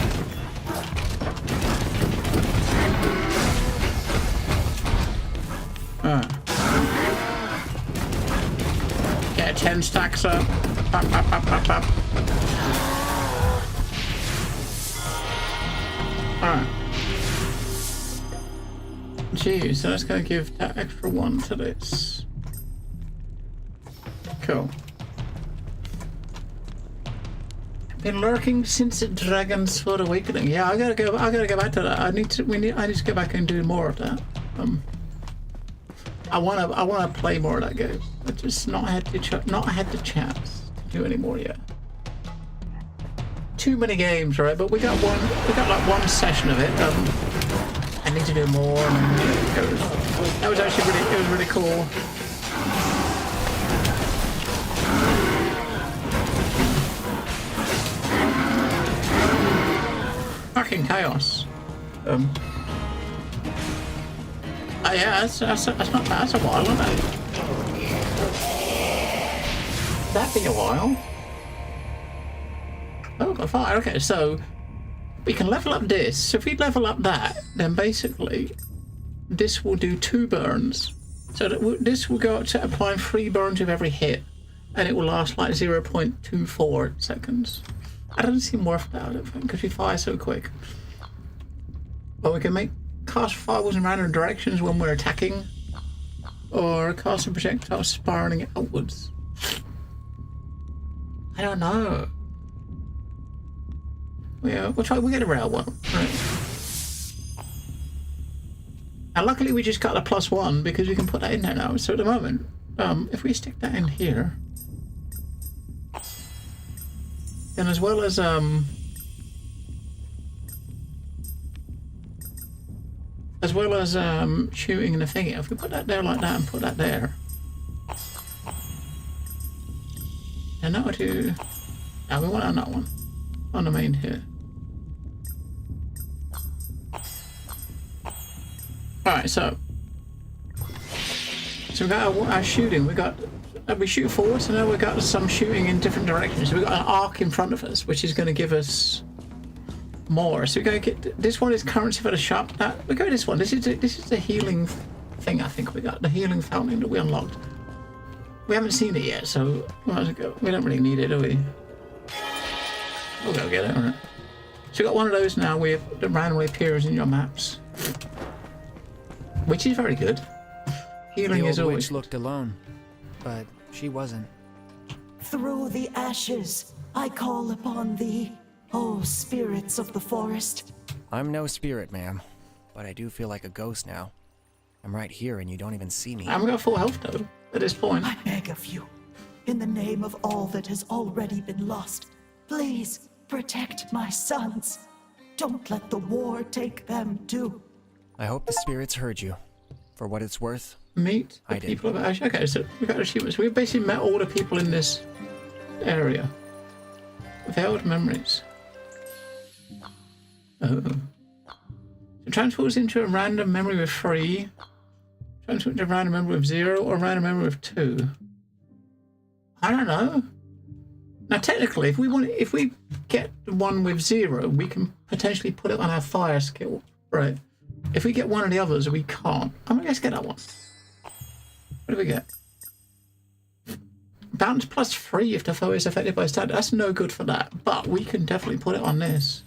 Get 10 stacks up. Pop, pop, pop, pop, pop. Alright. Jeez, so that's gonna give that extra one to this. Cool. Been lurking since the Dragon's Sword Awakening. Yeah, I gotta go back to that. I need to go back and do more of that. I wanna play more of that game. I just not had the chance to do any more yet. Too many games, right? But we got like one session of it. I need to do more. That was actually really cool. Fucking chaos. Yeah, that's not bad. That's a while, isn't it? That'd be a while. Oh, got fire. Okay, so we can level up this. So if we level up that, then basically this will do 2 burns. So this will go up to applying 3 burns with every hit, and it will last like 0.24 seconds. I don't seem worth that, I don't think, because we fire so quick. But we can cast fireballs in random directions when we're attacking, or cast a projectile spiraling outwards. I don't know. Yeah, we'll get a rare one. Right. And luckily we just got a +1 because we can put that in there now. So at the moment, if we stick that in here, And as well as shooting the thingy, if we put that there like that and put that there, and that would do. No, we want on that one, on the main here. All right, so we got our shooting. We shoot forward, so now we've got some shooting in different directions. So we've got an arc in front of us, which is going to give us more. So we go get this one is currency for the shop. We go this one. This is the healing thing. I think we got the healing fountain that we unlocked. We haven't seen it yet, so we don't really need it, do we? We'll go get it. All right. So we got one of those now. That randomly appears in your maps, which is very good. Healing is always. The old witch looked alone, but she wasn't. Through the ashes, I call upon thee, O spirits of the forest. I'm no spirit, ma'am, but I do feel like a ghost now. I'm right here and you don't even see me. I've got full health though, at this point. I beg of you, in the name of all that has already been lost, please protect my sons. Don't let the war take them too. I hope the spirits heard you. For what it's worth, meet the people of Ash. Okay, so we got achievements. We've basically met all the people in this area. Veiled memories. Oh. It transfers into a random memory with 3. Transfers into a random memory with 0 or a random memory with 2. I don't know. Now technically, if we get the one with 0, we can potentially put it on our fire skill, right? If we get one of the others, we can't. I'm gonna just get that one. What do we get? Bounce plus 3 if the foe is affected by static. That's no good for that, but we can definitely put it on this.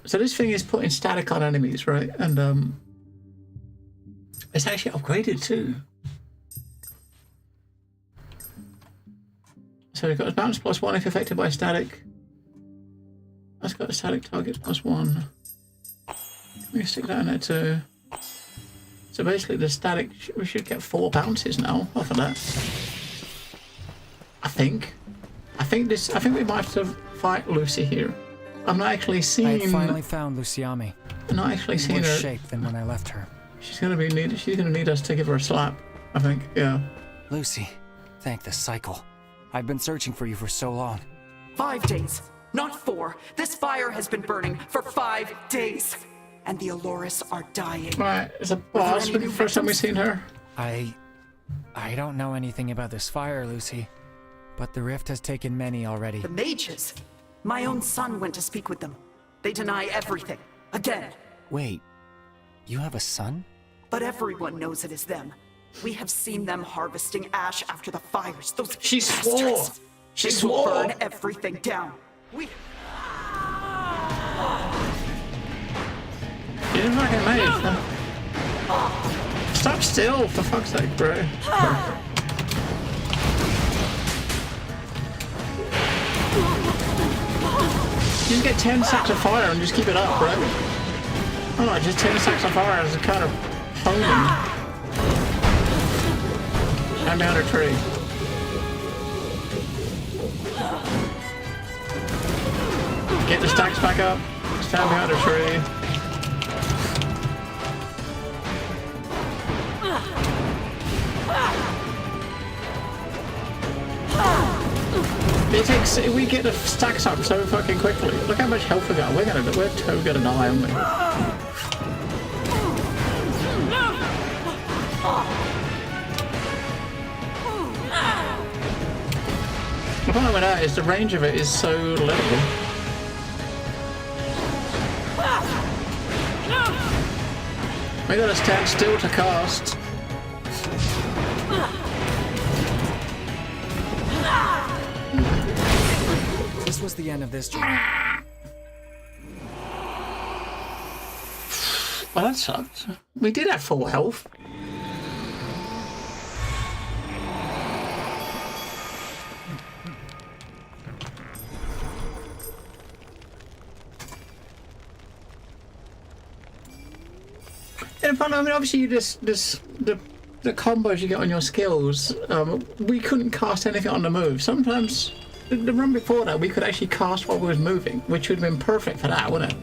So this thing is putting static on enemies, right? And it's actually upgraded too. So we've got bounce plus 1 if affected by static. That's got a static target plus 1. We can stick that in there too. So basically the static, we should get 4 bounces now off of that. I think we might have to fight Lucy here. I'm not actually seeing. I had finally found Luciami. I'm not actually seeing her. Worse shape than when I left her. She's gonna need us to give her a slap. I think, yeah. Lucy, thank the cycle. I've been searching for you for so long. 5 days, not 4. This fire has been burning for 5 days. And the Aloris are dying. Right, it's a boss. The first time we've seen her. I don't know anything about this fire, Lucy. But the rift has taken many already. The mages? My own son went to speak with them. They deny everything. Again. Wait, you have a son? But everyone knows it is them. We have seen them harvesting ash after the fires. Those She swore. She swore. Burn everything down. We. You didn't fucking move. Stop still, for fuck's sake, bro. You just get 10 sacks of fire and just keep it up, bro. Oh, just 10 sacks of fire as a kind of homing. I'm down a tree. Get the stacks back up. Stand behind a tree. We get the stacks up so fucking quickly. Look how much health we got. We're totally gonna die, aren't we? The problem with that is the range of it is so little. We gotta stand still to cast. This was the end of this journey. Well, that sucked. We did have full health. And I mean, obviously, you the combos you get on your skills. We couldn't cast anything on the move. Sometimes the run before that, we could actually cast while we was moving, which would have been perfect for that, wouldn't it?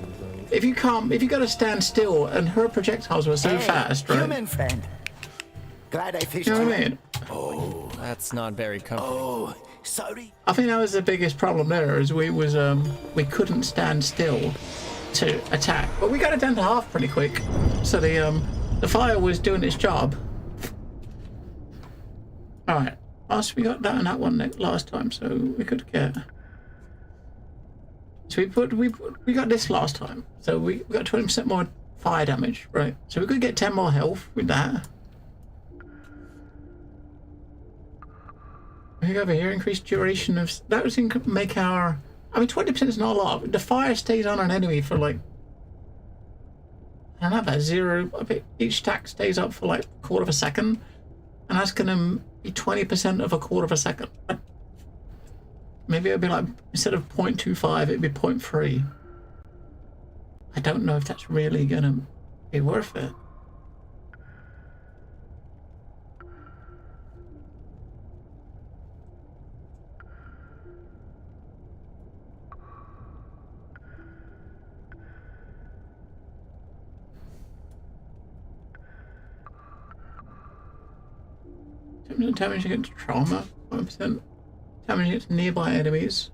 If you got to stand still, and her projectiles were so fast, right? Human friend. Glad I fished You know what I mean? Oh, that's not very comforting. Oh, sorry. I think that was the biggest problem there, is we couldn't stand still to attack, but we got it down to half pretty quick. So the fire was doing its job. All right, us we got that and that one last time, so we could get. So we got this last time, so we got 20% more fire damage, right? So we could get 10 more health with that. We go over here, increased duration of that was make our. I mean, 20% is not a lot. The fire stays on an enemy for like. I don't know about zero. I think each stack stays up for like a quarter of a second, and that's gonna be 20% of a quarter of a second. Maybe it'd be like, instead of 0.25, it'd be 0.3. I don't know if that's really gonna be worth it. Damage against trauma, 5%. Damage against nearby enemies.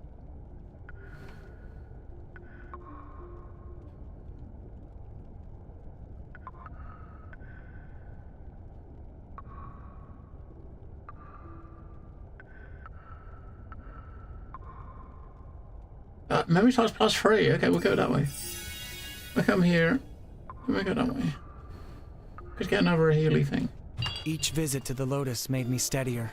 Memory size +3. Okay, we'll go that way. We'll come here. We'll go that way. Could get another Healy thing. Each visit to the Lotus made me steadier.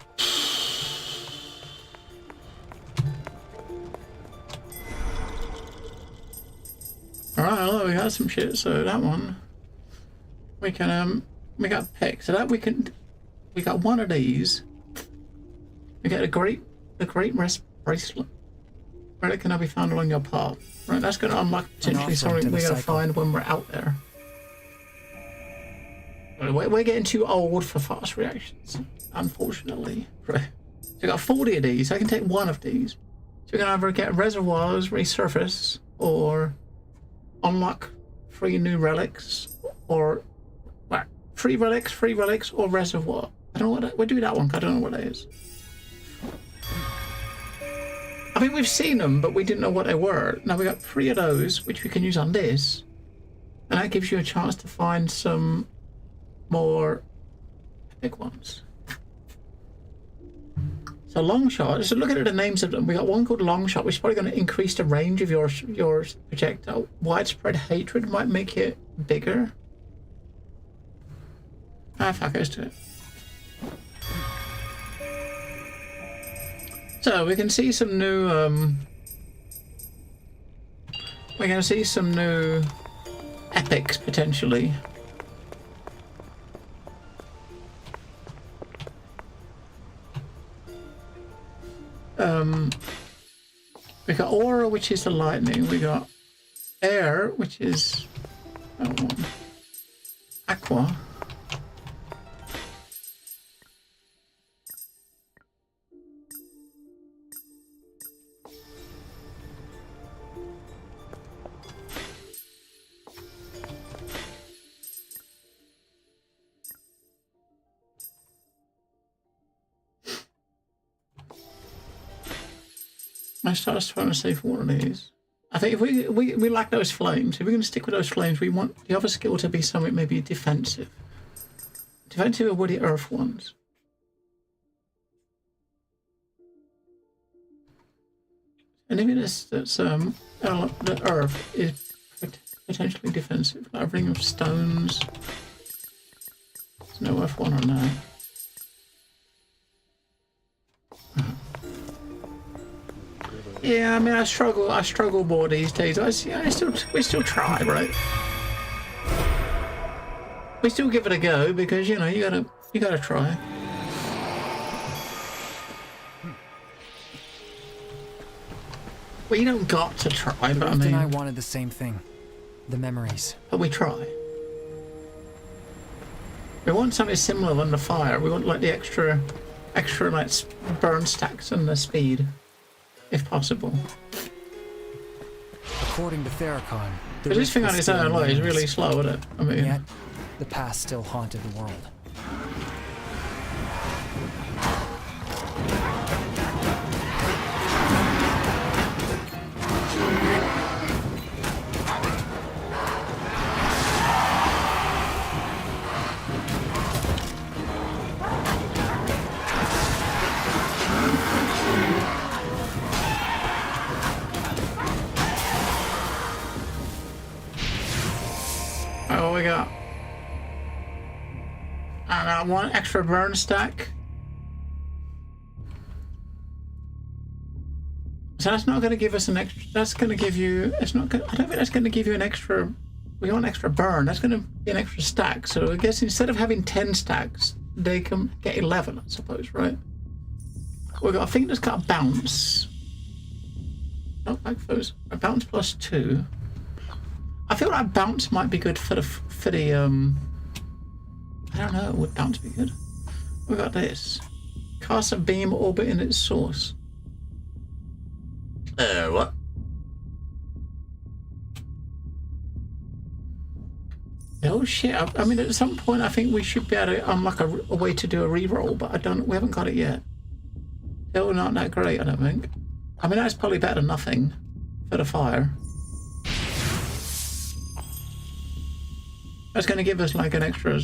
Alright, well, we got some shit, so that one. We can, we got pick. So that we got one of these. We get a great rest bracelet. Where it can now be found along your path. Right, that's going to unlock potentially something we're going to find when we're out there. We're getting too old for fast reactions, unfortunately. Right. So we got 40 of these. I can take one of these. So we can either get reservoirs, resurface, or unlock 3 new relics, or well, 3 relics, or reservoir. I don't know what we'll do that one. I don't know what that is. I mean, we've seen them, but we didn't know what they were. Now we got 3 of those, which we can use on this, and that gives you a chance to find some more big ones. So long shot. So look at the names of them. We got one called long shot, which is probably going to increase the range of your projectile. Widespread hatred might make it bigger. Ah, fuck, goes to it. So we can see some new. We're going to see some new epics potentially. We got aura, which is the lightning. We got air, which is aqua. I started trying to save one of these. I think if we lack those flames, if we're going to stick with those flames, we want the other skill to be something maybe defensive. Defensive or woody earth ones. Anything that's the earth is potentially defensive. Like a ring of stones. There's no earth one on that. Yeah, I mean, I struggle more these days. We still try, right? We still give it a go because you know you gotta try. Well, you don't got to try, but I mean. And I wanted the same thing, the memories. But we try. We want something similar on the fire. We want like the extra like burn stacks and the speed. if possible. According to Theracon, the But this rift thing was on its still own in is ruins. really slow, isn't it? I mean, Yet, the past still haunted the world. oh, we got. I got one extra burn stack. So that's not going to give us an extra. That's going to give you. It's not. I don't think that's going to give you an extra. We want extra burn. That's going to be an extra stack. So I guess instead of having 10 stacks, they can get 11, I suppose, right? We got. I think that's got a bounce. Not like those. A bounce plus 2. I feel like bounce might be good for the I don't know. Would bounce be good? We got this. Cast a beam orbiting its source. What? Oh shit! I mean, at some point, I think we should be able to unlock a way to do a reroll, but we haven't got it yet. Still not that great, I don't think. I mean, that's probably better than nothing for the fire. That's going to give us like an extra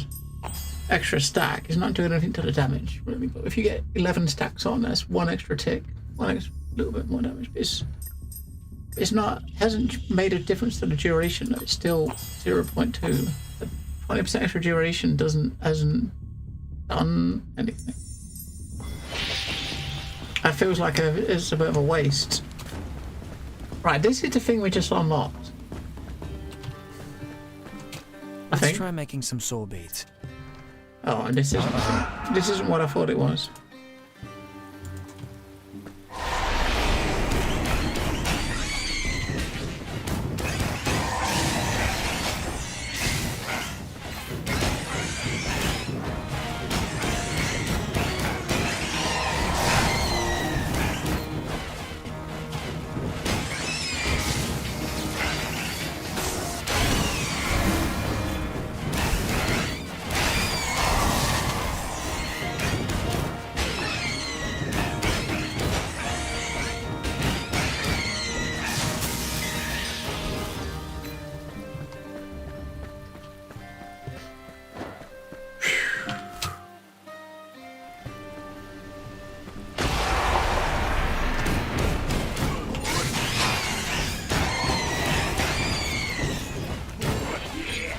stack. It's not doing anything to the damage, really. But if you get 11 stacks on, that's one extra tick, one extra little bit more damage. It's not hasn't made a difference to the duration. It's still 0.2. 20% extra duration hasn't done anything. That feels like it's a bit of a waste. Right, this is the thing we just unlocked. Let's try making some soul beads. Oh, and this isn't what I thought it was.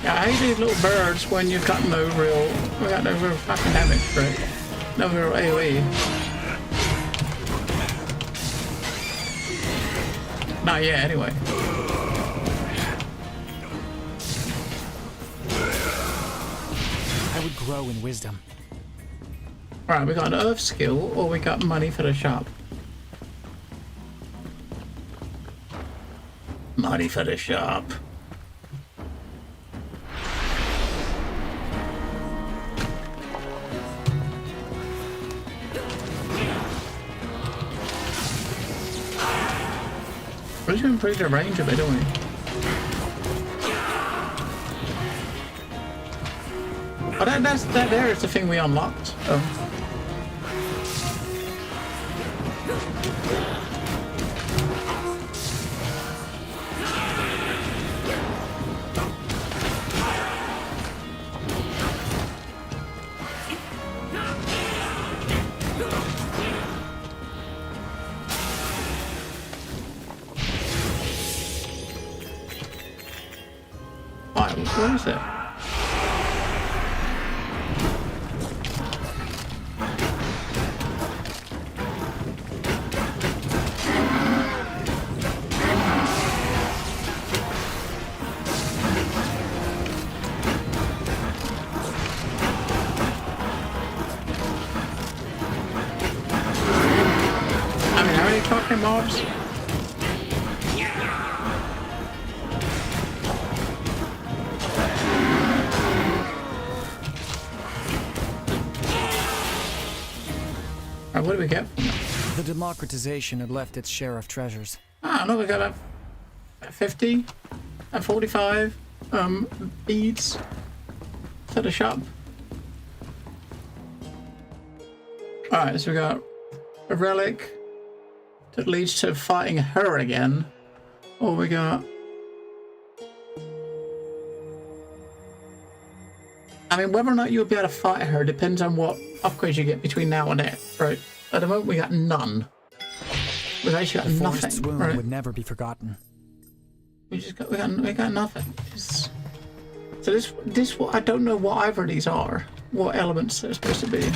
Yeah, I hate these little birds when you've got no real fucking damage for it. No real AoE. Not yet, anyway. I would grow in wisdom. Right, we got an earth skill, or we got money for the shop. Money for the shop. We should improve the range of it, don't we? Oh, that there is the thing we unlocked. Oh. Where is it? I mean, how many fucking mobs? What do we get from that? The democratization had left its share of treasures. Ah, no, we got a 50 and 45 beads to the shop. Alright, so we got a relic that leads to fighting her again. Or we got... I mean, whether or not you'll be able to fight her depends on what upgrades you get between now and then, right? At the moment, we got none. We've actually got the forest's nothing, wound right? would never be forgotten. We got nothing. So this I don't know what either of these are. What elements they're supposed to be.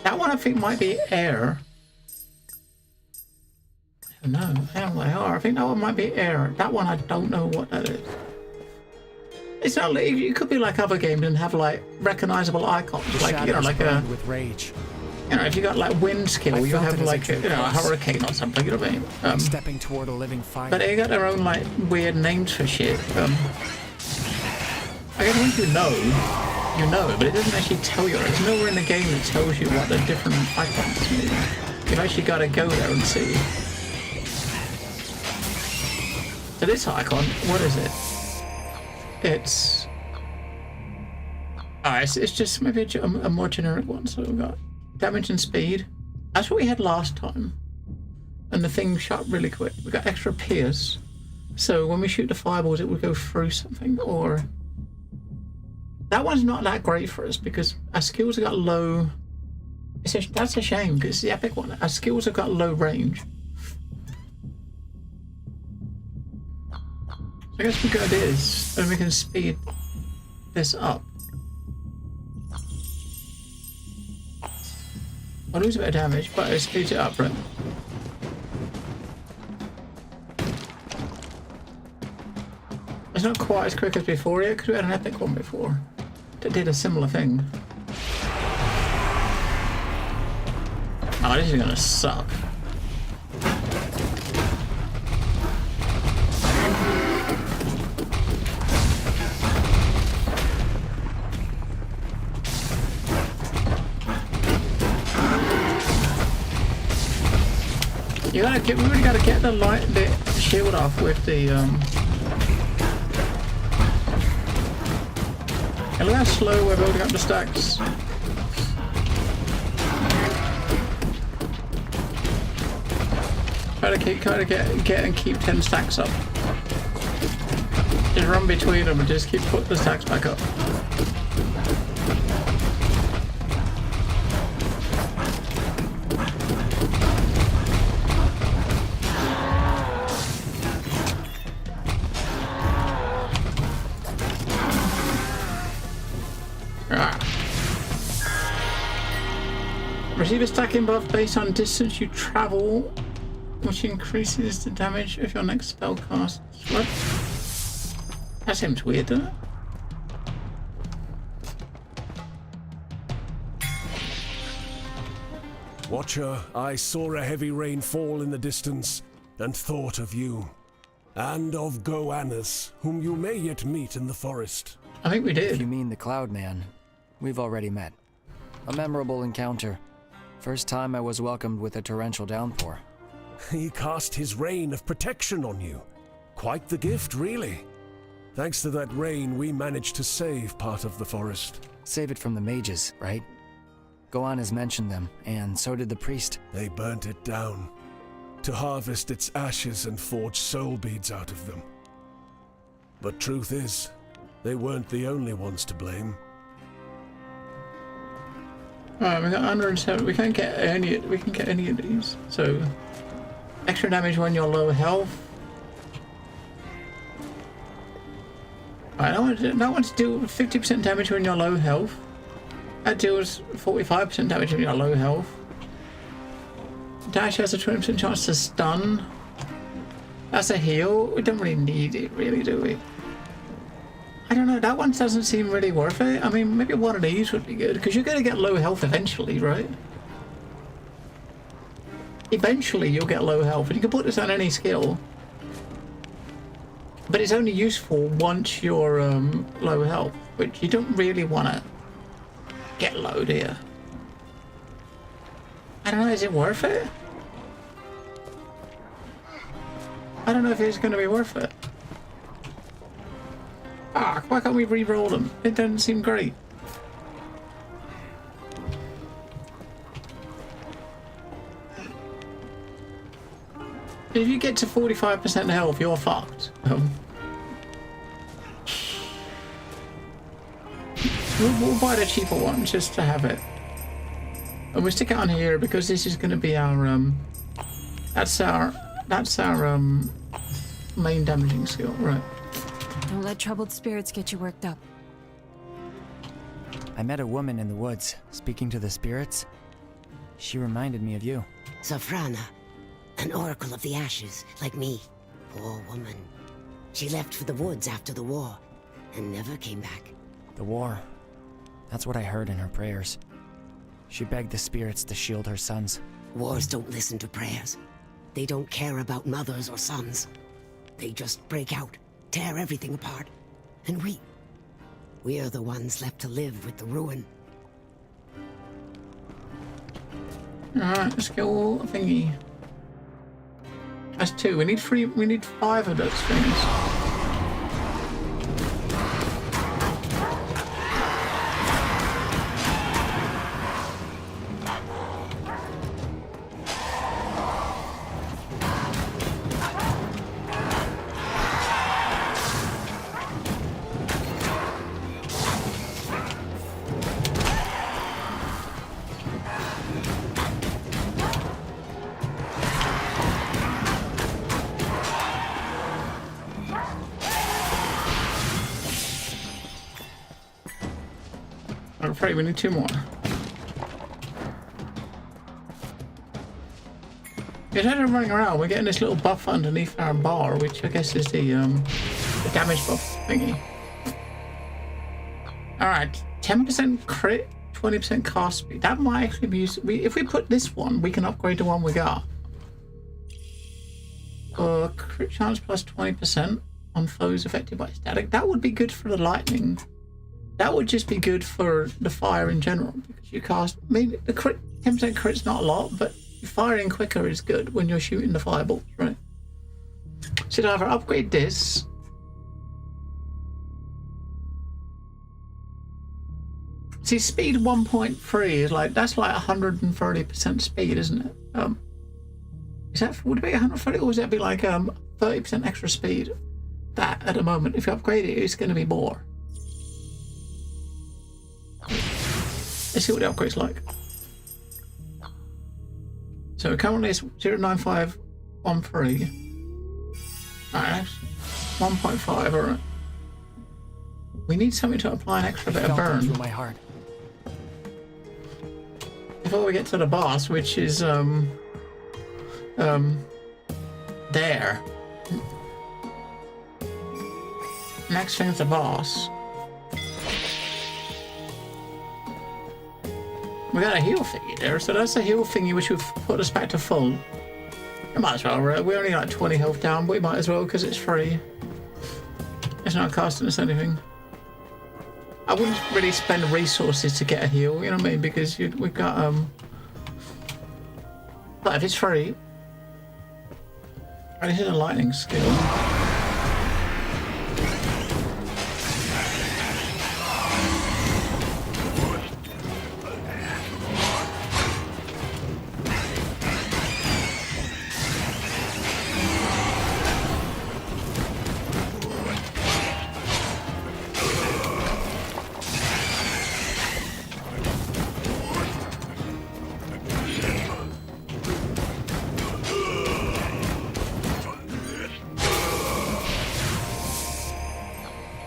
That one I think might be air. No, I don't know what they are. I think that one might be air. That one I don't know what that is. It's not like, it could be like other games and have like recognizable icons, like you know, like a with rage. You know, if you got like wind skill, you have like a hurricane or something. You know what I mean? Stepping toward a living fire. But they got their own like weird names for shit. I guess once you know it, but it doesn't actually tell you. There's nowhere in the game that tells you what the different icons mean. You've actually got to go there and see. So this icon, what is it? It's it's just maybe a more generic one. So we've got damage and speed. That's what we had last time. And the thing shot really quick. We got extra pierce. So when we shoot the fireballs, it would go through something. Or that one's not that great for us because our skills have got low. That's a shame because it's the epic one. Our skills have got low range. I guess we go this, and we can speed this up. I'll lose a bit of damage, but it speeds it up, right? It's not quite as quick as before yet, because we had an epic one before that did a similar thing. Oh, this is gonna suck. We really gotta get the shield off with the and look how slow we're building up the stacks. Try to get and keep 10 stacks up. Just run between them and just keep putting the stacks back up. Receive a stacking buff based on distance you travel, which increases the damage of your next spell cast. What? That seems weird, doesn't it? Watcher, I saw a heavy rain fall in the distance, and thought of you, and of Goannas, whom you may yet meet in the forest. I think we did. If you mean the Cloud Man, we've already met. A memorable encounter. First time I was welcomed with a torrential downpour. He cast his rain of protection on you. Quite the gift, really. Thanks to that rain, we managed to save part of the forest. Save it from the mages, right? Goannas mentioned them, and so did the priest. They burnt it down, to harvest its ashes and forge soul beads out of them. But truth is, they weren't the only ones to blame. Alright, we got 107. We can get any of these. So extra damage when you're low health. Alright, that one's deal 50% damage when you're low health. That deals 45% damage when you're low health. Dash has a 20% chance to stun. That's a heal. We don't really need it, really, do we? I don't know, that one doesn't seem really worth it. I mean, maybe one of these would be good, because you're going to get low health eventually, right? Eventually you'll get low health, and you can put this on any skill. But it's only useful once you're low health, which you don't really want to get low, do you? I don't know, is it worth it? I don't know if it's going to be worth it. Ah, why can't we re-roll them? It doesn't seem great. If you get to 45% health, you're fucked. We'll buy the cheaper one just to have it. And we'll stick it on here because this is going to be our that's our main damaging skill, right? Don't let troubled spirits get you worked up. I met a woman in the woods, speaking to the spirits. She reminded me of you. Safrana, an oracle of the ashes, like me. Poor woman. She left for the woods after the war, and never came back. The war. That's what I heard in her prayers. She begged the spirits to shield her sons. Wars don't listen to prayers. They don't care about mothers or sons. They just break out, tear everything apart. And we are the ones left to live with the ruin. Alright, let's go thingy. That's 2. We need 3. We need 5 of those things. I'm afraid we need 2 more. As we're running around, we're getting this little buff underneath our bar, which I guess is the damage buff thingy. Alright, 10% crit, 20% cast speed. That might actually be useful. If we put this one, we can upgrade the one we got. Crit chance plus 20% on foes affected by static. That would be good for the lightning. That would just be good for the fire in general, because you cast. I mean, the crit 10% crit's not a lot, but firing quicker is good when you're shooting the fireballs, right? Should I either upgrade this? See, speed 1.3 is like, that's like 130% speed, isn't it? Is that, would it be 130, or would that be like 30% extra speed? That at the moment, if you upgrade it, it's going to be more. Let's see what the upgrade's like. So currently it's 0.9513. Alright, 1.5, alright. We need something to apply an extra bit of burn. Through my heart. Before we get to the boss, which is there. Next thing's the boss. We got a heal thingy there, so that's a heal thingy which would put us back to full. We might as well, right? We're only like 20 health down, but we might as well because it's free. It's not costing us anything. I wouldn't really spend resources to get a heal, you know what I mean? Because we've got, but if it's free, and this is a lightning skill.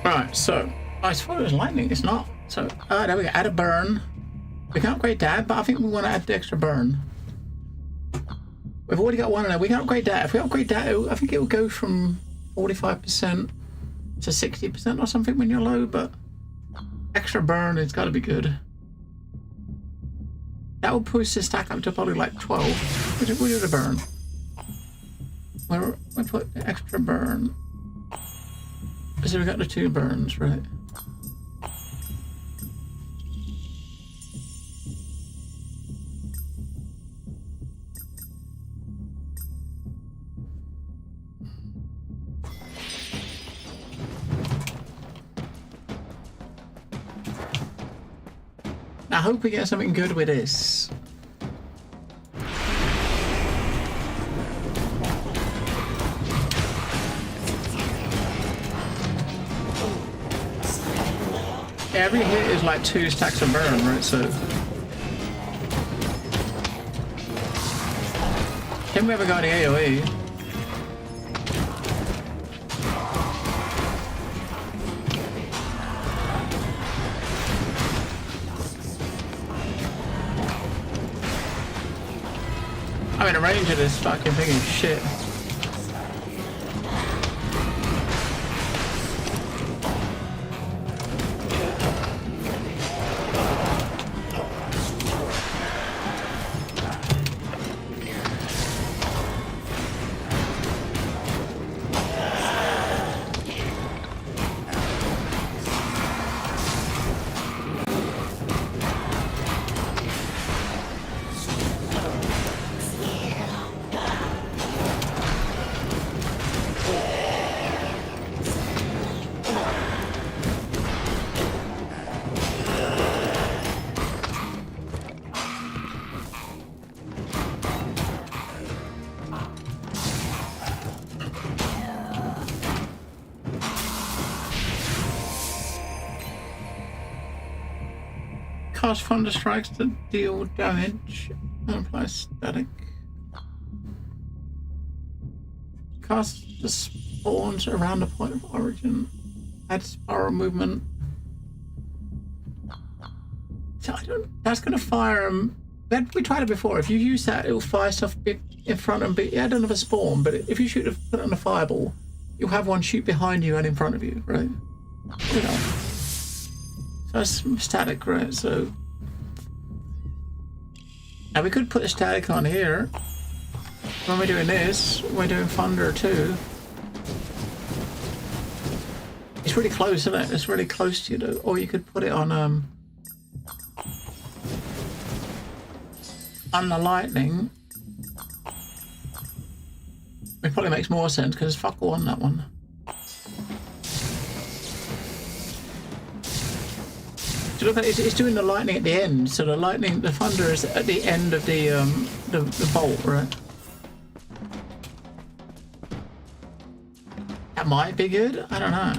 Right, so I suppose it's lightning, it's not. So there we go, add a burn. We can upgrade that, but I think we want to add the extra burn. We've already got one of them. We can upgrade that. If we upgrade that, I think it will go from 45% to 60% or something when you're low, but extra burn has got to be good. That will push the stack up to probably like 12. Where did the burn? Where we put the extra burn? So we got the 2 burns, right? I hope we get something good with this. Every hit is like 2 stacks of burn, right? So can we ever got any AoE? I mean, the range of this fucking thing is shit. Cast thunder strikes to deal damage and apply static. Cast the spawns around the point of origin. Add spiral movement. So I don't. That's gonna fire them. We tried it before. If you use that, it'll fire stuff in front and add another spawn. But if you put it on a fireball, you'll have one shoot behind you and in front of you, right? You know. So that's static, right? So now we could put the static on here. When we're doing this, we're doing thunder too. It's really close, isn't it? It's really close to you, though. Or you could put it on the lightning. It probably makes more sense because fuck all on that one. So look at it, it's doing the lightning at the end. So the thunder is at the end of the bolt, right? That might be good. I don't know.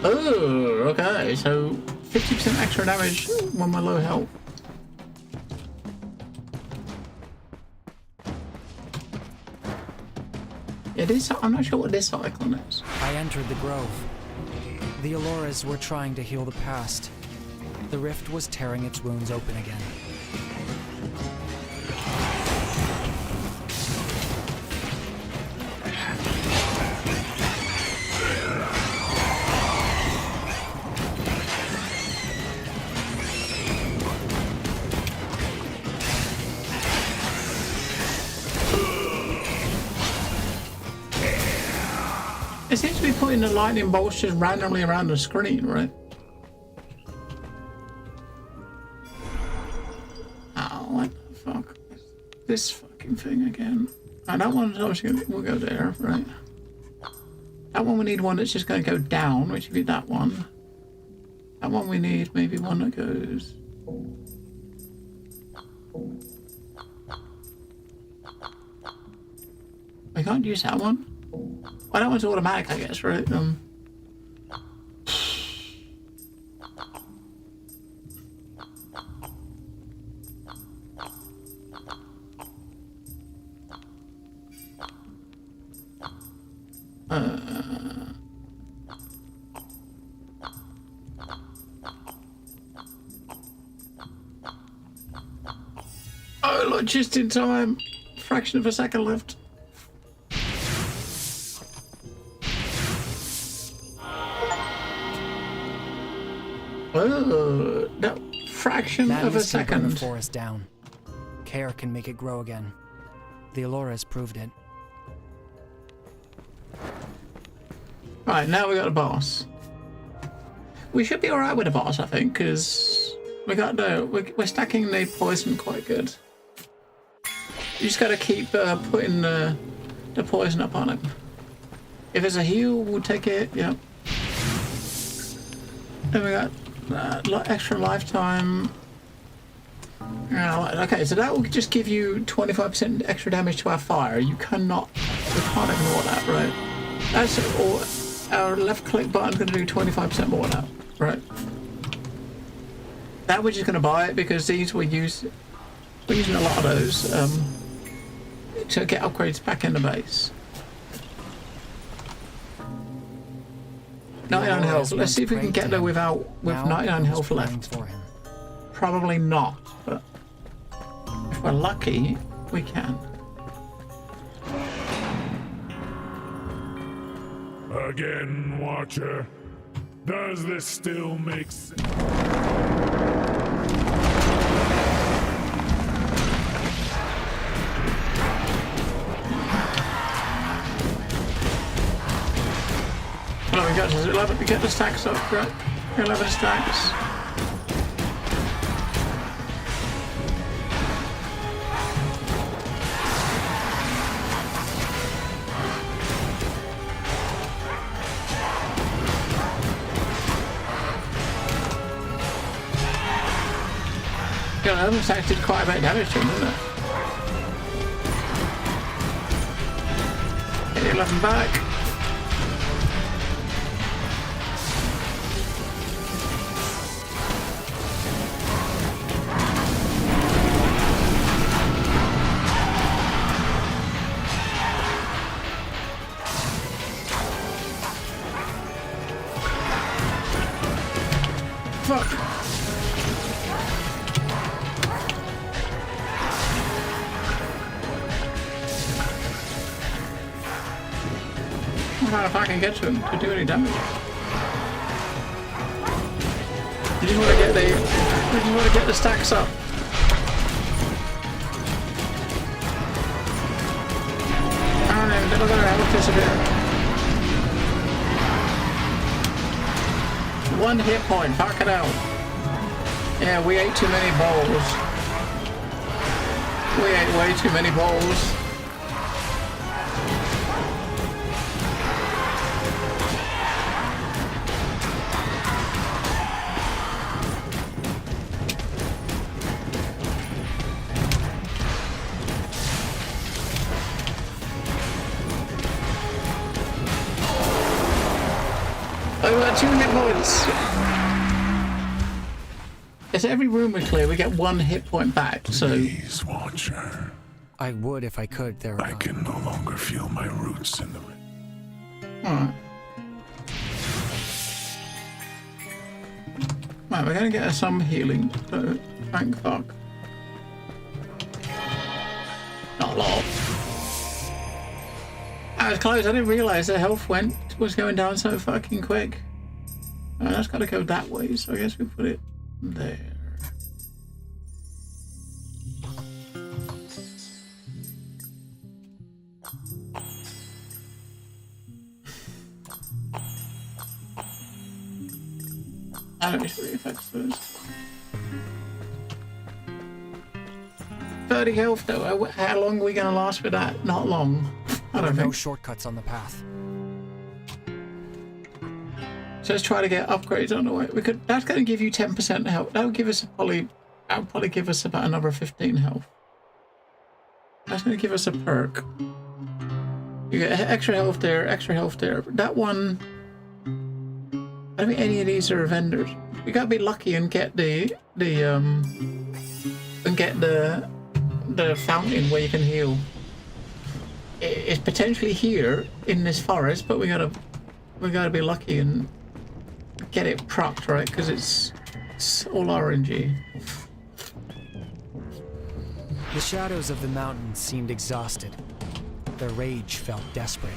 Oh, okay, so 50% extra damage when we're low health. It is, I'm not sure what this cyclone is. I entered the grove. The Alloras were trying to heal the past. The rift was tearing its wounds open again. It seems to be putting the lightning bolts just randomly around the screen, right? Oh, what the fuck? This fucking thing again. I don't want to, obviously, we'll go there, right? That one we need one that's just going to go down, which would be that one. That one we need maybe one that goes... I can't use that one. Well, that one's automatic, I guess, right? Oh, just in time. Fraction of a second left. Oh, no. Fraction of a Madness can burn a second. forest down. Care can make it grow again. The Allora's proved it. Right, now we got a boss. We should be alright with the boss, I think, because we're stacking the poison quite good. You just gotta keep putting the poison up on him. If it's a heal, we'll take it, yep. Then we got extra lifetime. Okay, so that will just give you 25% extra damage to our fire. We can't ignore that, right? That's all. Our left click button's going to do 25% more now, right? That we're just going to buy it because these we're using a lot of those to get upgrades back in the base. 99 health. Let's see if we can get there with 99 health left. Probably not, but if we're lucky, we can. Again, Watcher. Does this still make sense? Oh, we got to 11. We get the stacks up, right? 11 stacks. Yeah, 11 stacks did quite a bit of damage to him, didn't it? Get 11 back. Fuck. I don't know if I can get to him to do any damage. You just want to get the stacks up. I don't know, they're gonna have this a bit. 1 hit point, fuck it out. Yeah, we ate too many bowls. We ate way too many bowls. Oh, we got 2 hit points. Yes, every room we clear, we get 1 hit point back. So, please, Watcher. I would if I could. I can no longer feel my roots in the. alright. Right, we're gonna get some healing. So, thank fuck. Not a lot. I was close. I didn't realise the health was going down so fucking quick. That's got to go that way, so I guess we put it there. Animation effects first. 30 health though. How long are we going to last with that? Not long. I don't think. No shortcuts on the path. So let's try to get upgrades on the way. That's going to give you 10% health. That would give us probably give us about another 15 health. That's going to give us a perk. You get extra health there, extra health there. That one, I don't think any of these are vendors. We got to be lucky and get the fountain where you can heal. It's potentially here in this forest, but we gotta be lucky and get it procced, right? Because it's all RNG. The shadows of the mountain seemed exhausted. Their rage felt desperate.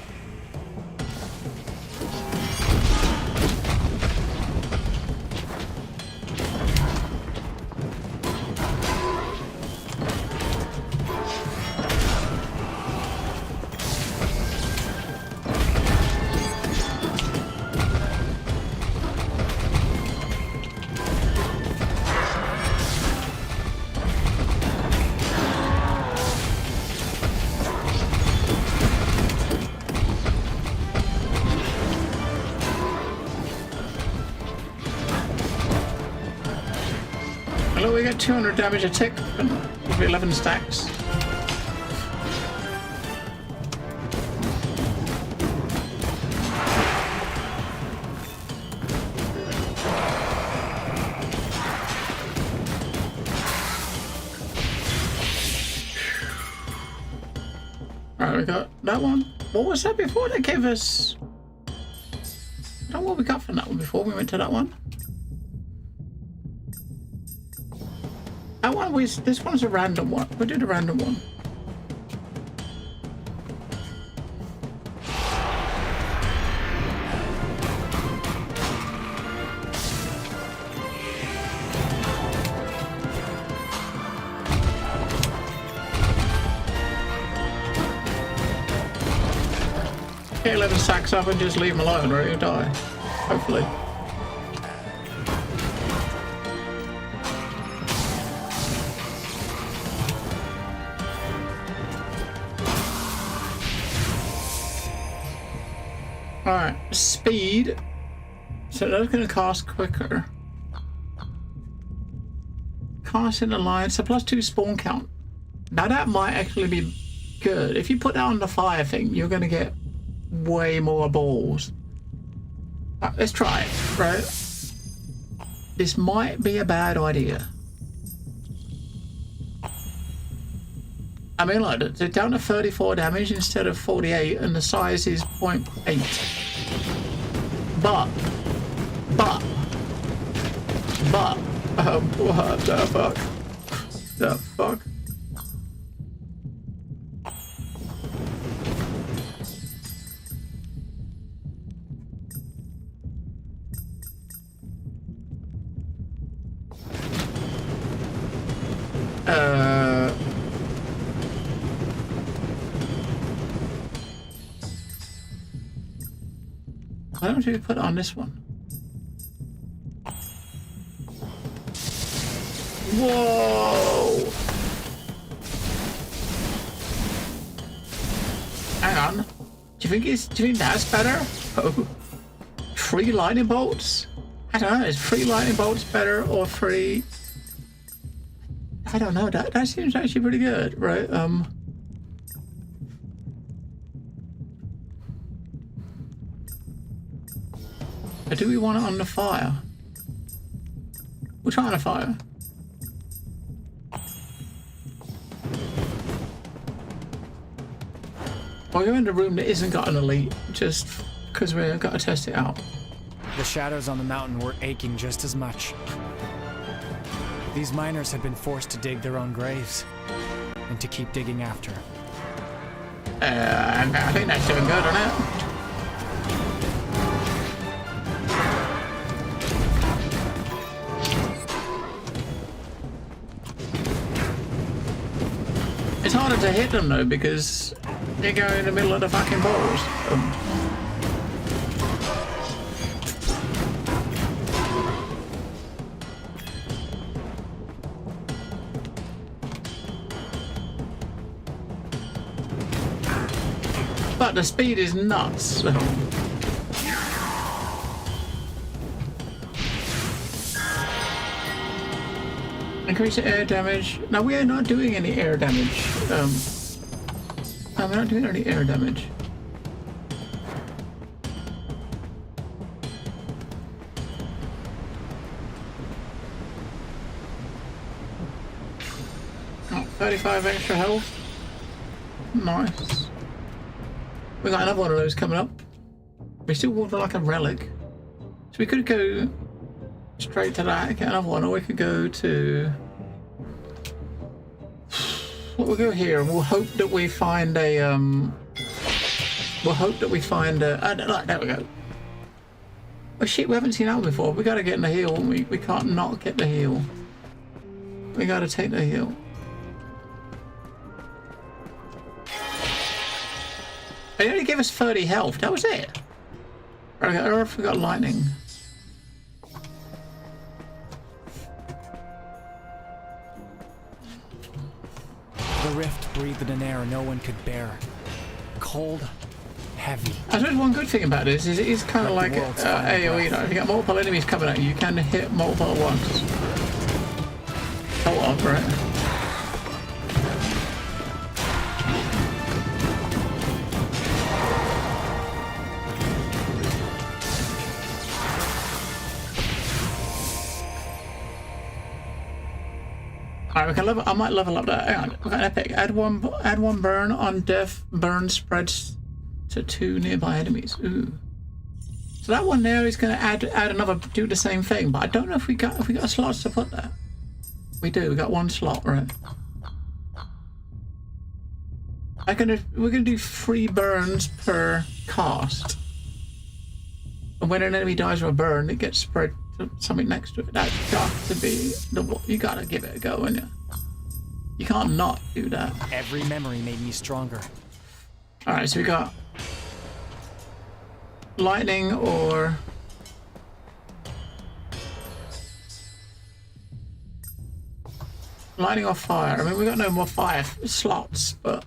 Hello, we got 200 damage a tick with 11 stacks. Alright, we got that one. What was that before? That gave us... I don't know what we got from that one before we went to that one. That one was... This one's a random one. We did a random one. Get 11 sacks up and just leave him alone or he'll die. Hopefully. Alright, speed. So that's going to cast quicker. Cast in a line, so +2 spawn count. Now that might actually be good. If you put that on the fire thing, you're going to get way more balls. Let's try it, right? This might be a bad idea. I mean, like, they're down to 34 damage instead of 48, and the size is 0.8. But, what the fuck? The fuck? Why don't you put it on this one? Whoa! Hang on. Do you think that's better? Oh. 3 lightning bolts? I don't know, is 3 lightning bolts better or 3? I don't know, that seems actually pretty good, right? Or do we want it on the fire? We'll try on the fire. I'll go in the room that isn't got an elite, just because we've got to test it out. The shadows on the mountain were aching just as much. These miners had been forced to dig their own graves, and to keep digging after. I think that's doing good, isn't it? It's harder to hit them though because they go in the middle of the fucking balls. But the speed is nuts. Increase the air damage. Now we are not doing any air damage. No, we're not doing any air damage. Oh, 35 extra health. Nice. We got another one of those coming up. We still want like a relic. So we could go straight to that, get another one, or we could go to... We'll go here and we'll hope that we find a we'll hope that we find a there we go. Oh shit, we haven't seen that before. We gotta get in the heal. We can't not get the heal. We gotta take the heal. They only gave us 30 health. That was it. I forgot lightning. The rift breathed an air no one could bear. Cold, heavy. I suppose one good thing about this is it is kind of like AoE. You know, if you got multiple enemies coming at you, you can hit multiple at once. Hold on for it. Alright, we can level. I might level up that. Hang on, we got epic. Add one burn on death. Burn spreads to 2 nearby enemies. Ooh. So that one there is going to add another, do the same thing. But I don't know if we got slots to put that. We do. We got 1 slot, right? We're gonna do 3 burns per cast. And when an enemy dies from a burn, it gets spread to something next to it. That's got to be the. You gotta give it a go, ain't you? You can't not do that. Every memory made me stronger. All right, so we got lightning or fire. I mean, we got no more fire slots, but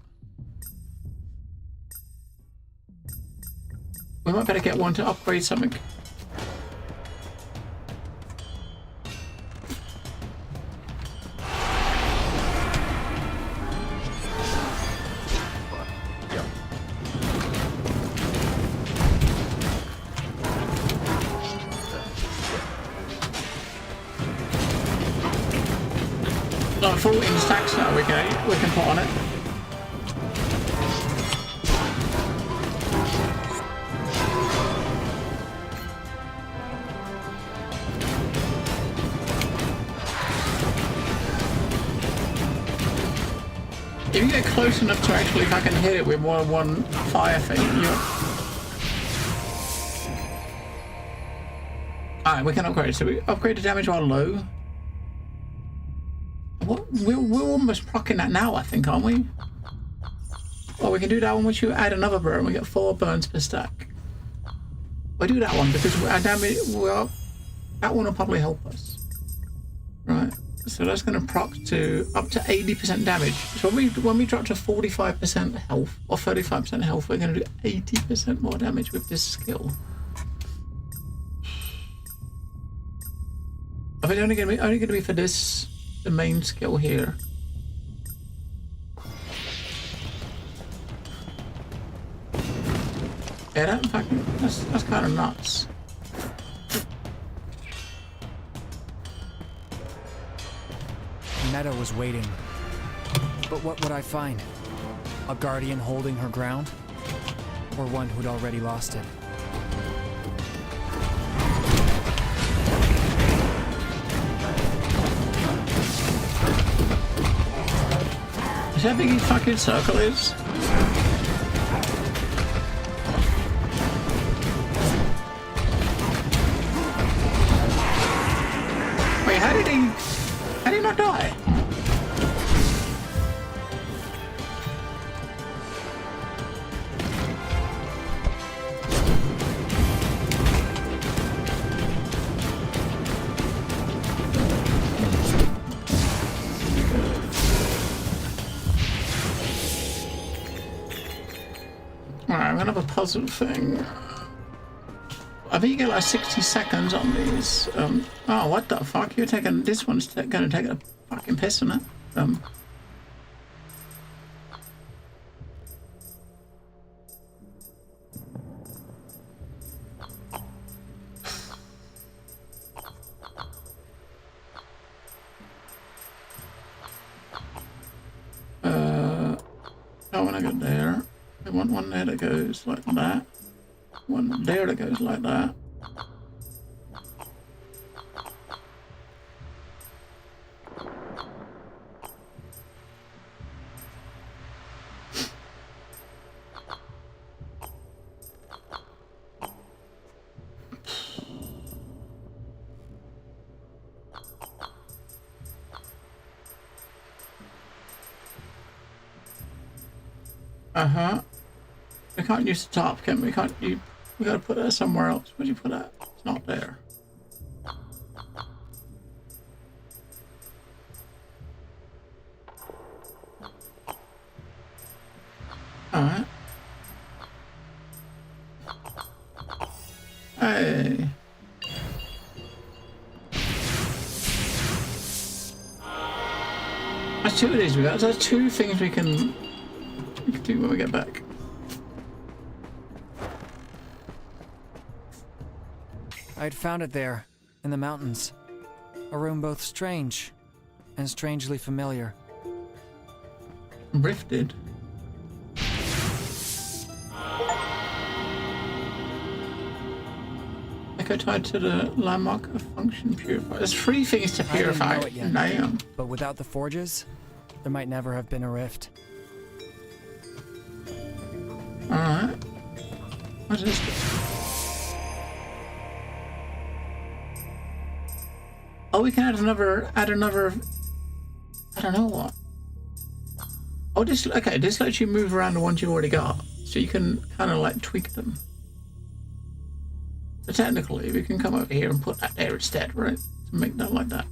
we might better get one to upgrade something. Like 14 stacks now we can put on it. If you get close enough to actually fucking hit it with more than one fire thing, alright, we can upgrade. So we upgrade the damage while low. We're almost proccing that now, I think, aren't we? Well, we can do that one once you add another burn. We get 4 burns per stack. We'll do that one because our damage, well, that one will probably help us. Right, so that's going to proc to up to 80% damage. So when we drop to 45% health or 35% health, we're going to do 80% more damage with this skill. I think it's only going to be for this. The main skill here. Yeah, that's kind of nuts. Meta was waiting. But what would I find? A guardian holding her ground? Or one who'd already lost it? Is that big his fucking circle is? Wait, how did he not die? Another puzzle thing. I think you get like 60 seconds on these. Oh, what the fuck? You're taking this one's gonna take a fucking piss on it. I want to go there. I want one there that goes like that. One there that goes like that. Uh-huh. We can't use the top, can we? We can't. We gotta put that somewhere else. Where'd you put that? It's not there. Alright. Hey. That's two of these we got. There's two things we can do when we get back. I'd found it there, in the mountains. A room both strange and strangely familiar. Rifted. Echo tied to the landmark of function purifier. There's three things to purify. I didn't know it yet, Damn. but without the forges, there might never have been a rift. Alright. What is this? Oh, we can add another, I don't know what. Oh, this lets you move around the ones you already got. So you can kind of like tweak them. So technically, we can come over here and put that there instead, right? To make that like that.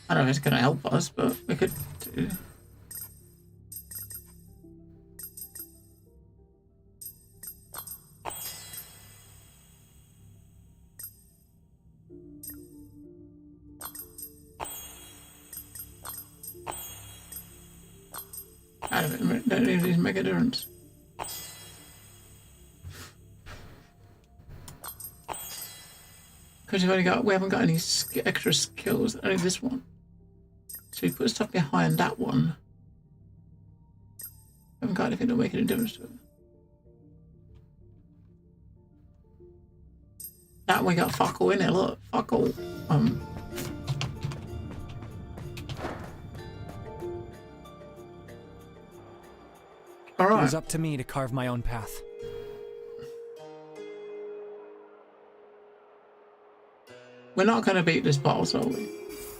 I don't know if it's going to help us, but we could do. Out of it, don't need these make a difference. Because we haven't got any extra skills, only this one. So we put stuff behind that one. Haven't got anything to make any difference to it. That we got fuck all in it, look, fuck all. All right. It was up to me to carve my own path. We're not going to beat this boss, are we?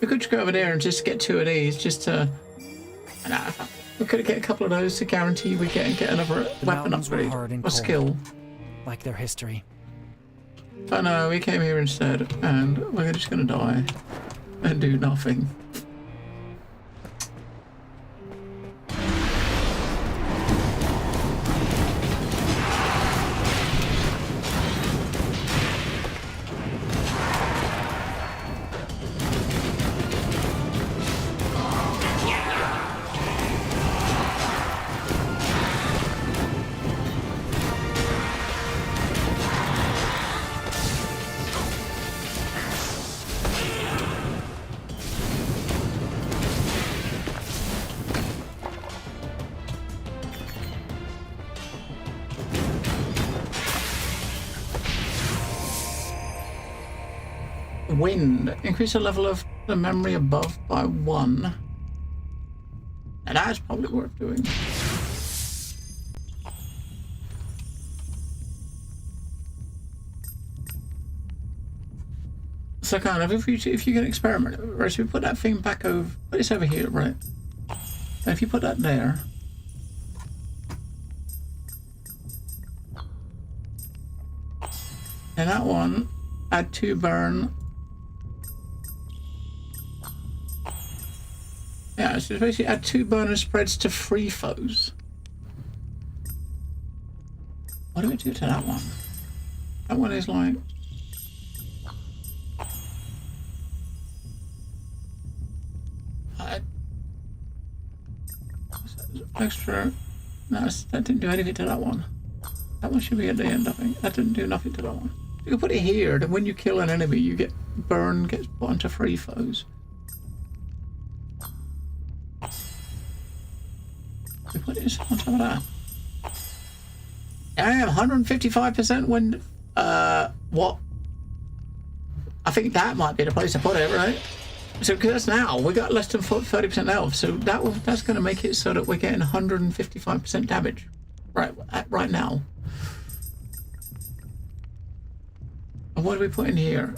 We could just go over there and just get two of these, just to... we could get a couple of those to guarantee we get another weapon upgrade or skill. Like their history. But no, we came here instead, and we're just going to die and do nothing. Wind. Increase the level of the memory above by 1. Now that's probably worth doing. So kind of, if you can experiment, right, so we put that thing back over, put this over here, right? And if you put that there, and that one, add 2 burn. Yeah, so basically add 2 bonus spreads to 3 foes. What do we do to that one? That one is like... extra... No, that didn't do anything to that one. That one should be at the end, I think. That didn't do nothing to that one. You can put it here, then when you kill an enemy, you get... burn gets put onto 3 foes. We put this on top of that. I have 155% when what? I think that might be the place to put it, right? So because now we got less than 30% health, so that's going to make it so that we're getting 155% damage, right now. And what do we put in here?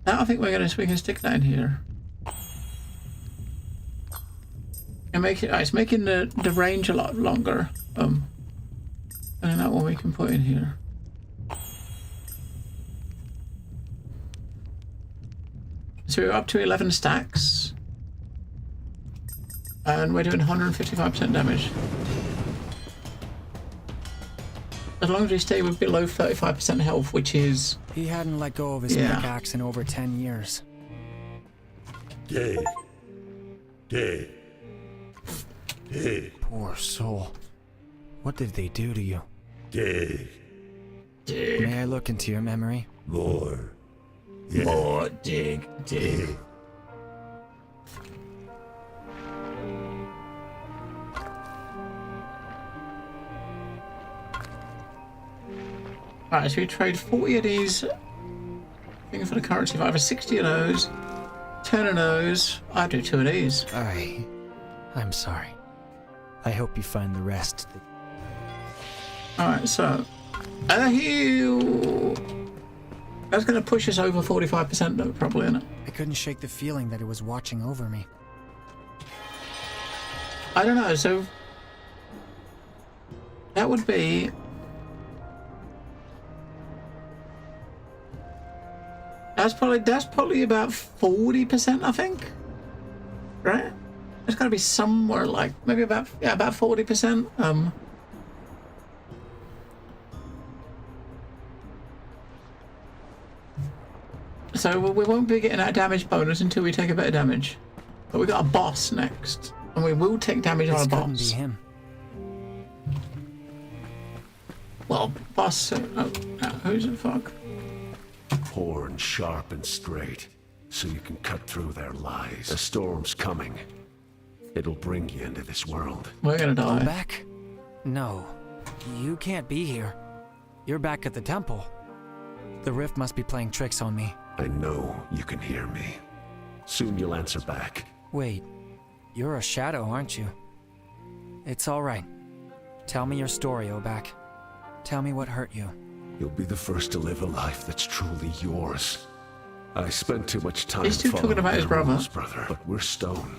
That I think we can stick that in here. And it's making the range a lot longer. And then that one we can put in here. So we're up to 11 stacks. And we're doing 155% damage. As long as we stay with below 35% health, which is... He hadn't let go of his pickaxe in over 10 years. Dig. Poor soul. What did they do to you? Dig. May I look into your memory? More. Yeah. More. Dig. Alright, so we trade 40 of these things for the currency. If I have 60 of those, 10 of those, I do 2 of these. I'm sorry. I hope you find the rest. Alright, so heal. That's going to push us over 45% though, probably, isn't it? I couldn't shake the feeling that it was watching over me. I don't know, so that would be... That's probably about 40%, I think. Right? It's got to be somewhere like maybe about 40%. So we won't be getting that damage bonus until we take a bit of damage. But we got a boss next, and we will take damage on a boss. Couldn't be him. Well, boss. Who's the fuck? Horn sharp and straight, so you can cut through their lies. A storm's coming. It'll bring you into this world. We're gonna die. Go back? No. You can't be here. You're back at the temple. The rift must be playing tricks on me. I know you can hear me. Soon you'll answer back. Wait. You're a shadow, aren't you? It's all right. Tell me your story, Obak. Tell me what hurt you. You'll be the first to live a life that's truly yours. I spent too much time He's still talking about his brother. But we're stone.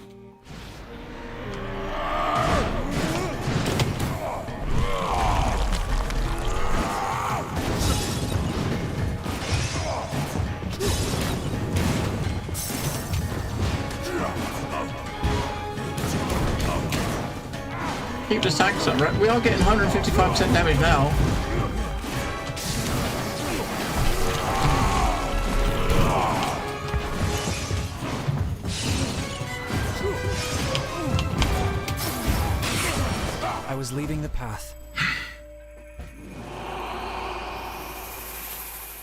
Keep the stacks up, right? We are getting 155% damage now. I was leaving the path.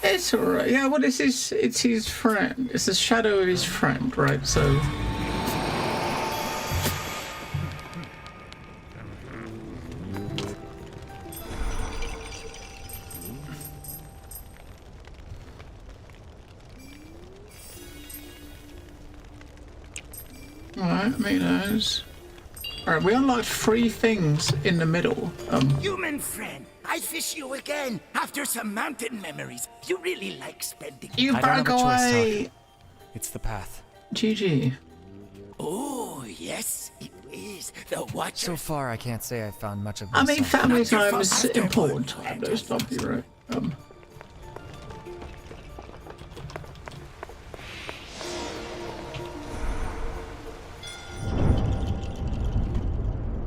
It's alright. Yeah, well, it's his friend. It's the shadow of his friend, right? So. Alright, make those. Alright, we unlocked 3 things in the middle. Human friend, I fish you again after some mountain memories. You really like spending. You I don't broke have a choice, away. Doc. It's the path. GG. Oh, yes, it is. The Watcher. So far, I can't say I've found much of I myself. mean, family time is important time. Don't stop you, right?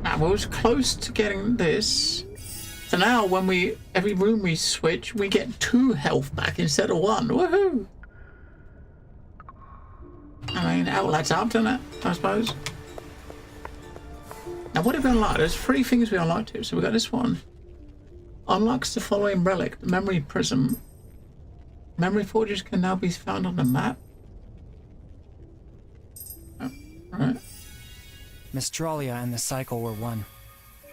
Now, we was close to getting this. So now, when every room we switch, we get 2 health back instead of 1. Woohoo! I mean, that adds up, doesn't it? I suppose. Now, what have we unlocked? There's 3 things we unlocked here. So we got this one. Unlocks the following relic: the memory prism. Memory forges can now be found on the map. Oh, right. Mystralia and the cycle were one.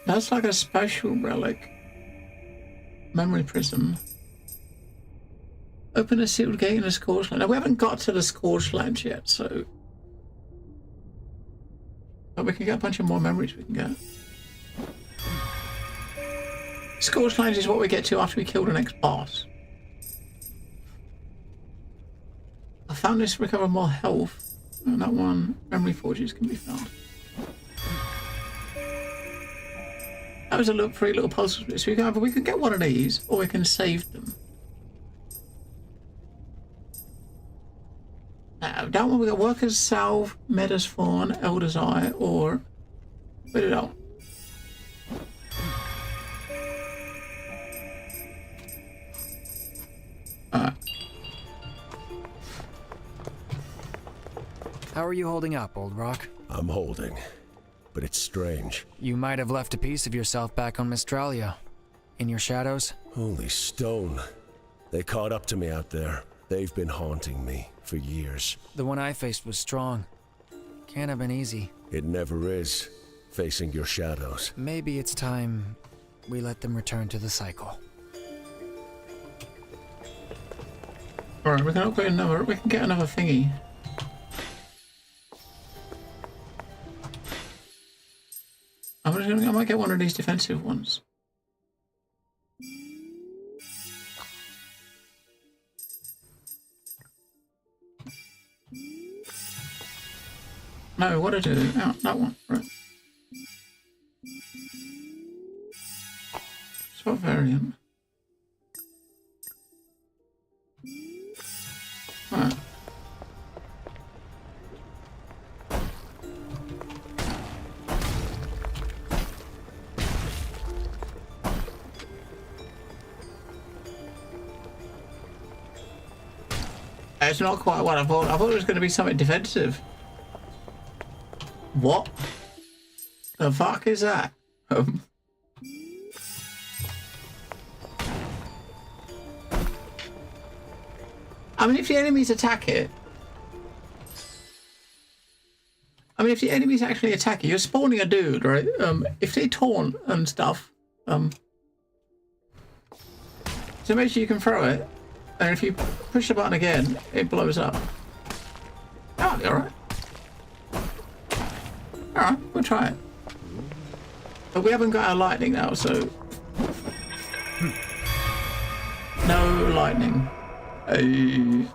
That's like a special relic. Memory prism. Open a sealed gate in the Scorched Land. Now, we haven't got to the Scorched Land yet, so. But we can get a bunch of more memories we can get. Scorched Land is what we get to after we kill the next boss. I found this to recover more health. And that one, memory forges can be found. was a little free little puzzle. So we can get one of these, or we can save them. Now, down one we got Workers Salve, Meadows Fawn, Elder's Eye, or put it on. How are you holding up, Old Rock? I'm holding, but it's strange. You might have left a piece of yourself back on Mystralia. In your shadows? Holy stone. They caught up to me out there. They've been haunting me for years. The one I faced was strong. Can't have been easy. It never is, facing your shadows. Maybe it's time we let them return to the cycle. Alright, we can upgrade another. We can get another thingy. I might get one of these defensive ones. No, what did I do? Oh, that one, right. Swap variant. Right. It's not quite what I thought. I thought it was going to be something defensive. What the fuck is that? I mean, if the enemies attack it... I mean, if the enemies actually attack it, you're spawning a dude, right? If they taunt and stuff, so make sure you can throw it. And if you push the button again, it blows up. Oh, alright. Alright, we'll try it. But we haven't got our lightning now, so... No lightning. Hey.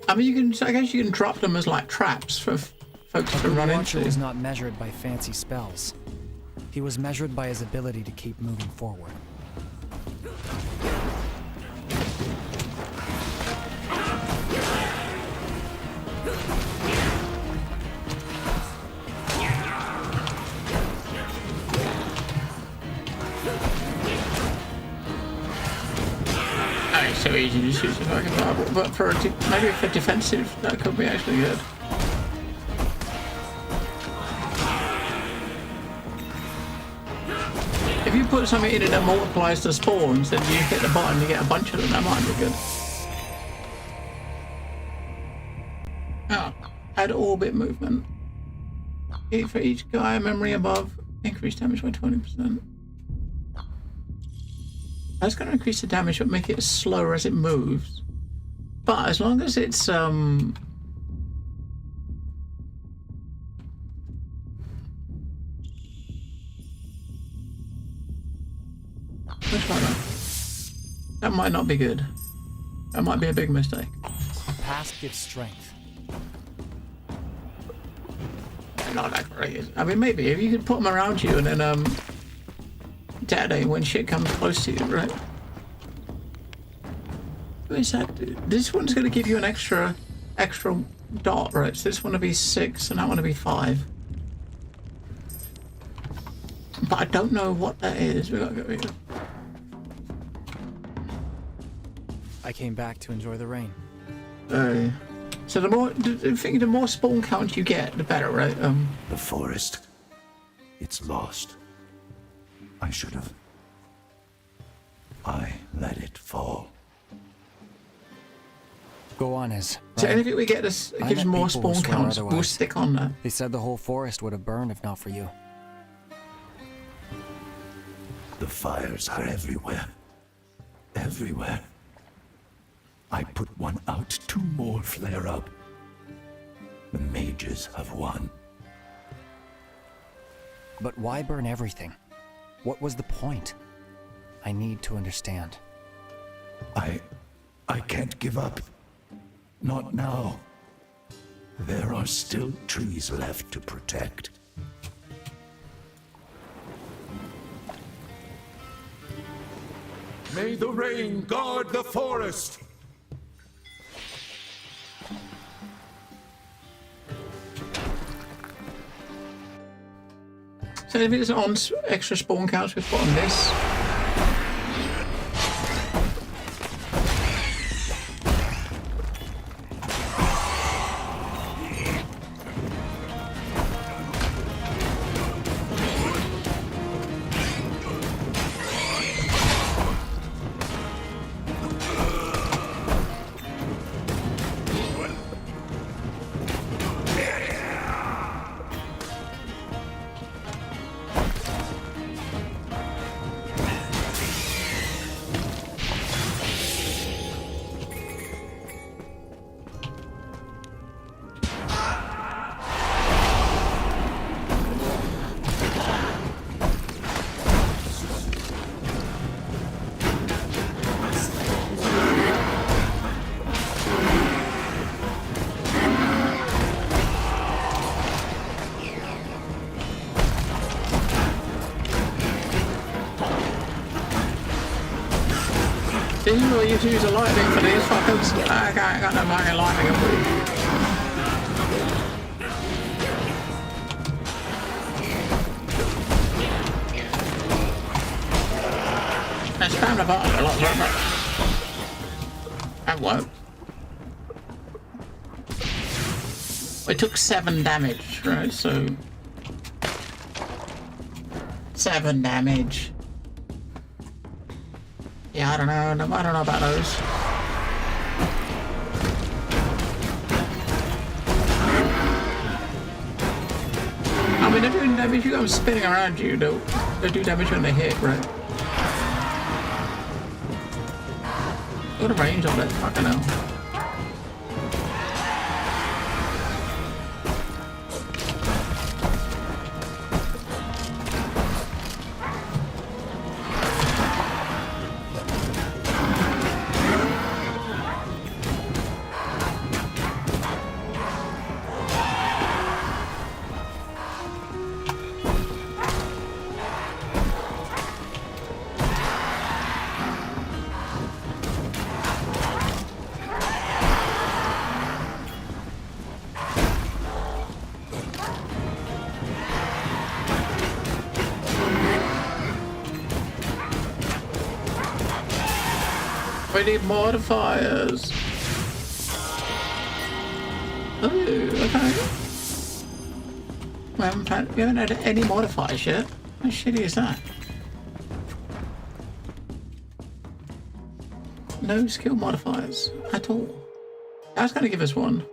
I mean, I guess you can drop them as like traps for folks to run into. The was not measured by fancy spells. He was measured by his ability to keep moving forward. So easy to shoot a fucking marble, but for maybe for defensive, that could be actually good. If you put something in it that multiplies the spawns, then you hit the button, you get a bunch of them. That might be good. Oh, add orbit movement. For each guy, memory above, increase damage by 20%. That's going to increase the damage but make it slower as it moves. But as long as it's let's try that. That might not be good. That might be a big mistake. Past gives strength. Not that great. I mean, maybe if you could put them around you and then detonate when shit comes close to you, right? What is that? This one's going to give you an extra dot, right? So this one will be 6 and that one will be 5. But I don't know what that is. We gotta go. I came back to enjoy the rain. So the more spawn count you get, the better, right? The forest. It's lost. I should have. I let it fall. Go on, Iz. So anything we get this gives more spawn counts. We'll stick on that. They said the whole forest would have burned if not for you. The fires are everywhere. Everywhere. I put one out, 2 more flare up. The mages have won. But why burn everything? What was the point? I need to understand. I can't give up. Not now. There are still trees left to protect. May the rain guard the forest! So if it's on extra spawn counts, we put on this. You will use a lightning for these fuckers. I got no fucking lightning. I spammed the button a lot, but that worked. We took 7 damage, right? So 7 damage. Yeah, I don't know about those. I mean, they're doing damage. You got them spinning around you, they do damage when they hit, right? What a range on that, fucking hell. We need modifiers. Oh, okay. We haven't had any modifiers yet. How shitty is that? No skill modifiers at all. I was going to give us one.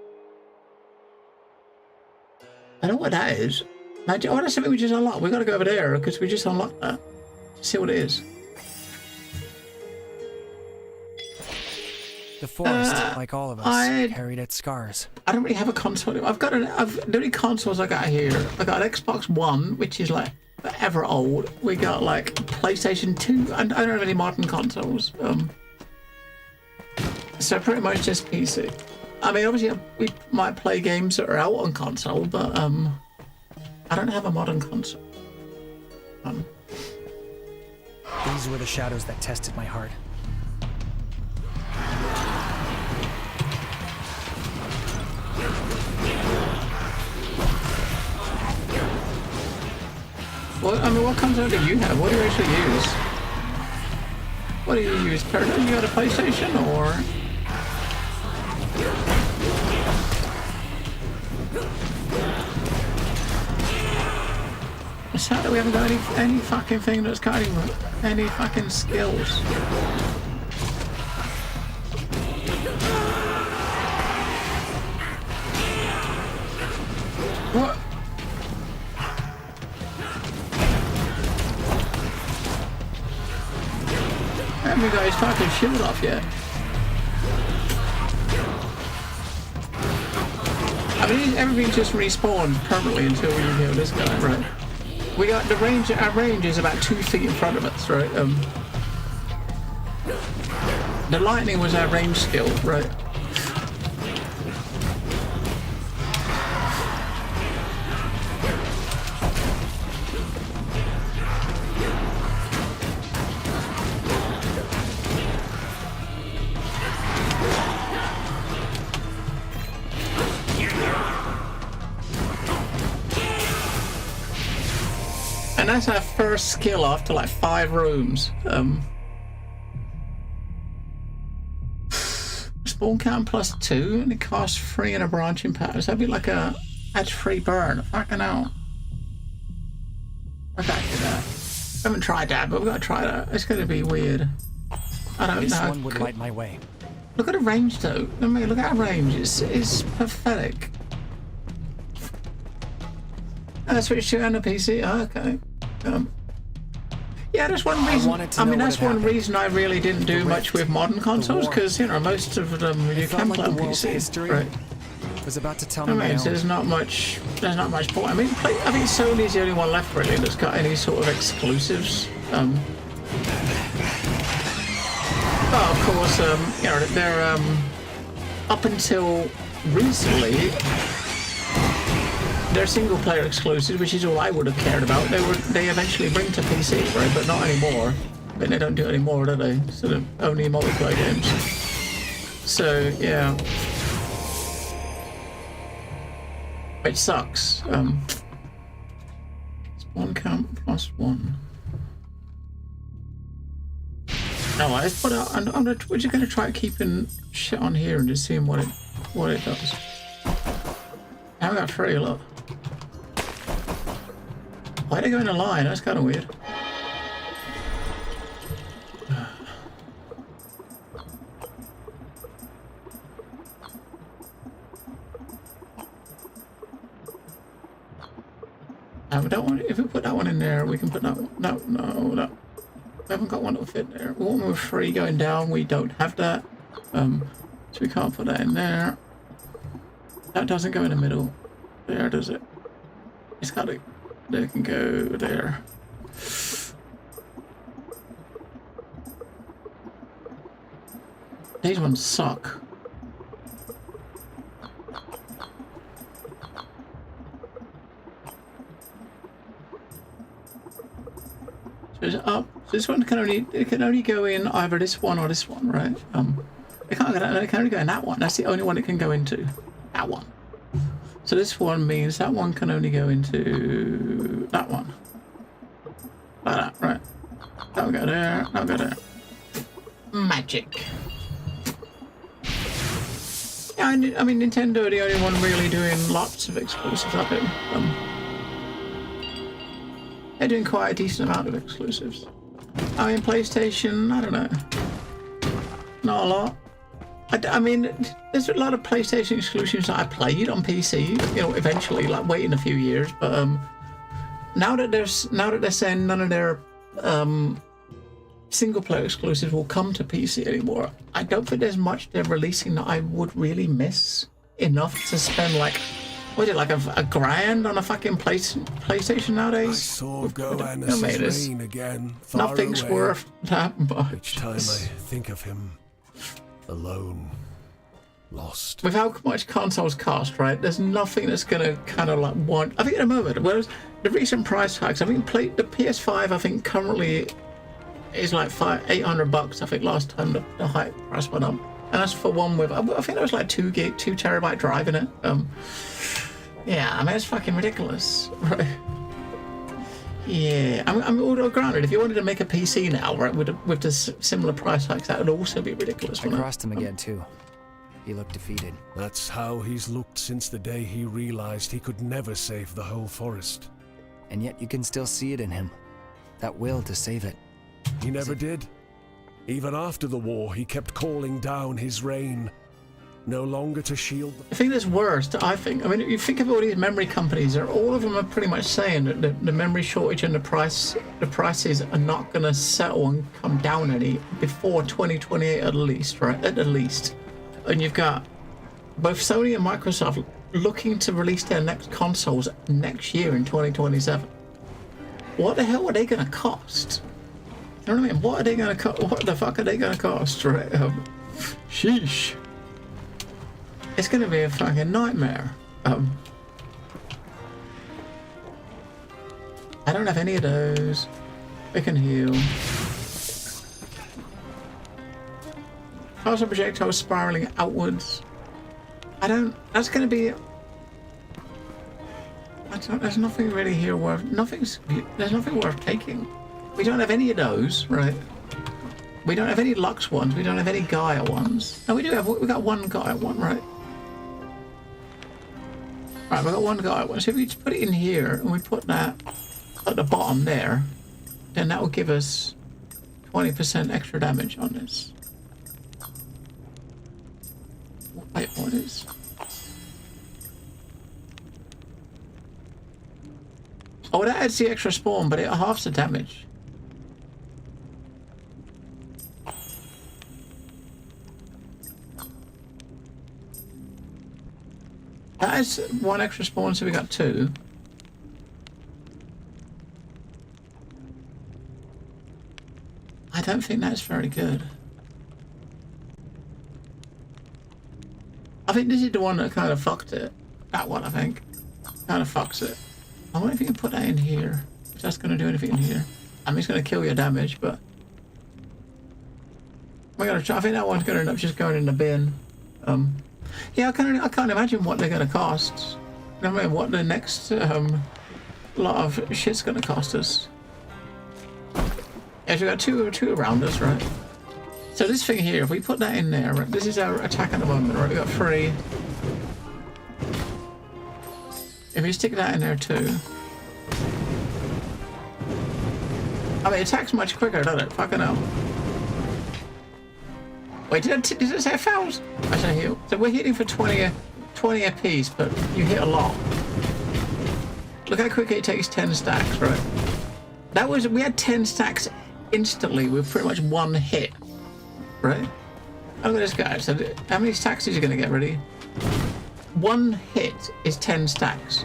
I don't know what that is. Oh, that's something we just unlocked. We got to go over there because we just unlocked that. See what it is. The forest, like all of us, carried its scars. I don't really have a console. The only consoles I got here, I got an Xbox One, which is like forever old. We got like PlayStation 2, and I don't have any modern consoles. So pretty much just PC. I mean, obviously we might play games that are out on console, but I don't have a modern console. These were the shadows that tested my heart. What console do you have? What do you actually use? What do you use? You got a PlayStation or? It's sad that we haven't got any fucking thing that's got any fucking skills. What? Haven't we got his fucking shield off yet? I mean, everything just respawns permanently until we kill this guy, right? We got the range. Our range is about 2 feet in front of us, right? The lightning was our range skill, right? And that's our first skill after like 5 rooms. Spawn count +2 and it costs 3 in a branching pattern. So that'd be like a edge-free burn. Fucking hell. I can't do that. I haven't tried that, but we've got to try that. It's going to be weird. I don't know. This one would light my way. Look at the range though. I mean, look at our range. It's pathetic. Switch to on the PC. Oh, okay. Yeah, that's one reason. I mean, that's one reason I really didn't do much with modern consoles, because you know most of them you can play on PC. Right. Was about to tell me. I mean, there's not much point. I mean, I think Sony's the only one left really that's got any sort of exclusives. Well, of course, you know, they're up until recently. They're single-player exclusives, which is all I would have cared about. They eventually bring to PC, right? But not anymore. I mean, they don't do it anymore, do they? Sort of only multiplayer games. So yeah, which sucks. Spawn count +1. No, let's put out. We're just gonna try keeping shit on here and just seeing what it does. Now we got 3. Look. Why'd they go in a line? That's kind of weird. We don't want. If we put that one in there, we can put that one. No. We haven't got one that'll fit there. One with 3 going down. We don't have that. So we can't put that in there. That doesn't go in the middle. There, does it? It's got to. They can go there. These ones suck. So it's up. So this one can only go in either this one or this one, right? It can't go. It can only go in that one. That's the only one it can go into. That one. So this one means that one can only go into that one. Like that, right? That'll go there, that'll go there. Magic. Yeah, I mean, Nintendo are the only one really doing lots of exclusives, I think. They're doing quite a decent amount of exclusives. I mean, PlayStation, I don't know. Not a lot. I mean, there's a lot of PlayStation exclusives that I played on PC, you know, eventually, like waiting a few years. But now that they're saying none of their single player exclusives will come to PC anymore, I don't think there's much they're releasing that I would really miss enough to spend like, what is it, like a grand on a fucking PlayStation nowadays? I saw Goanna's reign again. Nothing's worth that much. Each time I think of him. Alone, lost. With how much consoles cost, right? There's nothing that's gonna kind of like want. I think at the moment, whereas the recent price hikes, I think the PS5, I think currently is like $800. I think last time the high price went up, and that's for one with. I think there was like 2 terabyte drive in it. Yeah, I mean it's fucking ridiculous, right? Yeah, I mean, granted, if you wanted to make a PC now, right, with the similar price hikes, that would also be ridiculous. I crossed him again too. He looked defeated. That's how he's looked since the day he realized he could never save the whole forest. And yet you can still see it in him. That will to save it. He never did. Even after the war, he kept calling down his reign. No longer to shield the thing that's worst, I think. I mean, you think of all these memory companies, all of them are pretty much saying that the memory shortage and the prices are not going to settle and come down any before 2028 at least, right? At the least. And you've got both Sony and Microsoft looking to release their next consoles next year in 2027. what the hell are they gonna cost? You know what I mean? What are they gonna what the fuck are they gonna cost, right? Sheesh. It's gonna be a fucking nightmare. I don't have any of those. We can heal. Partial projectile spiraling outwards. That's gonna be... there's nothing really here worth... there's nothing worth taking. We don't have any of those, right? We don't have any Lux ones. We don't have any Gaia ones. No, we do have... we got one Gaia one, right? Right, we got one Gaia one. So if we just put it in here and we put that at the bottom there, then that will give us 20% extra damage on this. Wait, what is... oh, that adds the extra spawn, but it halves the damage. That is one extra spawn, so we got 2. I don't think that's very good. I think this is the one that kind of fucked it. That one, I think. Kind of fucks it. I wonder if you can put that in here. If that's going to do anything in here. I mean, it's going to kill your damage, but... we're going to try. I think that one's going to end up just going in the bin. Yeah, I can't imagine what they're going to cost. I mean, what the next lot of shit's going to cost us. Yeah, so we've got two around us, right? So this thing here, if we put that in there, right, this is our attack at the moment, right? We've got 3. If we stick that in there too. I mean, it attacks much quicker, doesn't it? Fucking hell. Wait, did it say fouls? I said heal. So we're hitting for 20 a piece, but you hit a lot. Look how quickly it takes 10 stacks, right? We had 10 stacks instantly with pretty much one hit, right? Look at this guy. So how many stacks is he going to get ready? One hit is 10 stacks.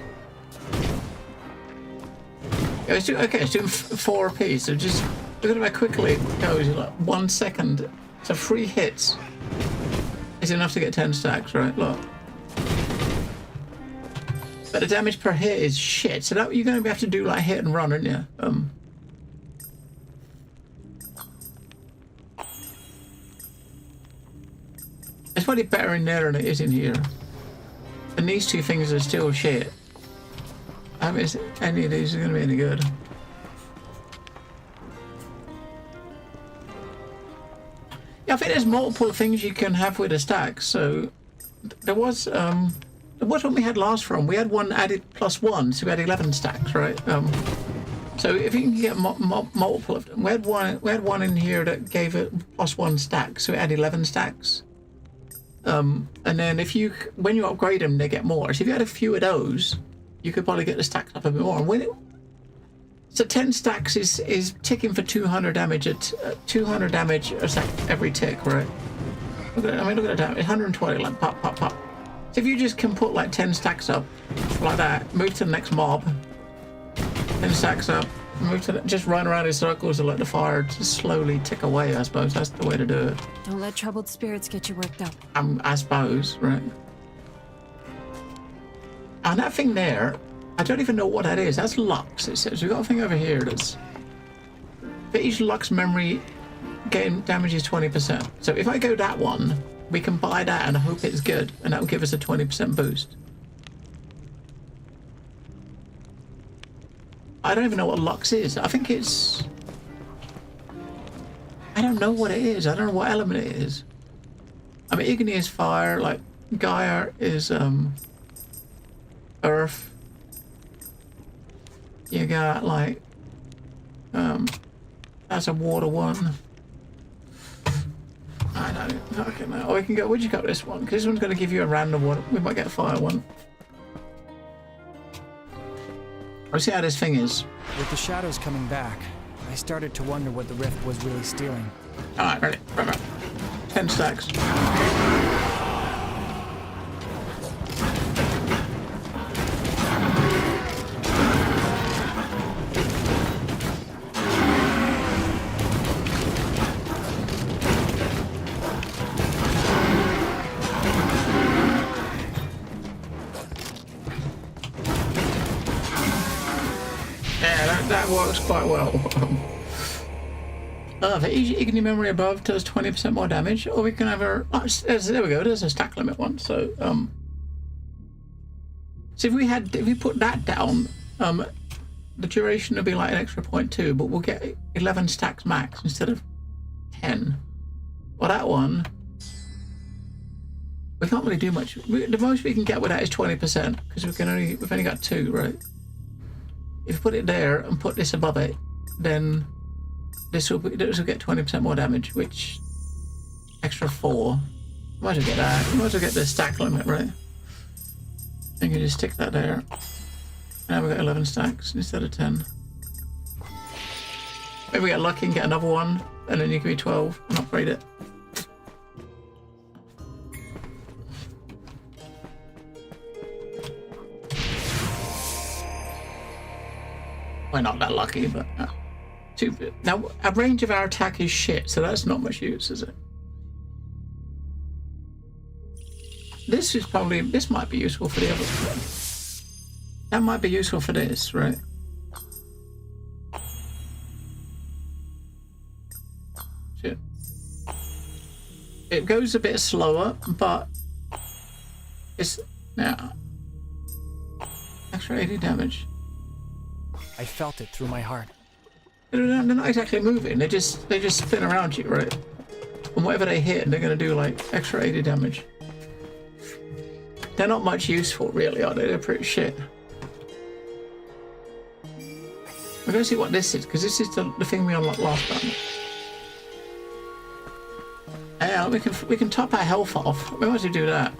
Yeah, it's doing 4 apiece. So just look at how quickly it goes. Like 1 second. So 3 hits is enough to get 10 stacks, right? Look. But the damage per hit is shit. So that you're going to have to do like hit and run, aren't you? It's probably better in there than it is in here. And these 2 things are still shit. I mean, any of these are going to be any good. Yeah, I think there's multiple things you can have with a stack. So there was one we had last from. We had one added +1, so we had 11 stacks, right? So if you can get multiple of them, we had one in here that gave it +1 stack, so it had 11 stacks. And then when you upgrade them, they get more. So if you had a few of those, you could probably get the stacks up a bit more. And so 10 stacks is ticking for 200 damage at 200 damage a sec every tick, right? Look at the damage. 120, like pop, pop, pop. So if you just can put like 10 stacks up like that, move to the next mob, 10 stacks up, move to just run around in circles and let the fire just slowly tick away. I suppose that's the way to do it. Don't let troubled spirits get you worked up. I suppose, right? And that thing there, I don't even know what that is. That's Lux, it says. We've got a thing over here that's... for each Lux memory, gain damage is 20%. So if I go that one, we can buy that and hope it's good, and that will give us a 20% boost. I don't even know what Lux is. I think it's... I don't know what it is. I don't know what element it is. I mean, Igni is fire, like, Gaia is, earth. You got, like, that's a water one. I don't fucking know. Oh, we can go, we just got this one, because this one's going to give you a random one. We might get a fire one. Let's see how this thing is. With the shadows coming back, I started to wonder what the rift was really stealing. Alright, ready. Right. 10 stacks. that works quite well. For each igni memory above does 20% more damage, or we can have a... Oh, there we go, there's a stack limit one. So, so if we put that down, the duration will be like an extra 0.2, but we'll get 11 stacks max instead of 10. Well, that one, we can't really do much. The most we can get with that is 20%, because we've only got 2, right? If you put it there and put this above it, then this will get 20% more damage, which extra 4. Might as well get that. Might as well get the stack limit, right? I can just stick that there. Now we've got 11 stacks instead of 10. Maybe we get lucky and get another one, and then you can be 12 and upgrade it. We're not that lucky, but now a range of our attack is shit, so that's not much use, is it? This might be useful for the other one. That might be useful for this, right? Shit. It goes a bit slower, but it's now extra 80 damage. I felt it through my heart. They're not exactly moving. They just spin around you, right? And whatever they hit, they're going to do like extra 80 damage. They're not much useful, really, are they? They're pretty shit. We're going to see what this is, because this is the thing we unlocked last time. Yeah, we can top our health off. We might as well do that.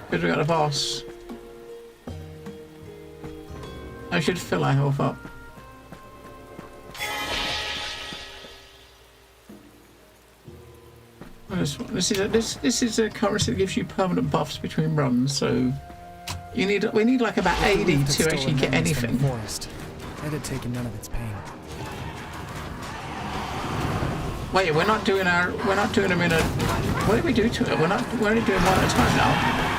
Because we got a boss. I should fill our health up. This is a currency that gives you permanent buffs between runs, so we need like about 80 to actually get anything. Forest. It had taken none of its pain. Wait, we're not doing them in a. What did we do to it? We're only doing one at a time now.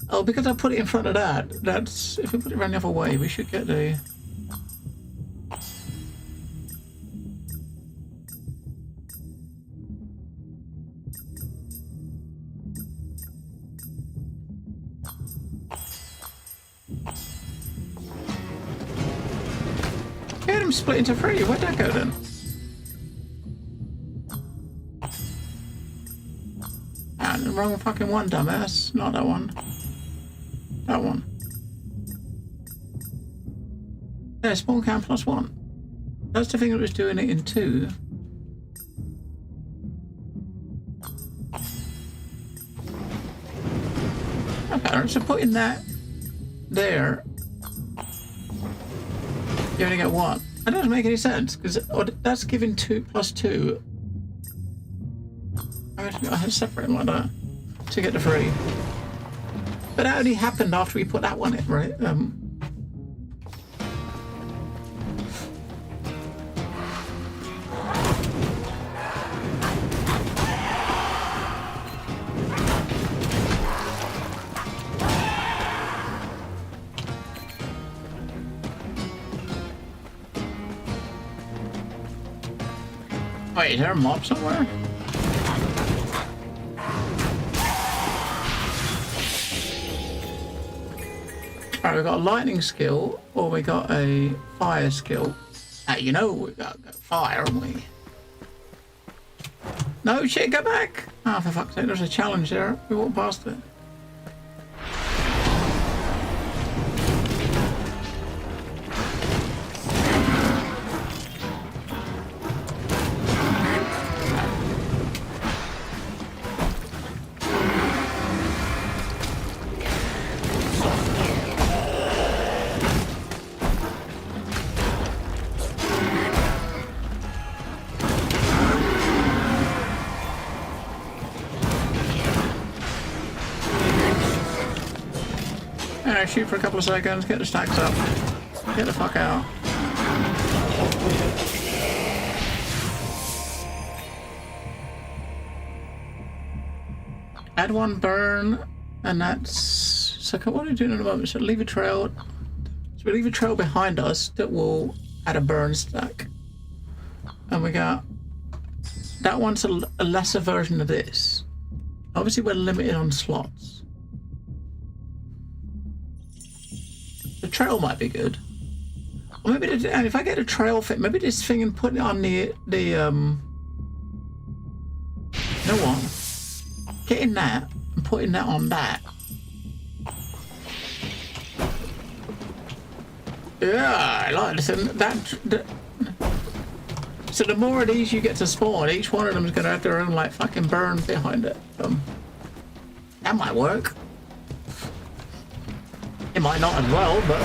Oh, because I put it in front of that. That's if we put it around the other way, we should get the. Get him split into 3. Where'd that go then? Ah, the wrong fucking one, dumbass. Not that one. That one. Yeah, spawn count +1. That's the thing that was doing it in 2. Okay, so putting that there, you only get 1. That doesn't make any sense, because that's giving 2 + 2. I had to separate them like that to get the 3. But that only happened after we put that one in, right? Wait, is there a mob somewhere? Alright, we've got a lightning skill, or we got a fire skill. Hey, you know we got fire, haven't we? No shit, go back! Oh, for fuck's sake, there's a challenge there. We walked past it. Shoot for a couple of seconds, get the stacks up, get the fuck out. Add one burn, and that's... So what are we doing in a moment? So leave a trail. So we leave a trail behind us that will add a burn stack. And we got... That one's a lesser version of this. Obviously we're limited on slots. The trail might be good. Or maybe, and if I get a trail fit, maybe this thing and putting it on the you know what? Getting that and putting that on that. Yeah, I like this. And so the more of these you get to spawn, each one of them is going to have their own like fucking burn behind it. That might work. It might not as well, but...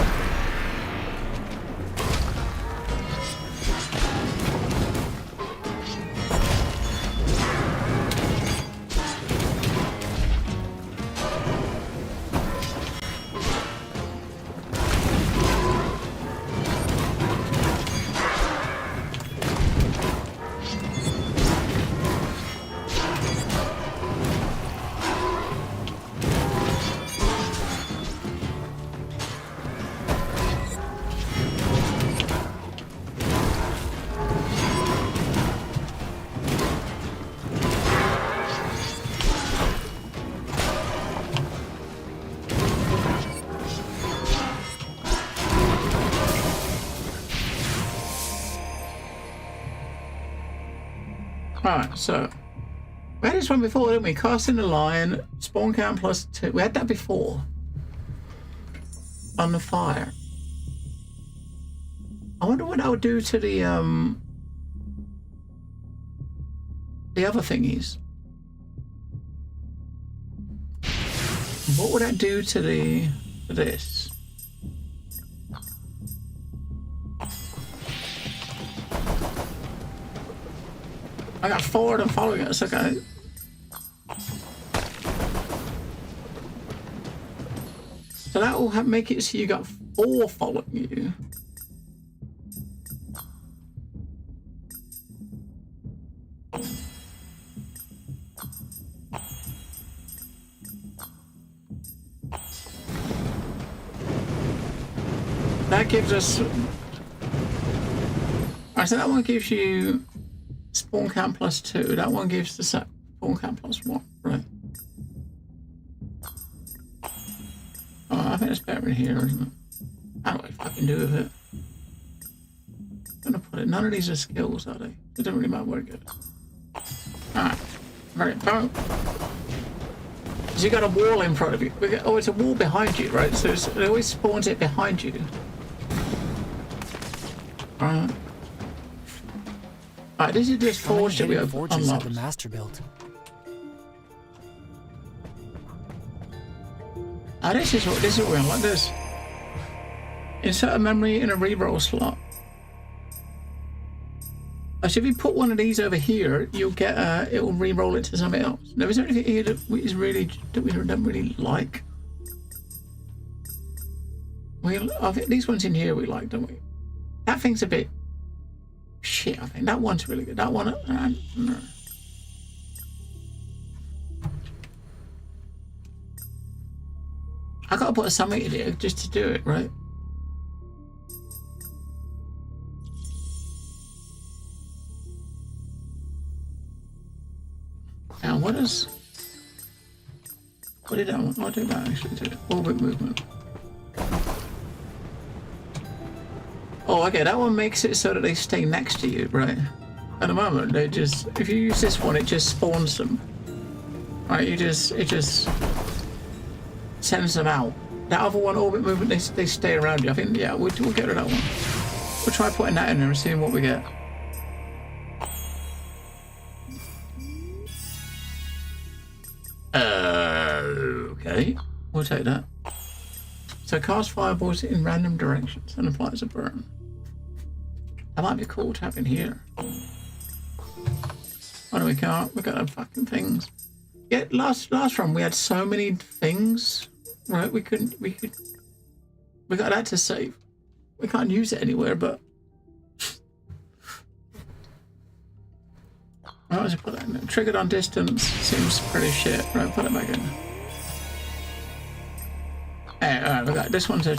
Alright, so we had this one before, didn't we? Casting the Lion, spawn count +2. We had that before. On the fire. I wonder what that would do to the other thingies. What would that do to this? I got 4 of them following us, okay. So that will make it so you got 4 following you. That gives us... Alright, so that one gives you spawn count +2. That one gives the spawn count +1, right? Oh, I think it's better in here, isn't it? I don't know if I can do with it. I'm gonna put it. None of these are skills, are they? It doesn't really matter where it goes. Alright. Right. Oh. So you got a wall in front of you. Oh, it's a wall behind you, right? So it always spawns it behind you. Alright. Alright, this is just forge that we have unlocked. The master built. Ah, this is what we unlock. This. Insert a memory in a reroll slot. So if you put one of these over here, you'll get it will re-roll it to something else. Now, is there anything here that we don't really like? I think these ones in here we like, don't we? That thing's a bit shit. I think that one's really good. That one, no. I gotta put something in here just to do it, right? Now, what did that one? I'll do that actually too. Orbit movement. Oh, okay, that one makes it so that they stay next to you, right? At the moment, they just, if you use this one, it just spawns them. Right, it just sends them out. That other one, orbit movement, they stay around you. I think, yeah, we'll get rid of that one. We'll try putting that in there and seeing what we get. Okay, we'll take that. So cast fireballs in random directions and applies a burn. That might be cool to have in here. Oh no, we can't. We got them fucking things. Yeah, last run we had so many things. Right, we got that to save. We can't use it anywhere, but Right, let's put that in there. Triggered on distance seems pretty shit. Right, put it back in. Hey, alright, we got this one's a.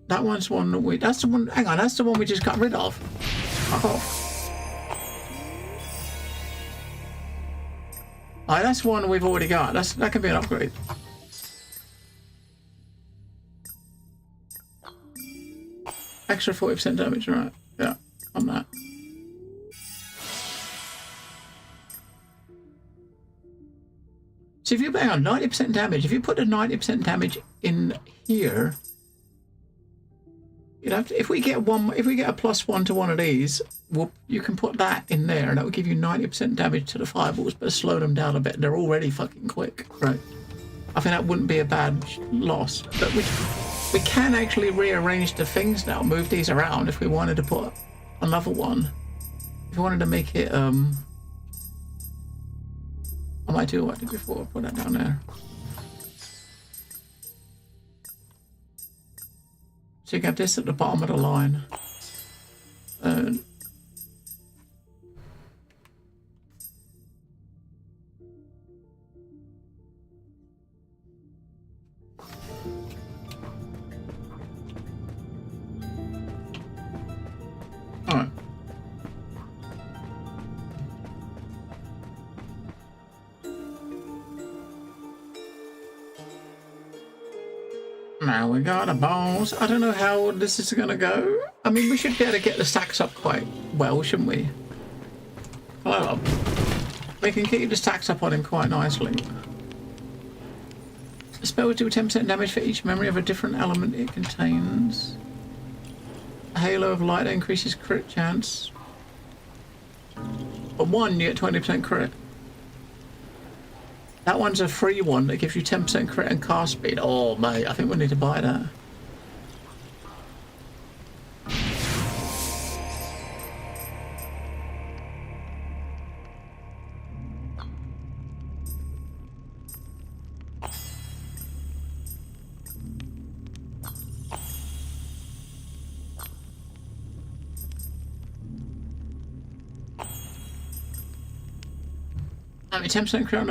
That one's one that we. That's the one. Hang on, that's the one we just got rid of. Fuck off. Alright, that's one we've already got. That can be an upgrade. Extra 40% damage, right? Yeah, on that. So if you bang on 90% damage, if you put the 90% damage in here, you'd have to, if we get a +1 to one of these, you can put that in there, and that will give you 90% damage to the fireballs, but slow them down a bit. They're already fucking quick, right? I think that wouldn't be a bad loss. But we can actually rearrange the things now, move these around if we wanted to put another one. If we wanted to make it, I might do what I did before, put that down there. So you can have this at the bottom of the line. Alright. Now we got a boss. I don't know how this is gonna go. I mean, we should be able to get the stacks up quite well, shouldn't we? Well, we can keep the stacks up on him quite nicely. The spell will do 10% damage for each memory of a different element it contains. A halo of light that increases crit chance. But one, you get 20% crit. That one's a free one that gives you 10% crit and cast speed. Oh, mate, I think we need to buy that. I mean, 10% crit on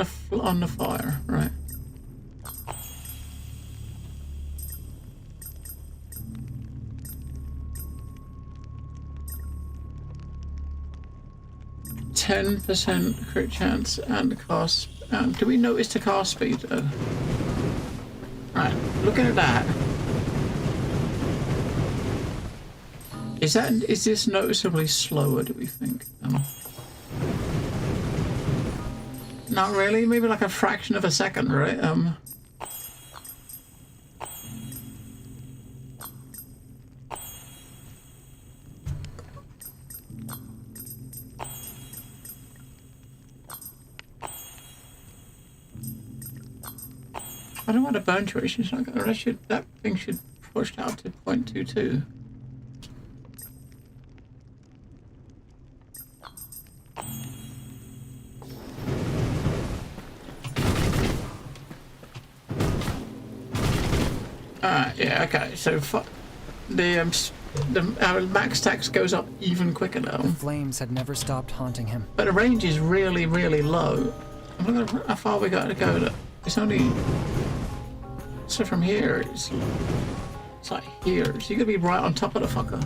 the fire, right? %, crit chance and cast. Do we notice the cast speed though? Right, looking at that. Is this noticeably slower? Do we think? Not really, maybe like a fraction of a second, right? I don't want a burn duration, so that thing should push out to 0.22. Yeah, okay, so our max tax goes up even quicker now. The flames had never stopped haunting him. But the range is really, really low. I'm looking at how far we got to go. It's only... So from here, it's like here. So you're going to be right on top of the fucker.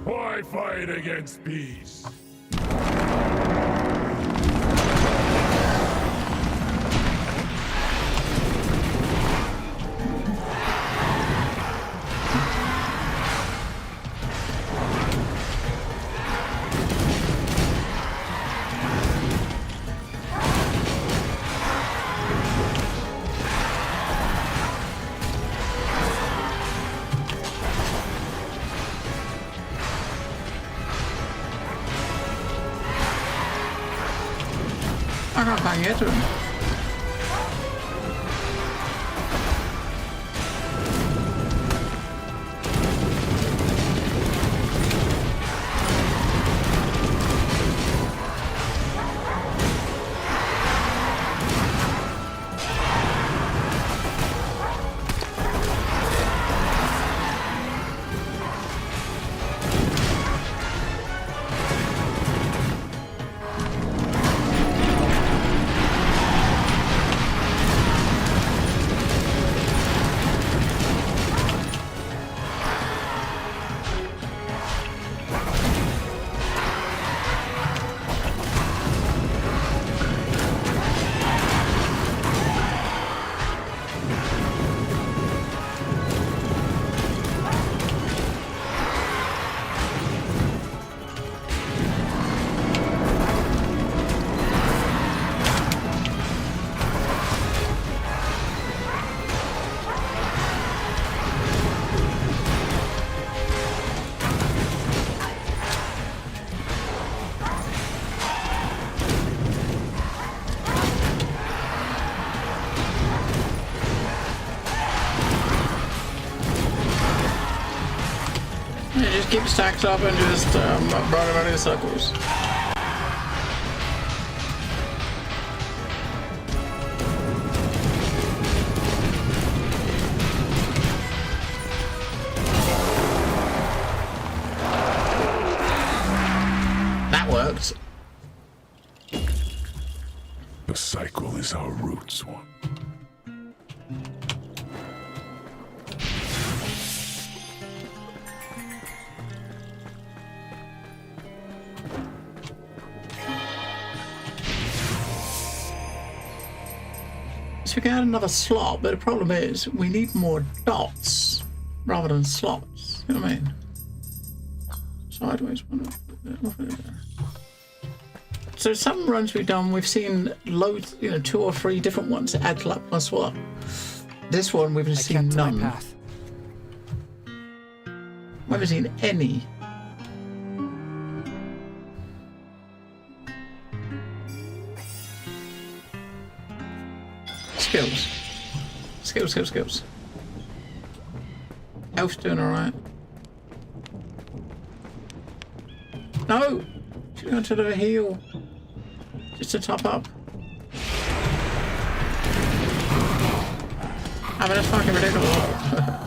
Why fight against peace? I can't bang into him. keep stacks up and just run around in circles. That worked. The cycle is our roots one. So we can add another slot, but the problem is we need more dots rather than slots. You know what I mean? Sideways one. So some runs we've done, we've seen loads, 2 or 3 different ones that add to that plus one. This one we've seen none. We haven't seen any. Skills. Elf's doing alright. No! She's going to the heal. Just to top up. I mean, that's fucking ridiculous.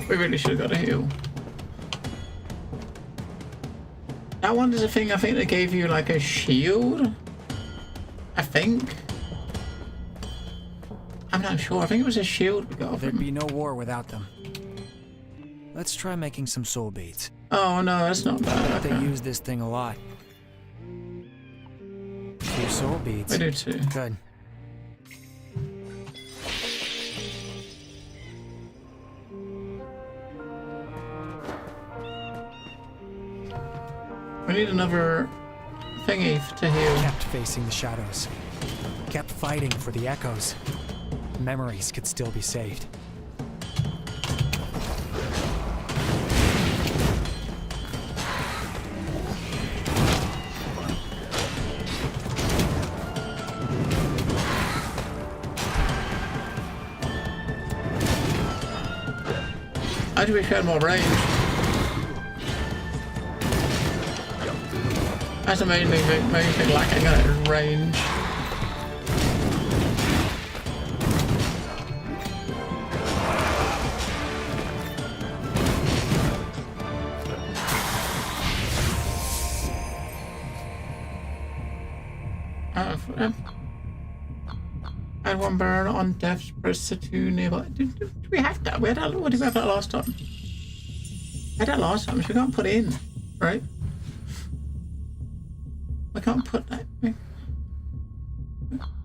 We really should have got a heal. That one is a thing, I think they gave you like a shield. I think. I'm not sure. I think it was a shield we got. There'd be no war without them. Let's try making some soul beads. Oh no, that's not bad. They use this thing a lot. 2 soul beads. We do too. Good. We need another thingy to heal. Kept facing the shadows. Kept fighting for the echoes. Memories could still be saved. I do wish we had more range. That's the main thing lacking in it is range. Add 1 burn on death's press to 2 nearby. Did we have that? What did we have that last time? We had that last time, so we can't put it in, right? I can't put that.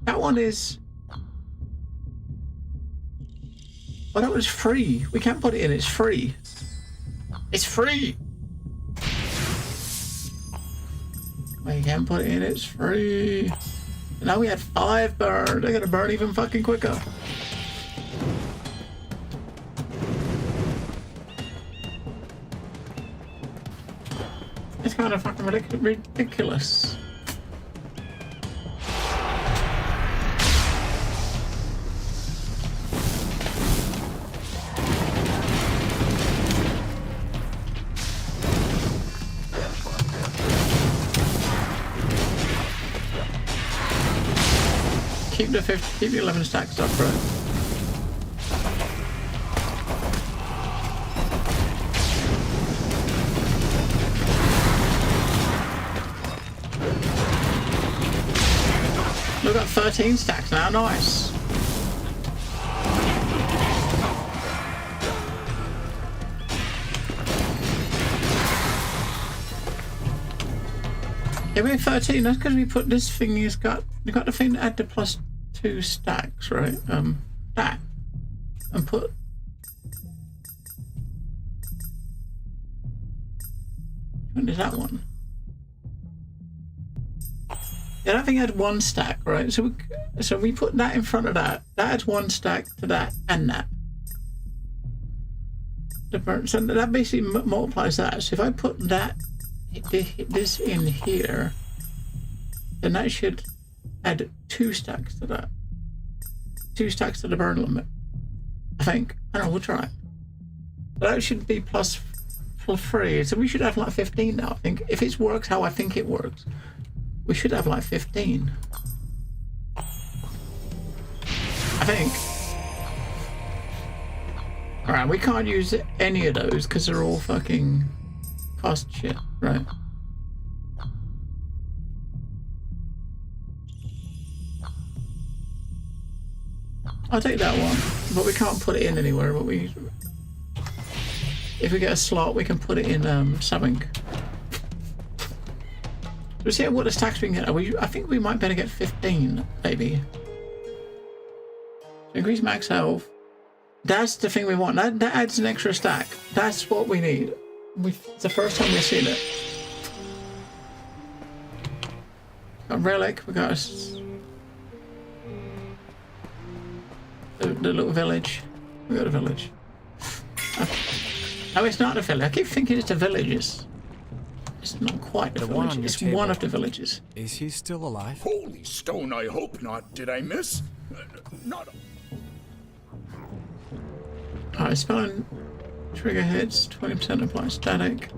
That one is. Well, that was free. We can't put it in. It's free. It's free. We can't put it in. It's free. Now we had 5 burn. They're gonna burn even fucking quicker. It's kind of fucking ridiculous. keep the 50, keep the 11 stacks up, right? We've got 13 stacks now, nice. Yeah, we're 13, that's because we put this thing, we got the thing that had the +2 stacks, right? That. And put... When is that one? Yeah, that thing had 1 stack, right? So we put that in front of that. That adds 1 stack to that and that. So that basically multiplies that. So if I put that, this in here, then that should add 2 stacks to that. 2 stacks to the burn limit. I think. I don't know, we'll try. So that should be +3. So we should have like 15 now, I think. If it works how I think it works. We should have like 15. I think. Alright, we can't use any of those because they're all fucking cost shit, right? I'll take that one, but we can't put it in anywhere, but if we get a slot, we can put it in something. Let's see what the stacks we can get. I think we might better get 15, maybe. Increase max health. That's the thing we want. That adds an extra stack. That's what we need. It's the first time we've seen it. Got a relic. We got the little village. We got a village. No, it's not a village. I keep thinking it's the villages. It's not quite the village. It's one of the villages. Is he still alive? Holy stone, I hope not. Did I miss? Not. Alright, spelling trigger hits, 20% apply static.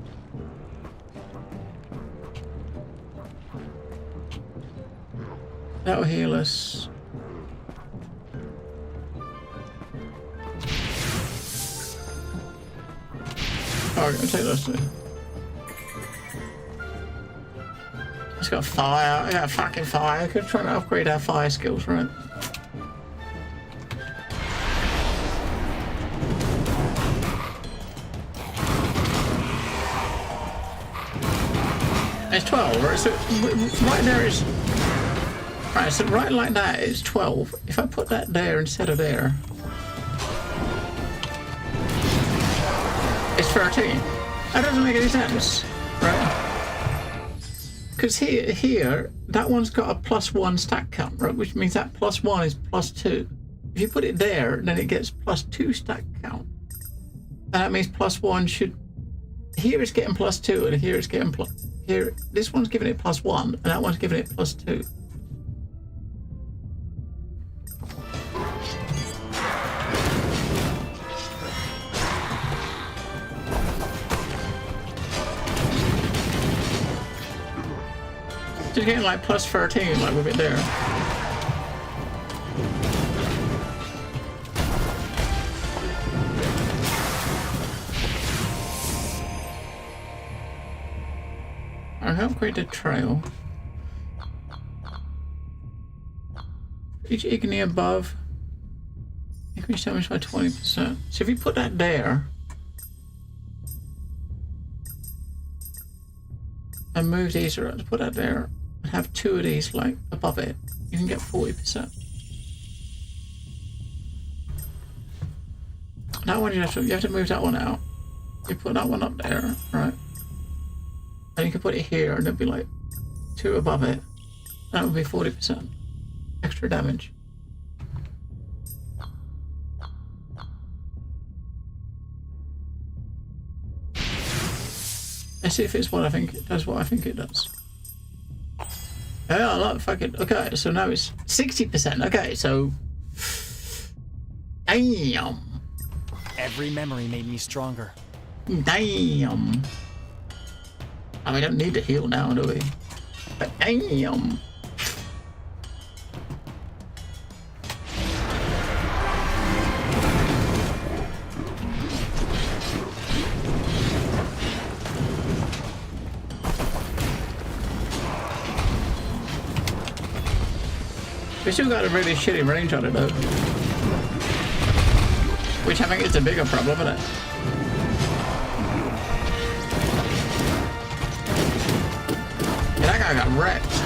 That'll heal us. Alright, I'll take those two. It's got fire. I got fucking fire. I could try to upgrade our fire skills, right? It's 12, right? So right there is... Right, so right like that is 12. If I put that there instead of there... It's 13. That doesn't make any sense, right? Because here, that one's got a +1 stack count, right? Which means that +1 is +2. If you put it there, then it gets +2 stack count. And that means +1 should... Here it's getting +2, and here it's getting Here, this one's giving it +1, and that one's giving it +2. Just getting like +13, like with it there. I have created a trail. Each igni above increase damage by 20%. So if you put that there and move these around, put that there and have 2 of these like above it, you can get 40%. That one you have to move that one out. You put that one up there, right? And you can put it here and it'll be like 2 above it. That would be 40% extra damage. Let's see if it's what I think it does. What I think it does. Yeah, I like fucking. Okay, so now it's 60%. Okay, so damn. Every memory made me stronger. Damn. We don't need to heal now, do we? But damn. We still got a really shitty range on it though. Which I think is the bigger problem, isn't it? Yeah, that guy got wrecked.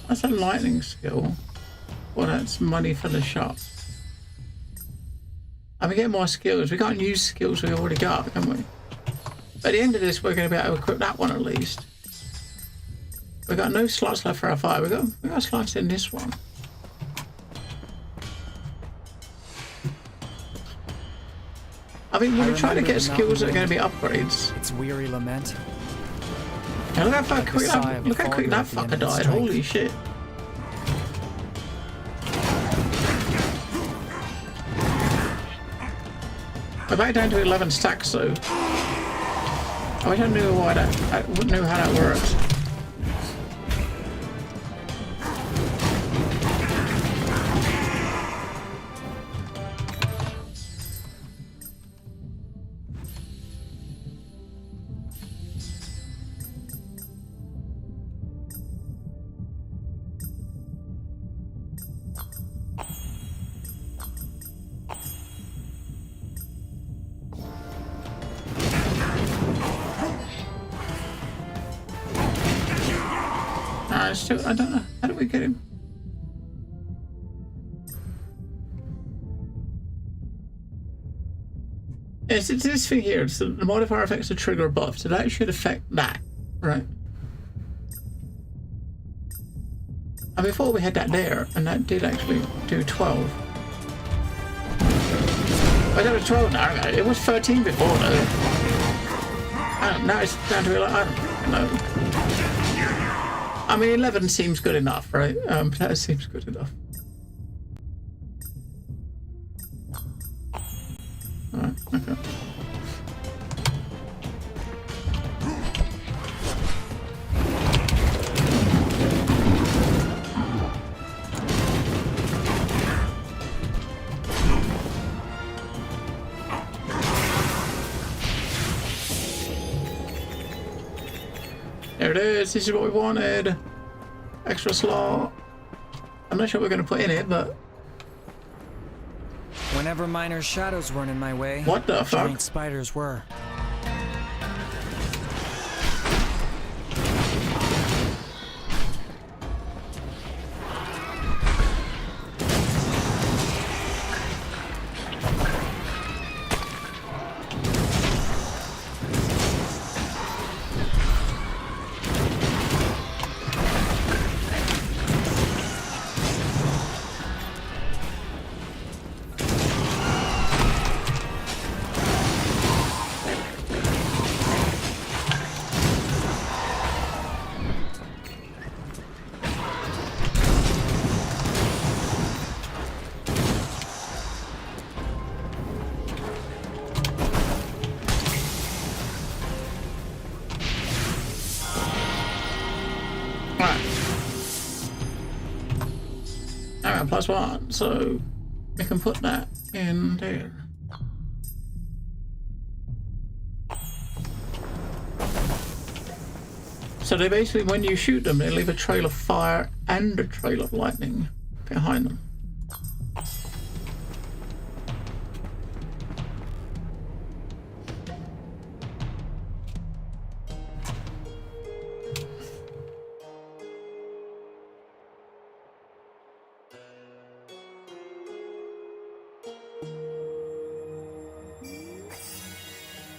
That's a lightning skill. Well, that's money for the shop. And we get more skills. We can't use skills we already got, can we? At the end of this, we're going to be able to equip that one at least. We got no slots left for our fire. We got slots in this one. I mean, when we try to get skills that are going to be upgrades. Its weary lament. And look how quick that fucker died. Holy shit. We're back down to 11 stacks though. I wish I knew how that works. I don't know. How do we get him? It's this thing here. It's the modifier affects the trigger above, so that should affect that, right? And before we had that there, and that did actually do 12. I got a 12 now. It was 13 before though. Now it's down to 11. I don't know. I mean, 11 seems good enough, right? That seems good enough. Alright, okay. There it is. This is what we wanted. Extra slot. I'm not sure what we're going to put in it, but... Whenever minor shadows weren't in my way, what the fuck? Giant spiders were. +1, so we can put that in there. So they basically, when you shoot them, they leave a trail of fire and a trail of lightning behind them.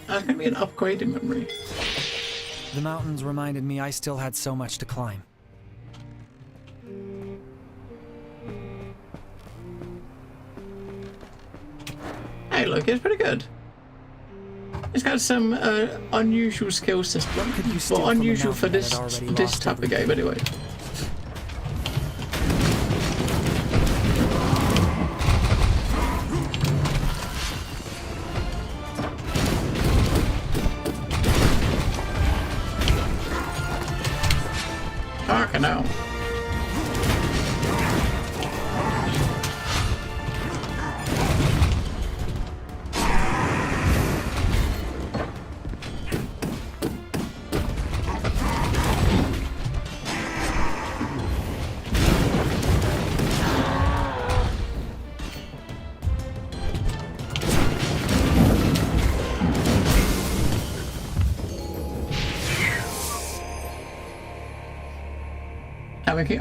That's gonna be an upgrade in memory. The mountains reminded me I still had so much to climb. Hey, look, it's pretty good. It's got some unusual skill system. Well, unusual for this type of game, anyway. Fucking hell.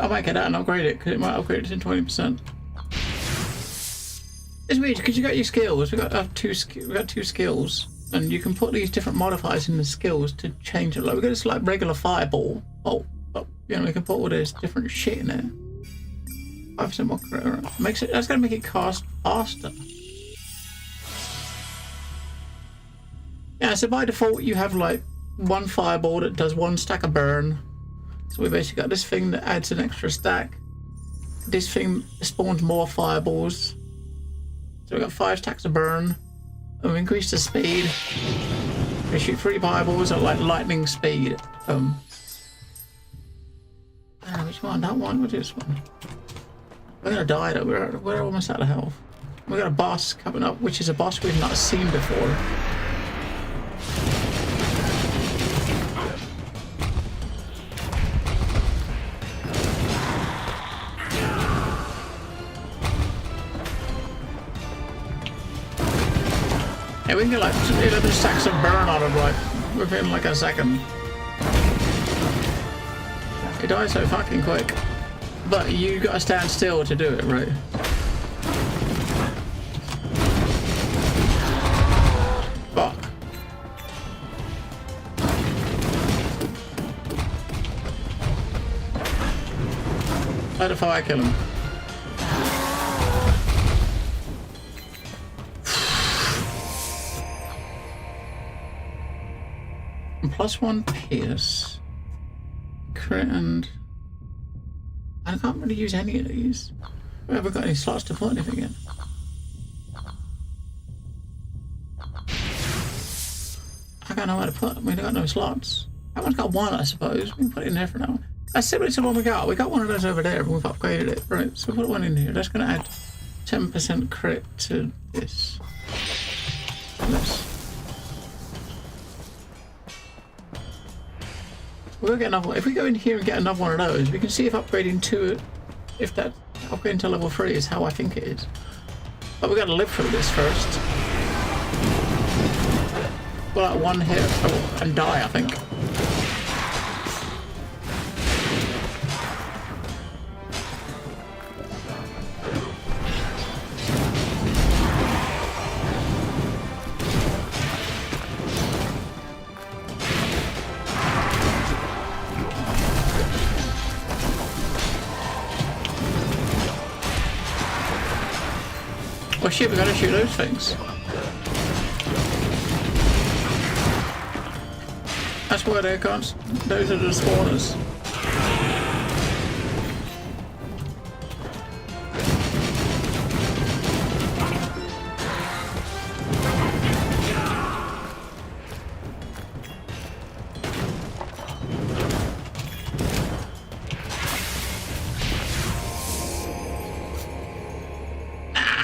I might get out and upgrade it because it might upgrade it to 20%. It's weird because you got your skills. We got two skills, and you can put these different modifiers in the skills to change it. Like we got this like regular fireball. You know, we can put all this different shit in there. 5% more crit. Makes it. That's gonna make it cast faster. Yeah. So by default, you have like one fireball that does 1 stack of burn. So we basically got this thing that adds an extra stack. This thing spawns more fireballs. So we got 5 stacks of burn. And we increase the speed. We shoot 3 fireballs at like lightning speed. Which one? That one? What is this one? We're gonna die though. We're almost out of health. We got a boss coming up, which is a boss we've not seen before. Yeah, we can get like 11 stacks of burn out of like within like a second. It dies so fucking quick. But you gotta stand still to do it, right? Fuck. Let the fire kill him. +1 pierce, crit, and I can't really use any of these. We haven't got any slots to put anything in. I don't know where to put them. We've got no slots. That one's got 1, I suppose. We can put it in there for now. That's similar to the one we got. We got one of those over there, but we've upgraded it. Right, so put one in here. That's going to add 10% crit to this. This. We'll get another one. If we go in here and get another one of those, we can see if upgrading to it, if that upgrading to level 3 is how I think it is. But we got to live through this first. Well, like 1 hit and die, I think. Oh shit, we gotta shoot those things. That's where they're gone. Those are the spawners.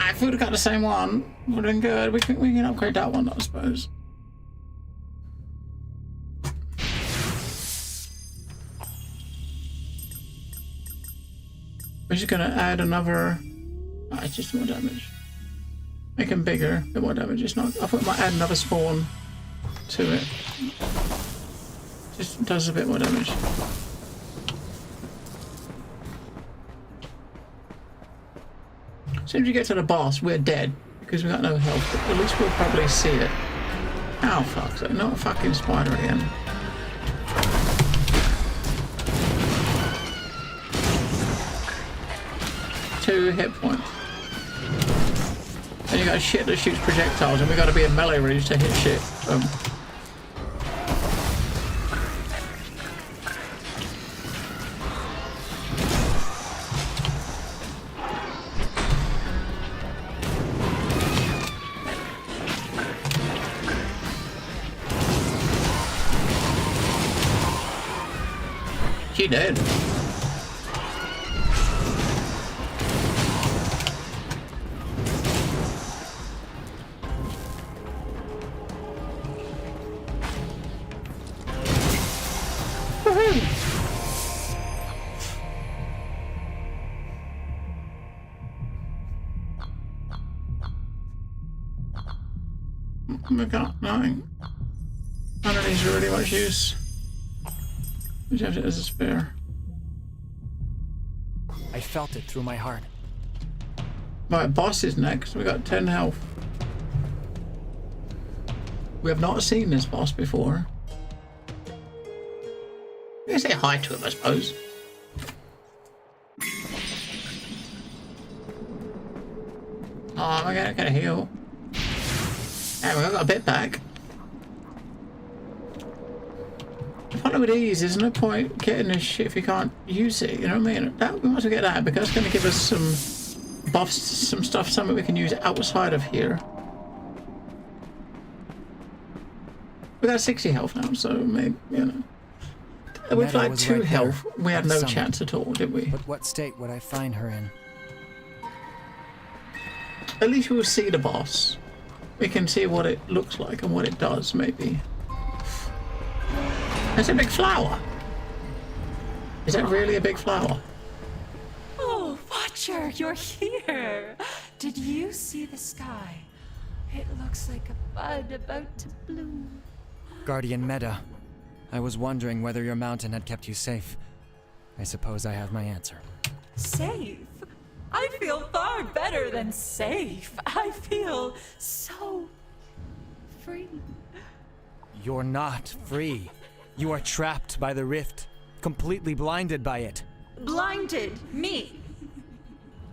If we would have got the same one, would have been good. We can upgrade that one, I suppose. We're just gonna add another. Oh, it's just more damage. Make him bigger, a bit more damage. It's not. I thought we might add another spawn to it. Just does a bit more damage. As soon as we get to the boss, we're dead because we got no health. But at least we'll probably see it. Oh fuck! So not a fucking spider again. Two hit points. And you got shit that shoots projectiles, and we got to be in melee range to hit shit. She dead. We got nothing. None of these are really much use. We have it as a spare. I felt it through my heart. Right, boss is next. We got 10 health. We have not seen this boss before. You can say hi to him, I suppose. Oh, I gotta heal. There we go, got a bit back. The problem with these, there's no point getting this shit if you can't use it, you know what I mean? That, we might as well get that, because that's going to give us some buffs, some stuff, something we can use outside of here. We got 60 health now, so maybe, you know. With like 2 health, we had no chance at all, did we? But what state would I find her in? At least we'll see the boss. We can see what it looks like and what it does, maybe. That's a big flower. Is that really a big flower? Oh, Watcher, you're here. Did you see the sky? It looks like a bud about to bloom. Guardian Meta, I was wondering whether your mountain had kept you safe. I suppose I have my answer. Safe? I feel far better than safe. I feel so free. You're not free. You are trapped by the rift, completely blinded by it. Blinded? Me?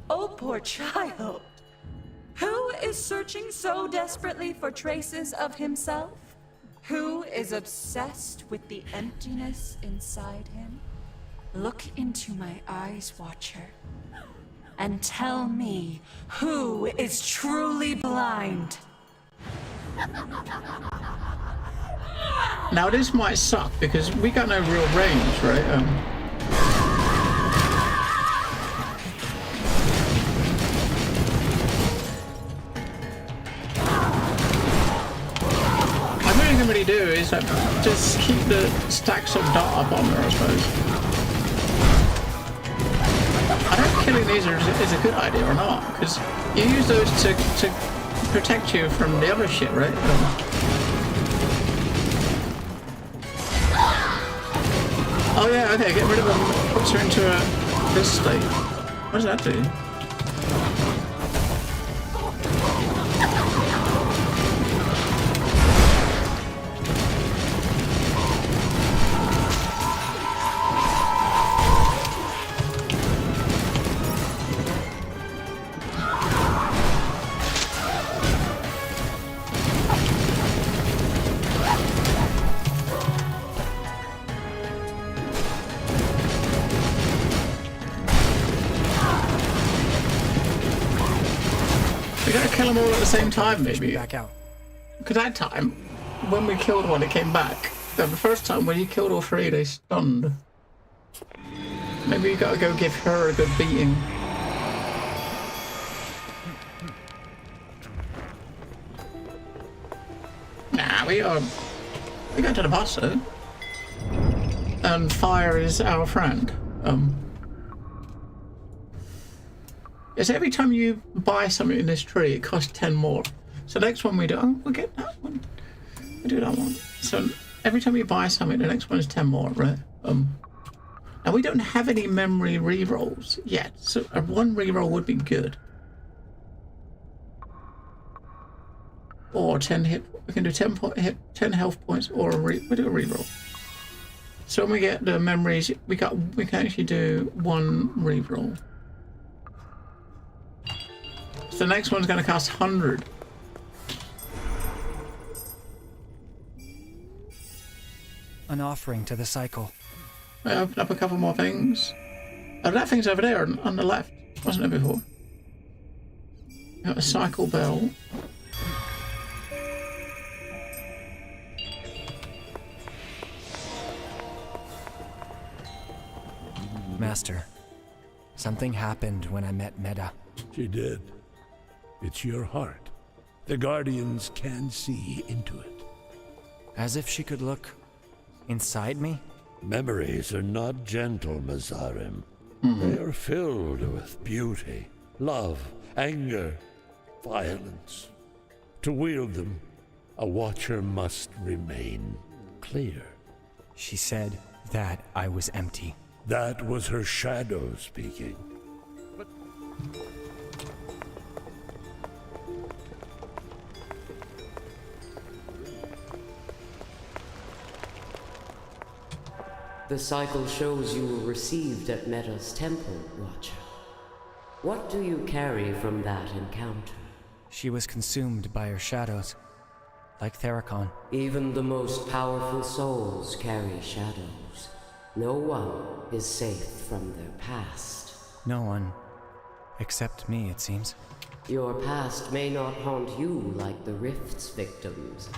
Oh, poor child. Who is searching so desperately for traces of himself? Who is obsessed with the emptiness inside him? Look into my eyes, Watcher, and tell me who is truly blind. Now this might suck because we got no real range, right? I think we can really do is just keep the stacks of dot up on there, I suppose. I don't know if killing these is a good idea or not, because you use those to protect you from the other shit, right? Oh yeah, okay, get rid of them, puts her into this state. What does that do? Kill them all at the same time, maybe. Back out. Because that time, when we killed one, it came back. The first time, when you killed all 3, they stunned. Maybe you gotta go give her a good beating. Nah, we got to the boss though. And fire is our friend. Yes, every time you buy something in this tree, it costs 10 more. So next one we do, we'll get that one. We'll do that one. So every time you buy something, the next one is 10 more, right? Now we don't have any memory rerolls yet, so a 1 reroll would be good. Or 10 hit. We can do 10 health points, or we do a reroll. So when we get the memories, we can actually do 1 reroll. So the next one's going to cost 100. An offering to the cycle. I opened up a couple more things. Oh, that thing's over there on the left. Wasn't it before? Got a cycle bell. Master, something happened when I met Meta. She did. It's your heart. The Guardians can see into it. As if she could look inside me? Memories are not gentle, Mazarim. They are filled with beauty, love, anger, violence. To wield them, a watcher must remain clear. She said that I was empty. That was her shadow speaking. The cycle shows you were received at Meta's temple, Watcher. What do you carry from that encounter? She was consumed by her shadows, like Theracon. Even the most powerful souls carry shadows. No one is safe from their past. No one, except me, it seems. Your past may not haunt you like the Rift's victims,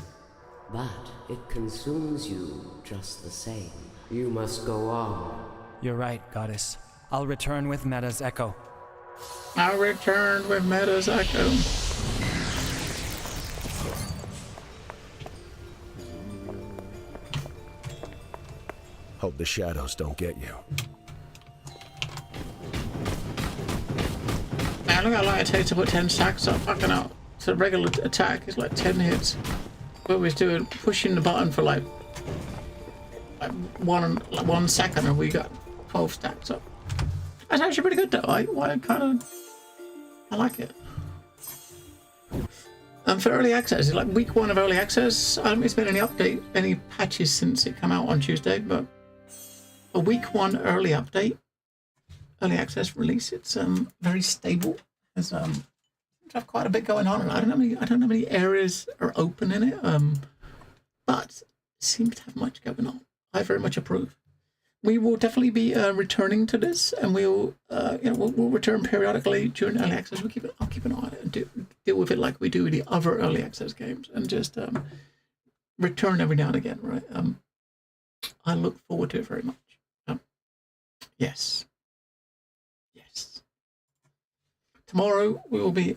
but it consumes you just the same. You must go on. You're right, Goddess. I'll return with Meta's echo. I'll return with Meta's echo. Hope the shadows don't get you. Man, look how long it takes to put 10 stacks up. Fucking hell. So a regular attack is like 10 hits. What we was doing, pushing the button for like 1 second, and we got 12 stacks up. That's actually pretty good though. I like it. For early access, it's like week 1 of early access. I don't think there's been any patches since it came out on Tuesday, but a week 1 early update, early access release. It's very stable. There's have quite a bit going on, and I don't know how many areas are open in it, but it seems to have much going on. I very much approve. We will definitely be returning to this, and we'll return periodically during early access. I'll keep an eye on it and deal with it like we do with the other early access games, and just return every now and again. Right? I look forward to it very much. Yes. Tomorrow we will be